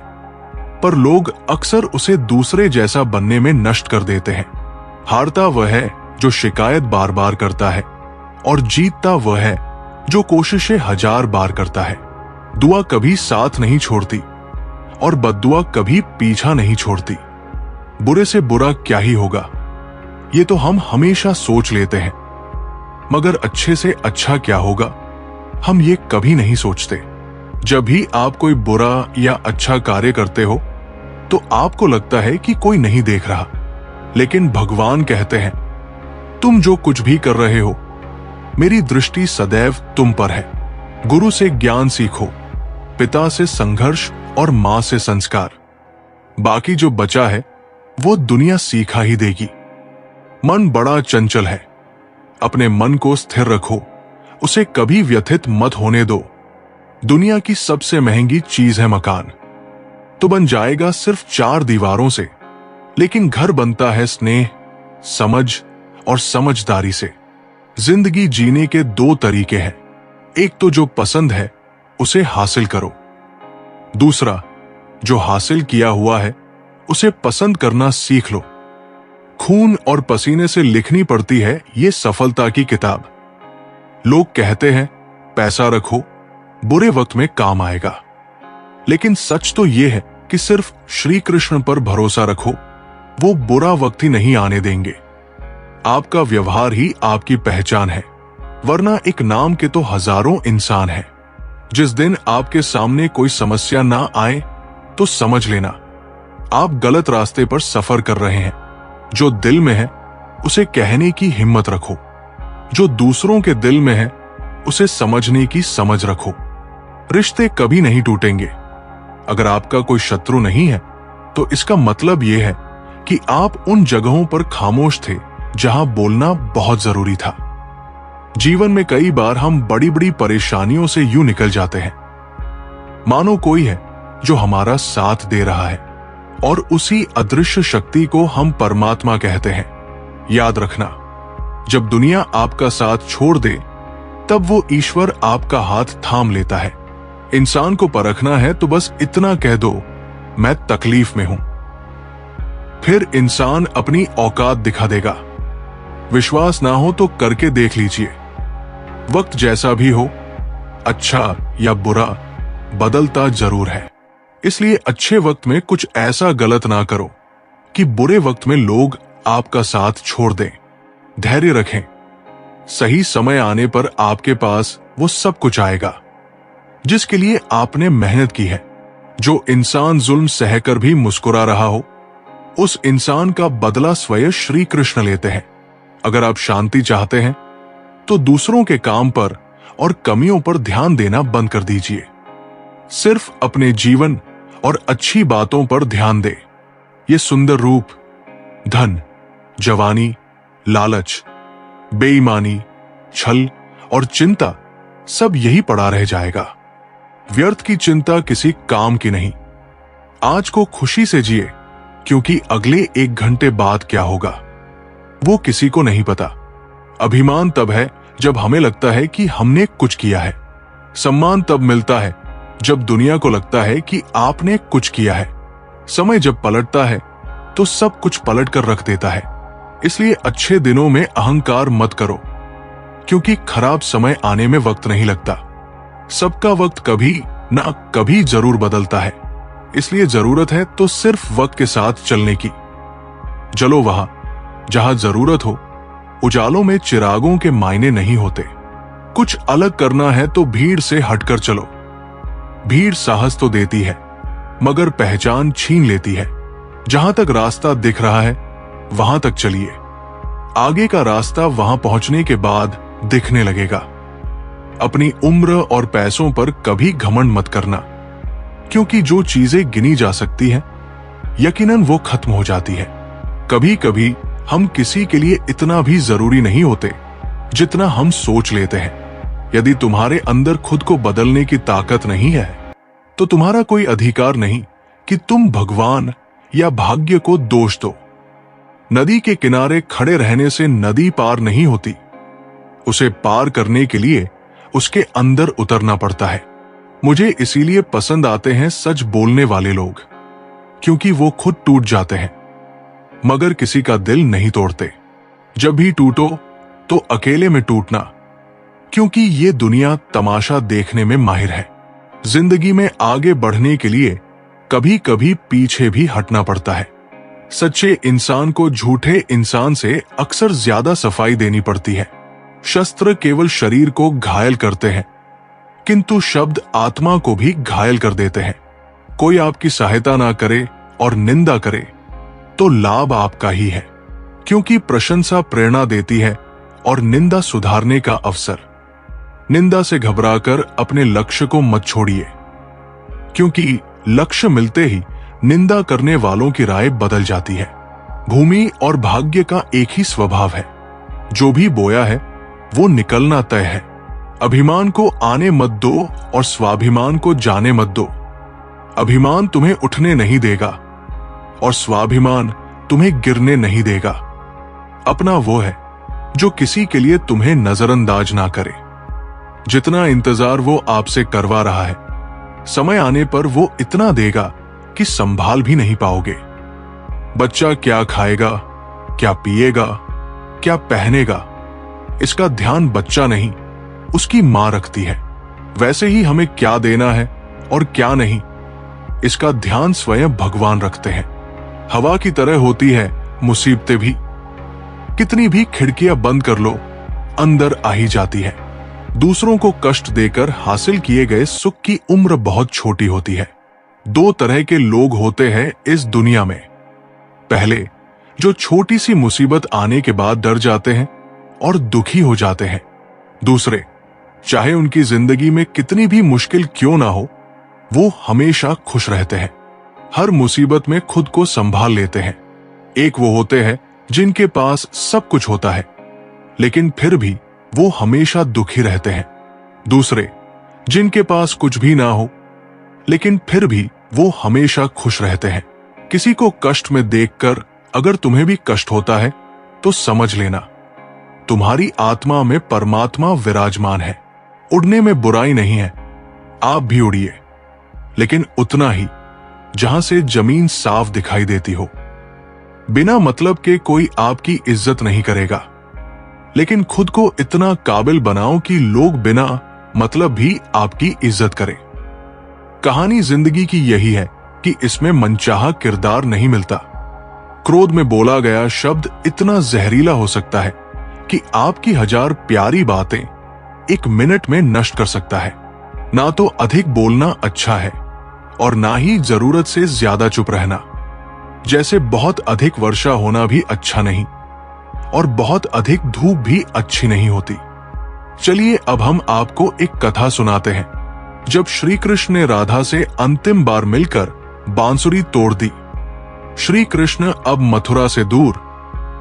पर लोग अक्सर उसे दूसरे जैसा बनने में नष्ट कर देते हैं। हारता वह है जो शिकायत बार बार करता है और जीतता वह है जो कोशिशें 1000 बार करता है। दुआ कभी साथ नहीं छोड़ती और बद्दुआ कभी पीछा नहीं छोड़ती। बुरे से बुरा क्या ही होगा, ये तो हम हमेशा सोच लेते हैं, मगर अच्छे से अच्छा क्या होगा हम ये कभी नहीं सोचते। जब भी आप कोई बुरा या अच्छा कार्य करते हो तो आपको लगता है कि कोई नहीं देख रहा, लेकिन भगवान कहते हैं, तुम जो कुछ भी कर रहे हो मेरी दृष्टि सदैव तुम पर है। गुरु से ज्ञान सीखो, पिता से संघर्ष और मां से संस्कार। बाकी जो बचा है वो दुनिया सीखा ही देगी। मन बड़ा चंचल है, अपने मन को स्थिर रखो, उसे कभी व्यथित मत होने दो। दुनिया की सबसे महंगी चीज है मकान, तो बन जाएगा सिर्फ 4 दीवारों से, लेकिन घर बनता है स्नेह, समझ और समझदारी से। जिंदगी जीने के 2 तरीके हैं, एक तो जो पसंद है उसे हासिल करो, दूसरा जो हासिल किया हुआ है उसे पसंद करना सीख लो। खून और पसीने से लिखनी पड़ती है ये सफलता की किताब। लोग कहते हैं पैसा रखो, बुरे वक्त में काम आएगा, लेकिन सच तो यह है कि सिर्फ श्री कृष्ण पर भरोसा रखो, वो बुरा वक्त ही नहीं आने देंगे। आपका व्यवहार ही आपकी पहचान है, वरना एक नाम के तो हजारों इंसान हैं। जिस दिन आपके सामने कोई समस्या ना आए तो समझ लेना आप गलत रास्ते पर सफर कर रहे हैं। जो दिल में है उसे कहने की हिम्मत रखो, जो दूसरों के दिल में है उसे समझने की समझ रखो। रिश्ते कभी नहीं टूटेंगे। अगर आपका कोई शत्रु नहीं है तो इसका मतलब यह है कि आप उन जगहों पर खामोश थे जहां बोलना बहुत जरूरी था। जीवन में कई बार हम बड़ी बड़ी परेशानियों से यूं निकल जाते हैं मानो कोई है जो हमारा साथ दे रहा है, और उसी अदृश्य शक्ति को हम परमात्मा कहते हैं। याद रखना, जब दुनिया आपका साथ छोड़ दे तब वो ईश्वर आपका हाथ थाम लेता है। इंसान को परखना है तो बस इतना कह दो, मैं तकलीफ में हूं, फिर इंसान अपनी औकात दिखा देगा। विश्वास ना हो तो करके देख लीजिए। वक्त जैसा भी हो, अच्छा या बुरा, बदलता जरूर है। इसलिए अच्छे वक्त में कुछ ऐसा गलत ना करो कि बुरे वक्त में लोग आपका साथ छोड़ दें। धैर्य रखें, सही समय आने पर आपके पास वो सब कुछ आएगा जिसके लिए आपने मेहनत की है। जो इंसान जुल्म सहकर भी मुस्कुरा रहा हो, उस इंसान का बदला स्वयं श्री कृष्ण लेते हैं। अगर आप शांति चाहते हैं तो दूसरों के काम पर और कमियों पर ध्यान देना बंद कर दीजिए। सिर्फ अपने जीवन और अच्छी बातों पर ध्यान दे। ये सुंदर रूप, धन, जवानी, लालच, बेईमानी, छल और चिंता सब यही पड़ा रह जाएगा। व्यर्थ की चिंता किसी काम की नहीं। आज को खुशी से जिए, क्योंकि अगले 1 घंटे बाद क्या होगा वो किसी को नहीं पता। अभिमान तब है जब हमें लगता है कि हमने कुछ किया है। सम्मान तब मिलता है जब दुनिया को लगता है कि आपने कुछ किया है। समय जब पलटता है तो सब कुछ पलट कर रख देता है। इसलिए अच्छे दिनों में अहंकार मत करो, क्योंकि खराब समय आने में वक्त नहीं लगता। सबका वक्त कभी ना कभी जरूर बदलता है। इसलिए जरूरत है तो सिर्फ वक्त के साथ चलने की। चलो वहां जहां जरूरत हो। उजालों में चिरागों के मायने नहीं होते। कुछ अलग करना है तो भीड़ से हटकर चलो। भीड़ साहस तो देती है, मगर पहचान छीन लेती है। जहां तक रास्ता दिख रहा है वहां तक चलिए। आगे का रास्ता वहां पहुंचने के बाद दिखने लगेगा। अपनी उम्र और पैसों पर कभी घमंड मत करना, क्योंकि जो चीजें गिनी जा सकती हैं, यकीनन वो खत्म हो जाती है। कभी कभी हम किसी के लिए इतना भी जरूरी नहीं होते जितना हम सोच लेते हैं। यदि तुम्हारे अंदर खुद को बदलने की ताकत नहीं है, तो तुम्हारा कोई अधिकार नहीं कि तुम भगवान या भाग्य को दोष दो। नदी के किनारे खड़े रहने से नदी पार नहीं होती। उसे पार करने के लिए उसके अंदर उतरना पड़ता है। मुझे इसीलिए पसंद आते हैं सच बोलने वाले लोग, क्योंकि वो खुद टूट जाते हैं मगर किसी का दिल नहीं तोड़ते। जब भी टूटो तो अकेले में टूटना, क्योंकि ये दुनिया तमाशा देखने में माहिर है। जिंदगी में आगे बढ़ने के लिए कभी कभी पीछे भी हटना पड़ता है। सच्चे इंसान को झूठे इंसान से अक्सर ज्यादा सफाई देनी पड़ती है। शस्त्र केवल शरीर को घायल करते हैं, किंतु शब्द आत्मा को भी घायल कर देते हैं। कोई आपकी सहायता ना करे और निंदा करे तो लाभ आपका ही है, क्योंकि प्रशंसा प्रेरणा देती है और निंदा सुधारने का अवसर। निंदा से घबराकर अपने लक्ष्य को मत छोड़िए, क्योंकि लक्ष्य मिलते ही निंदा करने वालों की राय बदल जाती है। भूमि और भाग्य का एक ही स्वभाव है, जो भी बोया है वो निकलना तय है। अभिमान को आने मत दो और स्वाभिमान को जाने मत दो। अभिमान तुम्हें उठने नहीं देगा और स्वाभिमान तुम्हें गिरने नहीं देगा। अपना वो है जो किसी के लिए तुम्हें नजरअंदाज ना करे। जितना इंतजार वो आपसे करवा रहा है, समय आने पर वो इतना देगा कि संभाल भी नहीं पाओगे। बच्चा क्या खाएगा, क्या पिएगा, क्या पहनेगा, इसका ध्यान बच्चा नहीं उसकी मां रखती है। वैसे ही हमें क्या देना है और क्या नहीं, इसका ध्यान स्वयं भगवान रखते हैं। हवा की तरह होती है मुसीबतें भी। कितनी भी खिड़कियां बंद कर लो, अंदर आ ही जाती है। दूसरों को कष्ट देकर हासिल किए गए सुख की उम्र बहुत छोटी होती है। 2 तरह के लोग होते हैं इस दुनिया में। पहले, जो छोटी सी मुसीबत आने के बाद डर जाते हैं और दुखी हो जाते हैं। दूसरे, चाहे उनकी जिंदगी में कितनी भी मुश्किल क्यों ना हो, वो हमेशा खुश रहते हैं। हर मुसीबत में खुद को संभाल लेते हैं। एक वो होते हैं जिनके पास सब कुछ होता है, लेकिन फिर भी वो हमेशा दुखी रहते हैं। दूसरे, जिनके पास कुछ भी ना हो, लेकिन फिर भी वो हमेशा खुश रहते हैं। किसी को कष्ट में देखकर अगर तुम्हें भी कष्ट होता है तो समझ लेना, तुम्हारी आत्मा में परमात्मा विराजमान है। उड़ने में बुराई नहीं है, आप भी उड़िए, लेकिन उतना ही जहां से जमीन साफ दिखाई देती हो। बिना मतलब के कोई आपकी इज्जत नहीं करेगा, लेकिन खुद को इतना काबिल बनाओ कि लोग बिना मतलब भी आपकी इज्जत करें। कहानी जिंदगी की यही है कि इसमें मनचाहा किरदार नहीं मिलता। क्रोध में बोला गया शब्द इतना जहरीला हो सकता है कि आपकी 1000 प्यारी बातें 1 मिनट में नष्ट कर सकता है। ना तो अधिक बोलना अच्छा है और ना ही जरूरत से ज्यादा चुप रहना। जैसे बहुत अधिक वर्षा होना भी अच्छा नहीं और बहुत अधिक धूप भी अच्छी नहीं होती। चलिए अब हम आपको एक कथा सुनाते हैं। जब श्री कृष्ण ने राधा से अंतिम बार मिलकर बांसुरी तोड़ दी। श्री कृष्ण अब मथुरा से दूर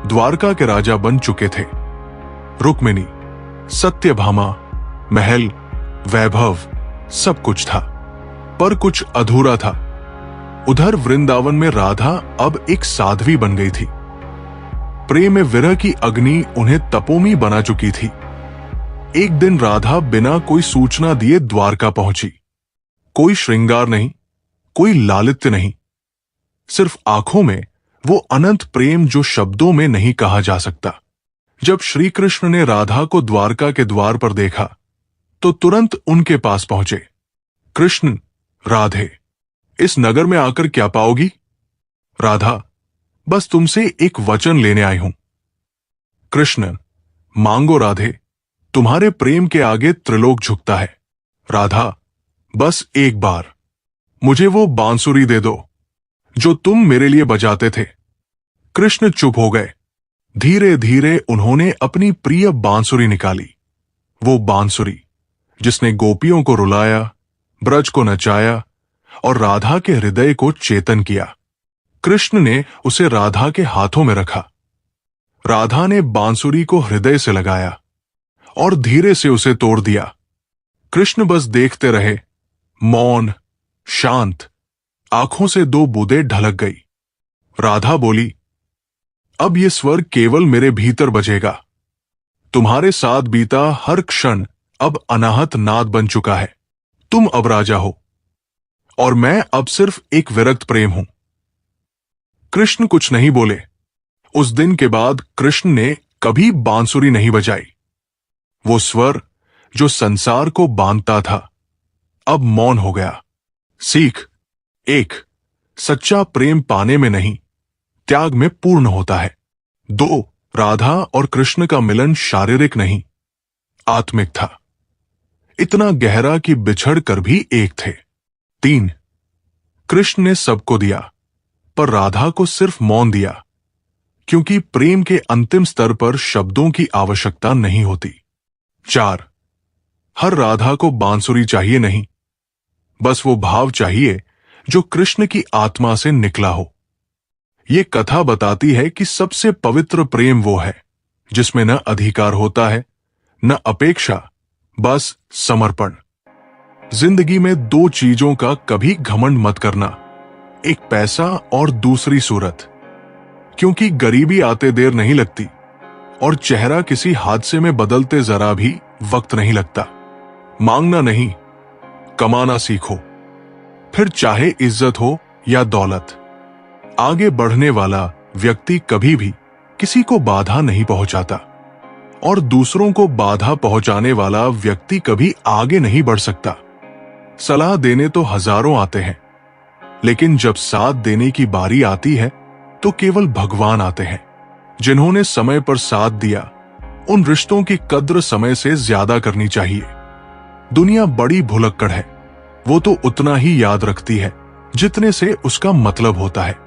द्वारका के राजा बन चुके थे। रुक्मिणी, सत्यभामा, महल, वैभव सब कुछ था, पर कुछ अधूरा था। उधर वृंदावन में राधा अब एक साध्वी बन गई थी। प्रेम में विरह की अग्नि उन्हें तपोमी बना चुकी थी। एक दिन राधा बिना कोई सूचना दिए द्वारका पहुंची। कोई श्रृंगार नहीं, कोई लालित्य नहीं, सिर्फ आंखों में वो अनंत प्रेम जो शब्दों में नहीं कहा जा सकता। जब श्री कृष्ण ने राधा को द्वारका के द्वार पर देखा तो तुरंत उनके पास पहुंचे। कृष्ण, राधे, इस नगर में आकर क्या पाओगी? राधा, बस तुमसे एक वचन लेने आई हूं। कृष्ण, मांगो राधे, तुम्हारे प्रेम के आगे त्रिलोक झुकता है। राधा, बस एक बार मुझे वो बांसुरी दे दो जो तुम मेरे लिए बजाते थे। कृष्ण चुप हो गए। धीरे धीरे उन्होंने अपनी प्रिय बांसुरी निकाली। वो बांसुरी जिसने गोपियों को रुलाया, ब्रज को नचाया और राधा के हृदय को चेतन किया। कृष्ण ने उसे राधा के हाथों में रखा। राधा ने बांसुरी को हृदय से लगाया और धीरे से उसे तोड़ दिया। कृष्ण बस देखते रहे, मौन, शांत, आंखों से दो बूंदें ढलक गई। राधा बोली, अब ये स्वर केवल मेरे भीतर बजेगा। तुम्हारे साथ बीता हर क्षण अब अनाहत नाद बन चुका है। तुम अब राजा हो और मैं अब सिर्फ एक विरक्त प्रेम हूं। कृष्ण कुछ नहीं बोले। उस दिन के बाद कृष्ण ने कभी बांसुरी नहीं बजाई। वो स्वर जो संसार को बांधता था अब मौन हो गया। सीख एक, सच्चा प्रेम पाने में नहीं, त्याग में पूर्ण होता है। 2, राधा और कृष्ण का मिलन शारीरिक नहीं, आत्मिक था, इतना गहरा कि बिछड़ कर भी एक थे। 3, कृष्ण ने सबको दिया पर राधा को सिर्फ मौन दिया, क्योंकि प्रेम के अंतिम स्तर पर शब्दों की आवश्यकता नहीं होती। 4, हर राधा को बांसुरी चाहिए नहीं, बस वो भाव चाहिए जो कृष्ण की आत्मा से निकला हो। ये कथा बताती है कि सबसे पवित्र प्रेम वो है जिसमें न अधिकार होता है, न अपेक्षा, बस समर्पण। जिंदगी में 2 चीजों का कभी घमंड मत करना, एक पैसा और दूसरी सूरत, क्योंकि गरीबी आते देर नहीं लगती और चेहरा किसी हादसे में बदलते जरा भी वक्त नहीं लगता। मांगना नहीं, कमाना सीखो, फिर चाहे इज्जत हो या दौलत। आगे बढ़ने वाला व्यक्ति कभी भी किसी को बाधा नहीं पहुंचाता और दूसरों को बाधा पहुंचाने वाला व्यक्ति कभी आगे नहीं बढ़ सकता। सलाह देने तो हजारों आते हैं, लेकिन जब साथ देने की बारी आती है तो केवल भगवान आते हैं। जिन्होंने समय पर साथ दिया उन रिश्तों की कद्र समय से ज्यादा करनी चाहिए। दुनिया बड़ी भुलक्कड़ है, वो तो उतना ही याद रखती है जितने से उसका मतलब होता है।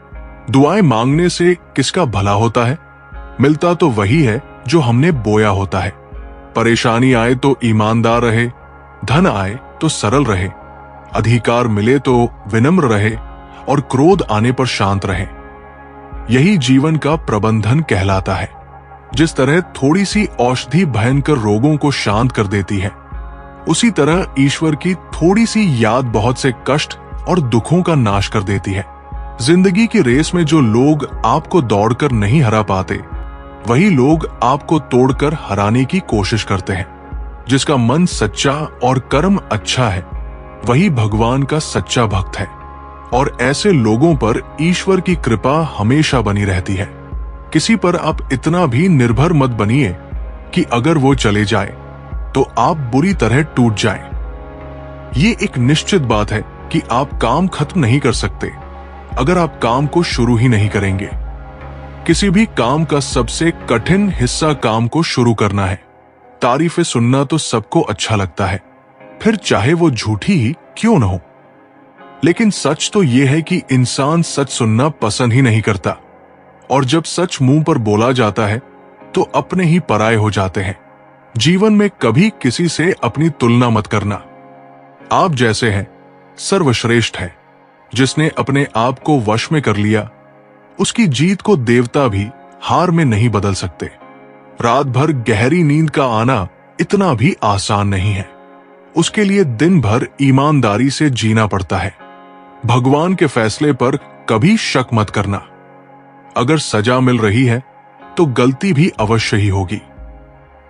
दुआएं मांगने से किसका भला होता है? मिलता तो वही है जो हमने बोया होता है। परेशानी आए तो ईमानदार रहे, धन आए तो सरल रहे, अधिकार मिले तो विनम्र रहे और क्रोध आने पर शांत रहे। यही जीवन का प्रबंधन कहलाता है। जिस तरह थोड़ी सी औषधि भयंकर रोगों को शांत कर देती है, उसी तरह ईश्वर की थोड़ी सी याद बहुत से कष्ट और दुखों का नाश कर देती है। जिंदगी की रेस में जो लोग आपको दौड़कर नहीं हरा पाते, वही लोग आपको तोड़कर हराने की कोशिश करते हैं। जिसका मन सच्चा और कर्म अच्छा है, वही भगवान का सच्चा भक्त है और ऐसे लोगों पर ईश्वर की कृपा हमेशा बनी रहती है। किसी पर आप इतना भी निर्भर मत बनिए कि अगर वो चले जाए तो आप बुरी तरह टूट जाएं। ये एक निश्चित बात है कि आप काम खत्म नहीं कर सकते अगर आप काम को शुरू ही नहीं करेंगे। किसी भी काम का सबसे कठिन हिस्सा काम को शुरू करना है। तारीफें सुनना तो सबको अच्छा लगता है, फिर चाहे वो झूठी ही क्यों न हो। लेकिन सच तो यह है कि इंसान सच सुनना पसंद ही नहीं करता, और जब सच मुंह पर बोला जाता है तो अपने ही पराये हो जाते हैं। जीवन में कभी किसी से अपनी तुलना मत करना। आप जैसे हैं सर्वश्रेष्ठ है। जिसने अपने आप को वश में कर लिया, उसकी जीत को देवता भी हार में नहीं बदल सकते। रात भर गहरी नींद का आना इतना भी आसान नहीं है। उसके लिए दिन भर ईमानदारी से जीना पड़ता है। भगवान के फैसले पर कभी शक मत करना। अगर सजा मिल रही है तो गलती भी अवश्य ही होगी।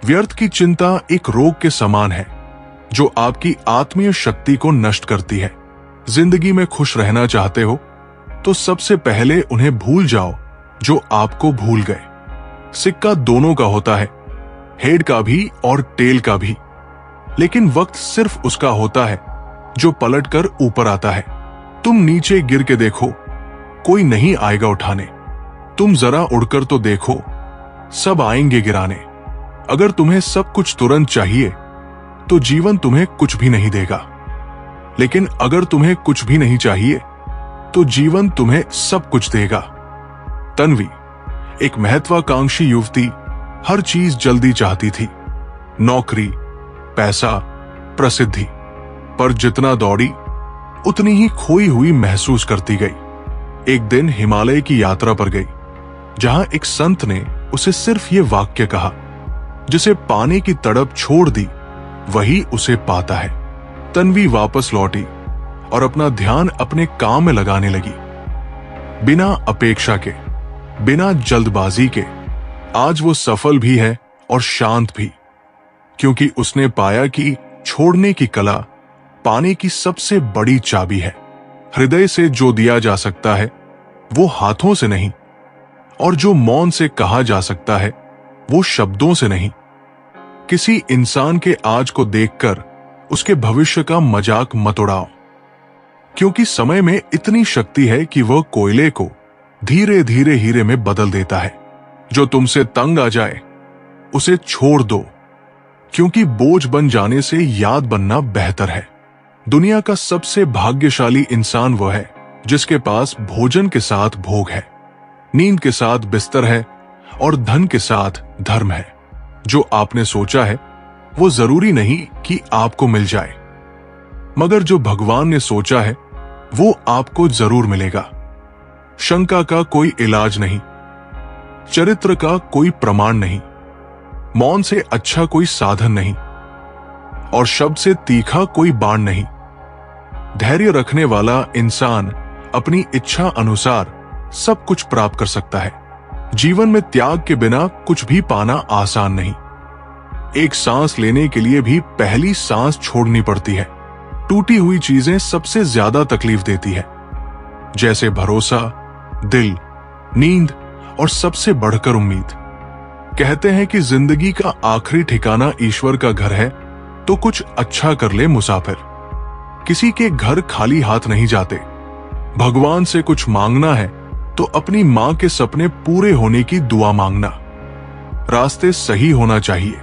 व्यर्थ की चिंता एक रोग के समान है जो आपकी आत्मीय शक्ति को नष्ट करती है। जिंदगी में खुश रहना चाहते हो तो सबसे पहले उन्हें भूल जाओ जो आपको भूल गए। सिक्का दोनों का होता है, हेड का भी और टेल का भी, लेकिन वक्त सिर्फ उसका होता है जो पलटकर ऊपर आता है। तुम नीचे गिर के देखो, कोई नहीं आएगा उठाने। तुम जरा उड़कर तो देखो, सब आएंगे गिराने। अगर तुम्हें सब कुछ तुरंत चाहिए तो जीवन तुम्हें कुछ भी नहीं देगा, लेकिन अगर तुम्हें कुछ भी नहीं चाहिए तो जीवन तुम्हें सब कुछ देगा। तन्वी, एक महत्वाकांक्षी युवती, हर चीज जल्दी चाहती थी, नौकरी, पैसा, प्रसिद्धि, पर जितना दौड़ी उतनी ही खोई हुई महसूस करती गई। एक दिन हिमालय की यात्रा पर गई, जहां एक संत ने उसे सिर्फ ये वाक्य कहा, जिसे पाने की तड़प छोड़ दी वही उसे पाता है। तन्वी वापस लौटी और अपना ध्यान अपने काम में लगाने लगी। बिना अपेक्षा के, बिना जल्दबाजी के आज वो सफल भी है और शांत भी, क्योंकि उसने पाया कि छोड़ने की कला पाने की सबसे बड़ी चाबी है। हृदय से जो दिया जा सकता है वो हाथों से नहीं, और जो मौन से कहा जा सकता है वो शब्दों से नहीं। किसी इंसान के आज को देखकर उसके भविष्य का मजाक मत उड़ाओ, क्योंकि समय में इतनी शक्ति है कि वह कोयले को धीरे धीरे हीरे में बदल देता है। जो तुमसे तंग आ जाए उसे छोड़ दो, क्योंकि बोझ बन जाने से याद बनना बेहतर है। दुनिया का सबसे भाग्यशाली इंसान वह है जिसके पास भोजन के साथ भोग है, नींद के साथ बिस्तर है और धन के साथ धर्म है। जो आपने सोचा है वो जरूरी नहीं कि आपको मिल जाए, मगर जो भगवान ने सोचा है वो आपको जरूर मिलेगा। शंका का कोई इलाज नहीं, चरित्र का कोई प्रमाण नहीं, मौन से अच्छा कोई साधन नहीं, और शब्द से तीखा कोई बाण नहीं। धैर्य रखने वाला इंसान अपनी इच्छा अनुसार सब कुछ प्राप्त कर सकता है। जीवन में त्याग के बिना कुछ भी पाना आसान नहीं। एक सांस लेने के लिए भी पहली सांस छोड़नी पड़ती है। टूटी हुई चीजें सबसे ज्यादा तकलीफ देती है, जैसे भरोसा, दिल, नींद और सबसे बढ़कर उम्मीद। कहते हैं कि जिंदगी का आखिरी ठिकाना ईश्वर का घर है, तो कुछ अच्छा कर ले मुसाफिर। किसी के घर खाली हाथ नहीं जाते। भगवान से कुछ मांगना है तो अपनी मां के सपने पूरे होने की दुआ मांगना। रास्ते सही होना चाहिए,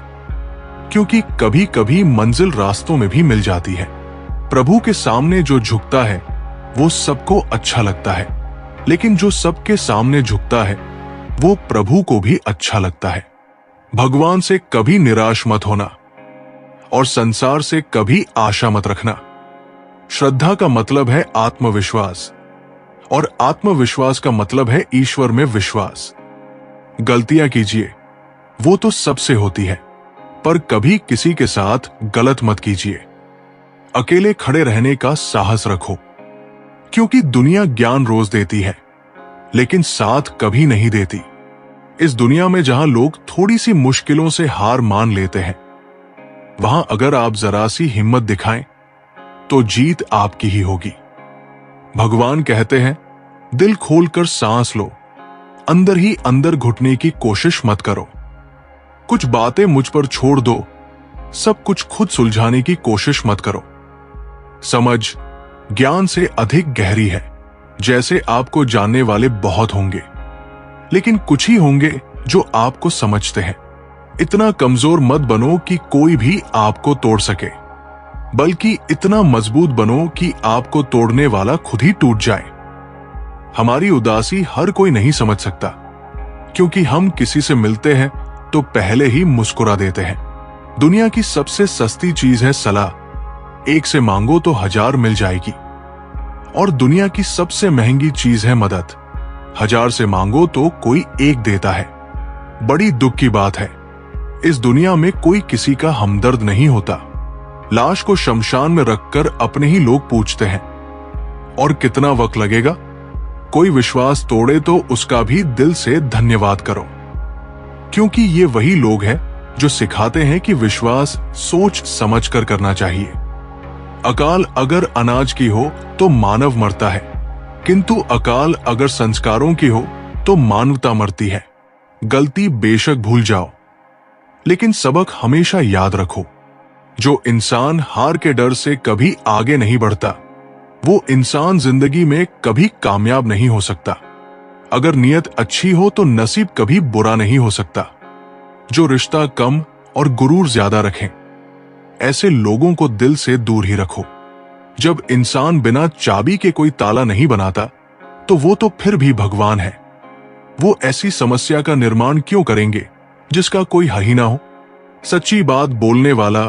क्योंकि कभी कभी मंजिल रास्तों में भी मिल जाती है। प्रभु के सामने जो झुकता है वो सबको अच्छा लगता है, लेकिन जो सबके सामने झुकता है वो प्रभु को भी अच्छा लगता है। भगवान से कभी निराश मत होना और संसार से कभी आशा मत रखना। श्रद्धा का मतलब है आत्मविश्वास, और आत्मविश्वास का मतलब है ईश्वर में विश्वास। गलतियां कीजिए, वो तो सबसे होती है, पर कभी किसी के साथ गलत मत कीजिए। अकेले खड़े रहने का साहस रखो, क्योंकि दुनिया ज्ञान रोज देती है, लेकिन साथ कभी नहीं देती। इस दुनिया में जहां लोग थोड़ी सी मुश्किलों से हार मान लेते हैं, वहां अगर आप जरा सी हिम्मत दिखाएं तो जीत आपकी ही होगी। भगवान कहते हैं, दिल खोलकर सांस लो, अंदर ही अंदर घुटने की कोशिश मत करो। कुछ बातें मुझ पर छोड़ दो, सब कुछ खुद सुलझाने की कोशिश मत करो। समझ ज्ञान से अधिक गहरी है। जैसे आपको जानने वाले बहुत होंगे, लेकिन कुछ ही होंगे जो आपको समझते हैं। इतना कमजोर मत बनो कि कोई भी आपको तोड़ सके, बल्कि इतना मजबूत बनो कि आपको तोड़ने वाला खुद ही टूट जाए। हमारी उदासी हर कोई नहीं समझ सकता, क्योंकि हम किसी से मिलते हैं तो पहले ही मुस्कुरा देते हैं। दुनिया की सबसे सस्ती चीज है सलाह, एक से मांगो तो 1000 मिल जाएगी। और दुनिया की सबसे महंगी चीज है मदद, 1000 से मांगो तो कोई एक देता है। बड़ी दुख की बात है, इस दुनिया में कोई किसी का हमदर्द नहीं होता। लाश को शमशान में रखकर अपने ही लोग पूछते हैं, और कितना वक्त लगेगा? कोई विश्वास तोड़े तो उसका भी दिल से धन्यवाद करो, क्योंकि ये वही लोग हैं जो सिखाते हैं कि विश्वास सोच समझ कर करना चाहिए। अकाल अगर अनाज की हो तो मानव मरता है, किंतु अकाल अगर संस्कारों की हो तो मानवता मरती है। गलती बेशक भूल जाओ, लेकिन सबक हमेशा याद रखो। जो इंसान हार के डर से कभी आगे नहीं बढ़ता, वो इंसान जिंदगी में कभी कामयाब नहीं हो सकता। अगर नियत अच्छी हो तो नसीब कभी बुरा नहीं हो सकता। जो रिश्ता कम और गुरूर ज्यादा रखें, ऐसे लोगों को दिल से दूर ही रखो। जब इंसान बिना चाबी के कोई ताला नहीं बनाता, तो वो तो फिर भी भगवान है। वो ऐसी समस्या का निर्माण क्यों करेंगे जिसका कोई हल ही ना हो? सच्ची बात बोलने वाला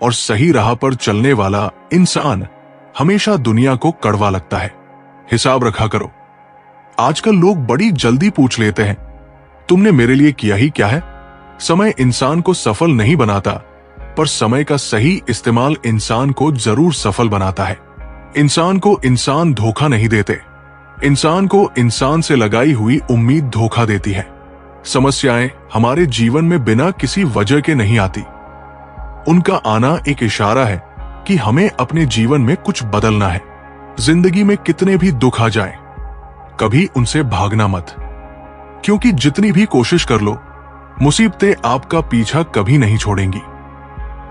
और सही राह पर चलने वाला इंसान हमेशा दुनिया को कड़वा लगता है। हिसाब रखा करो। आजकल लोग बड़ी जल्दी पूछ लेते हैं, तुमने मेरे लिए किया ही क्या है? समय इंसान को सफल नहीं बनाता, पर समय का सही इस्तेमाल इंसान को जरूर सफल बनाता है। इंसान को इंसान धोखा नहीं देते, इंसान को इंसान से लगाई हुई उम्मीद धोखा देती है। समस्याएं हमारे जीवन में बिना किसी वजह के नहीं आती, उनका आना एक इशारा है कि हमें अपने जीवन में कुछ बदलना है। जिंदगी में कितने भी दुख आ जाएं, कभी उनसे भागना मत, क्योंकि जितनी भी कोशिश कर लो, मुसीबतें आपका पीछा कभी नहीं छोड़ेंगी।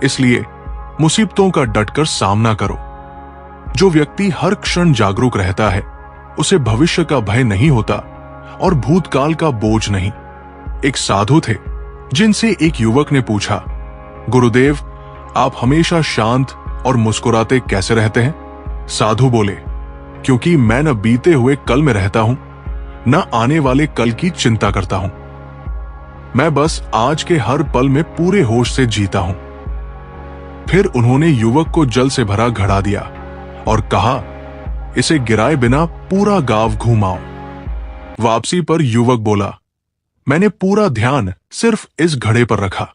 इसलिए मुसीबतों का डटकर सामना करो। जो व्यक्ति हर क्षण जागरूक रहता है, उसे भविष्य का भय नहीं होता और भूतकाल का बोझ नहीं। एक साधु थे जिनसे एक युवक ने पूछा, गुरुदेव, आप हमेशा शांत और मुस्कुराते कैसे रहते हैं? साधु बोले, क्योंकि मैं न बीते हुए कल में रहता हूं, न आने वाले कल की चिंता करता हूं। मैं बस आज के हर पल में पूरे होश से जीता हूं। फिर उन्होंने युवक को जल से भरा घड़ा दिया और कहा, इसे गिराए बिना पूरा गांव घुमाओ। वापसी पर युवक बोला, मैंने पूरा ध्यान सिर्फ इस घड़े पर रखा।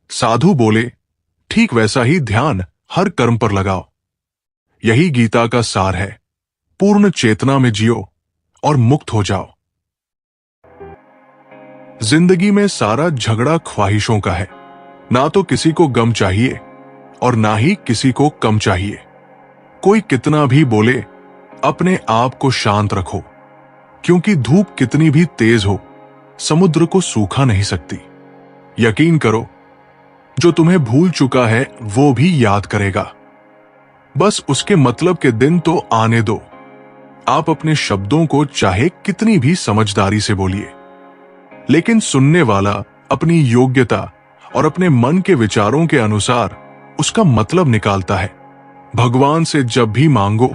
साधु बोले, ठीक वैसा ही ध्यान हर कर्म पर लगाओ। यही गीता का सार है। पूर्ण चेतना में जियो और मुक्त हो जाओ। जिंदगी में सारा झगड़ा ख्वाहिशों का है। ना तो किसी को गम चाहिए और ना ही किसी को कम चाहिए। कोई कितना भी बोले, अपने आप को शांत रखो, क्योंकि धूप कितनी भी तेज हो, समुद्र को सूखा नहीं सकती। यकीन करो, जो तुम्हें भूल चुका है वो भी याद करेगा। बस उसके मतलब के दिन तो आने दो। आप अपने शब्दों को चाहे कितनी भी समझदारी से बोलिए, लेकिन सुनने वाला अपनी योग्यता और अपने मन के विचारों के अनुसार उसका मतलब निकालता है। भगवान से जब भी मांगो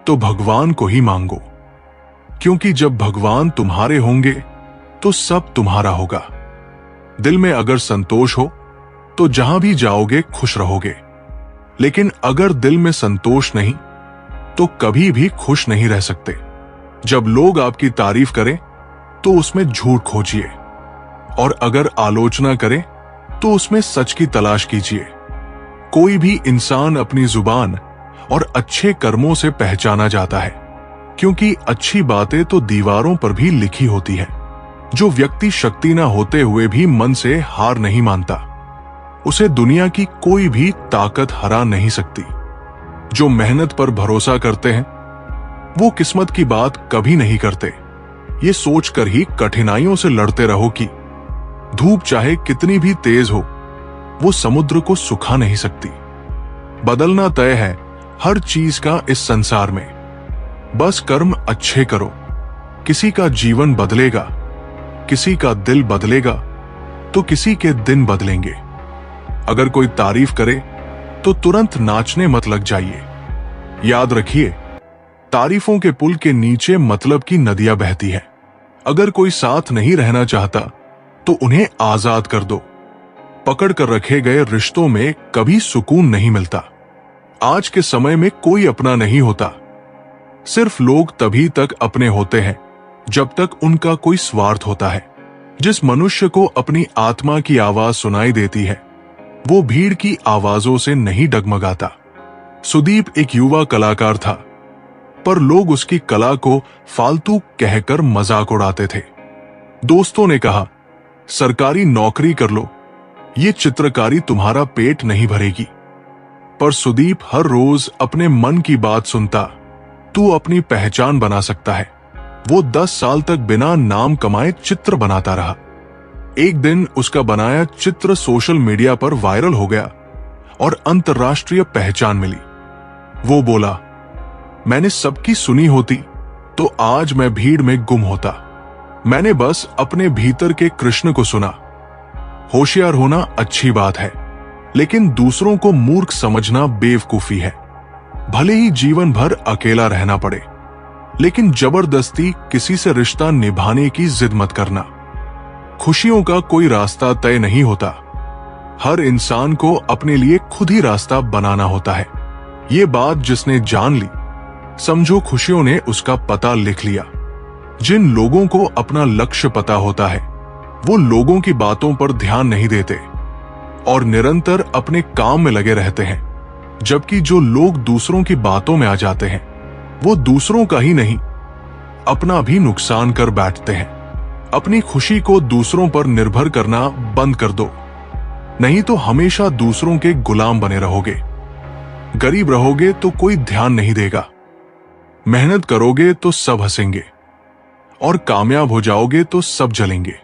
तो भगवान को ही मांगो, क्योंकि जब भगवान तुम्हारे होंगे तो सब तुम्हारा होगा। दिल में अगर संतोष हो तो जहां भी जाओगे खुश रहोगे, लेकिन अगर दिल में संतोष नहीं तो कभी भी खुश नहीं रह सकते। जब लोग आपकी तारीफ करें तो उसमें झूठ खोजिए, और अगर आलोचना करें तो उसमें सच की तलाश कीजिए। कोई भी इंसान अपनी जुबान और अच्छे कर्मों से पहचाना जाता है, क्योंकि अच्छी बातें तो दीवारों पर भी लिखी होती है। जो व्यक्ति शक्ति न होते हुए भी मन से हार नहीं मानता, उसे दुनिया की कोई भी ताकत हरा नहीं सकती। जो मेहनत पर भरोसा करते हैं, वो किस्मत की बात कभी नहीं करते। ये सोचकर ही कठिनाइयों से लड़ते रहो कि धूप चाहे कितनी भी तेज हो, वो समुद्र को सुखा नहीं सकती। बदलना तय है हर चीज का इस संसार में। बस कर्म अच्छे करो। किसी का जीवन बदलेगा, किसी का दिल बदलेगा, तो किसी के दिन बदलेंगे। अगर कोई तारीफ करे तो तुरंत नाचने मत लग जाइए। याद रखिए, तारीफों के पुल के नीचे मतलब की नदियां बहती है। अगर कोई साथ नहीं रहना चाहता तो उन्हें आजाद कर दो। पकड़ कर रखे गए रिश्तों में कभी सुकून नहीं मिलता। आज के समय में कोई अपना नहीं होता। सिर्फ लोग तभी तक अपने होते हैं जब तक उनका कोई स्वार्थ होता है। जिस मनुष्य को अपनी आत्मा की आवाज सुनाई देती है वो भीड़ की आवाजों से नहीं डगमगाता। सुदीप एक युवा कलाकार था, पर लोग उसकी कला को फालतू कहकर मजाक उड़ाते थे। दोस्तों ने कहा, सरकारी नौकरी कर लो, ये चित्रकारी तुम्हारा पेट नहीं भरेगी। पर सुदीप हर रोज अपने मन की बात सुनता, तू अपनी पहचान बना सकता है। वो 10 साल तक बिना नाम कमाए चित्र बनाता रहा। एक दिन उसका बनाया चित्र सोशल मीडिया पर वायरल हो गया और अंतर्राष्ट्रीय पहचान मिली। वो बोला, मैंने सबकी सुनी होती तो आज मैं भीड़ में गुम होता। मैंने बस अपने भीतर के कृष्ण को सुना। होशियार होना अच्छी बात है, लेकिन दूसरों को मूर्ख समझना बेवकूफी है। भले ही जीवन भर अकेला रहना पड़े, लेकिन जबरदस्ती किसी से रिश्ता निभाने की जिद मत करना। खुशियों का कोई रास्ता तय नहीं होता। हर इंसान को अपने लिए खुद ही रास्ता बनाना होता है। ये बात जिसने जान ली, समझो खुशियों ने उसका पता लिख लिया। जिन लोगों को अपना लक्ष्य पता होता है वो लोगों की बातों पर ध्यान नहीं देते और निरंतर अपने काम में लगे रहते हैं, जबकि जो लोग दूसरों की बातों में आ जाते हैं वो दूसरों का ही नहीं अपना भी नुकसान कर बैठते हैं। अपनी खुशी को दूसरों पर निर्भर करना बंद कर दो, नहीं तो हमेशा दूसरों के गुलाम बने रहोगे। गरीब रहोगे तो कोई ध्यान नहीं देगा, मेहनत करोगे तो सब हंसेंगे और कामयाब हो जाओगे तो सब जलेंगे।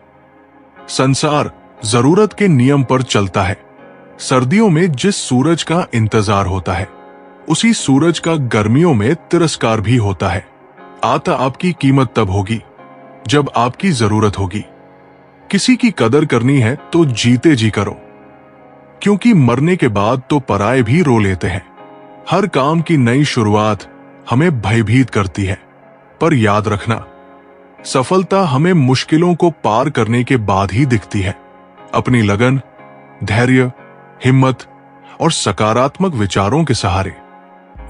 संसार जरूरत के नियम पर चलता है। सर्दियों में जिस सूरज का इंतजार होता है उसी सूरज का गर्मियों में तिरस्कार भी होता है। आता आपकी कीमत तब होगी जब आपकी जरूरत होगी। किसी की कदर करनी है तो जीते जी करो, क्योंकि मरने के बाद तो पराये भी रो लेते हैं। हर काम की नई शुरुआत हमें भयभीत करती है, पर याद रखना, सफलता हमें मुश्किलों को पार करने के बाद ही दिखती है। अपनी लगन, धैर्य, हिम्मत और सकारात्मक विचारों के सहारे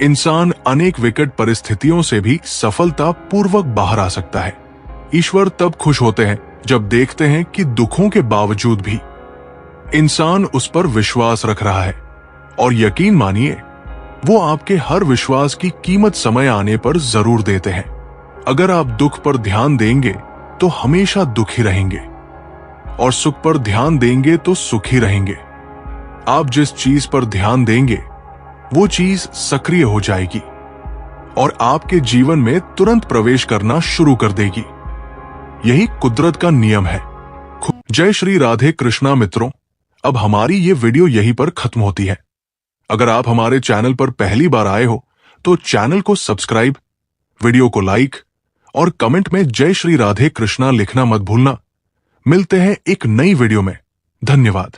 इंसान अनेक विकट परिस्थितियों से भी सफलता पूर्वक बाहर आ सकता है। ईश्वर तब खुश होते हैं जब देखते हैं कि दुखों के बावजूद भी इंसान उस पर विश्वास रख रहा है, और यकीन मानिए वो आपके हर विश्वास की कीमत समय आने पर जरूर देते हैं। अगर आप दुख पर ध्यान देंगे तो हमेशा दुखी रहेंगे, और सुख पर ध्यान देंगे तो सुखी रहेंगे। आप जिस चीज पर ध्यान देंगे वो चीज सक्रिय हो जाएगी और आपके जीवन में तुरंत प्रवेश करना शुरू कर देगी। यही कुदरत का नियम है। जय श्री राधे कृष्णा मित्रों, अब हमारी ये वीडियो यहीं पर खत्म होती है। अगर आप हमारे चैनल पर पहली बार आए हो तो चैनल को सब्सक्राइब, वीडियो को लाइक और कमेंट में जय श्री राधे कृष्णा लिखना मत भूलना। मिलते हैं एक नई वीडियो में। धन्यवाद।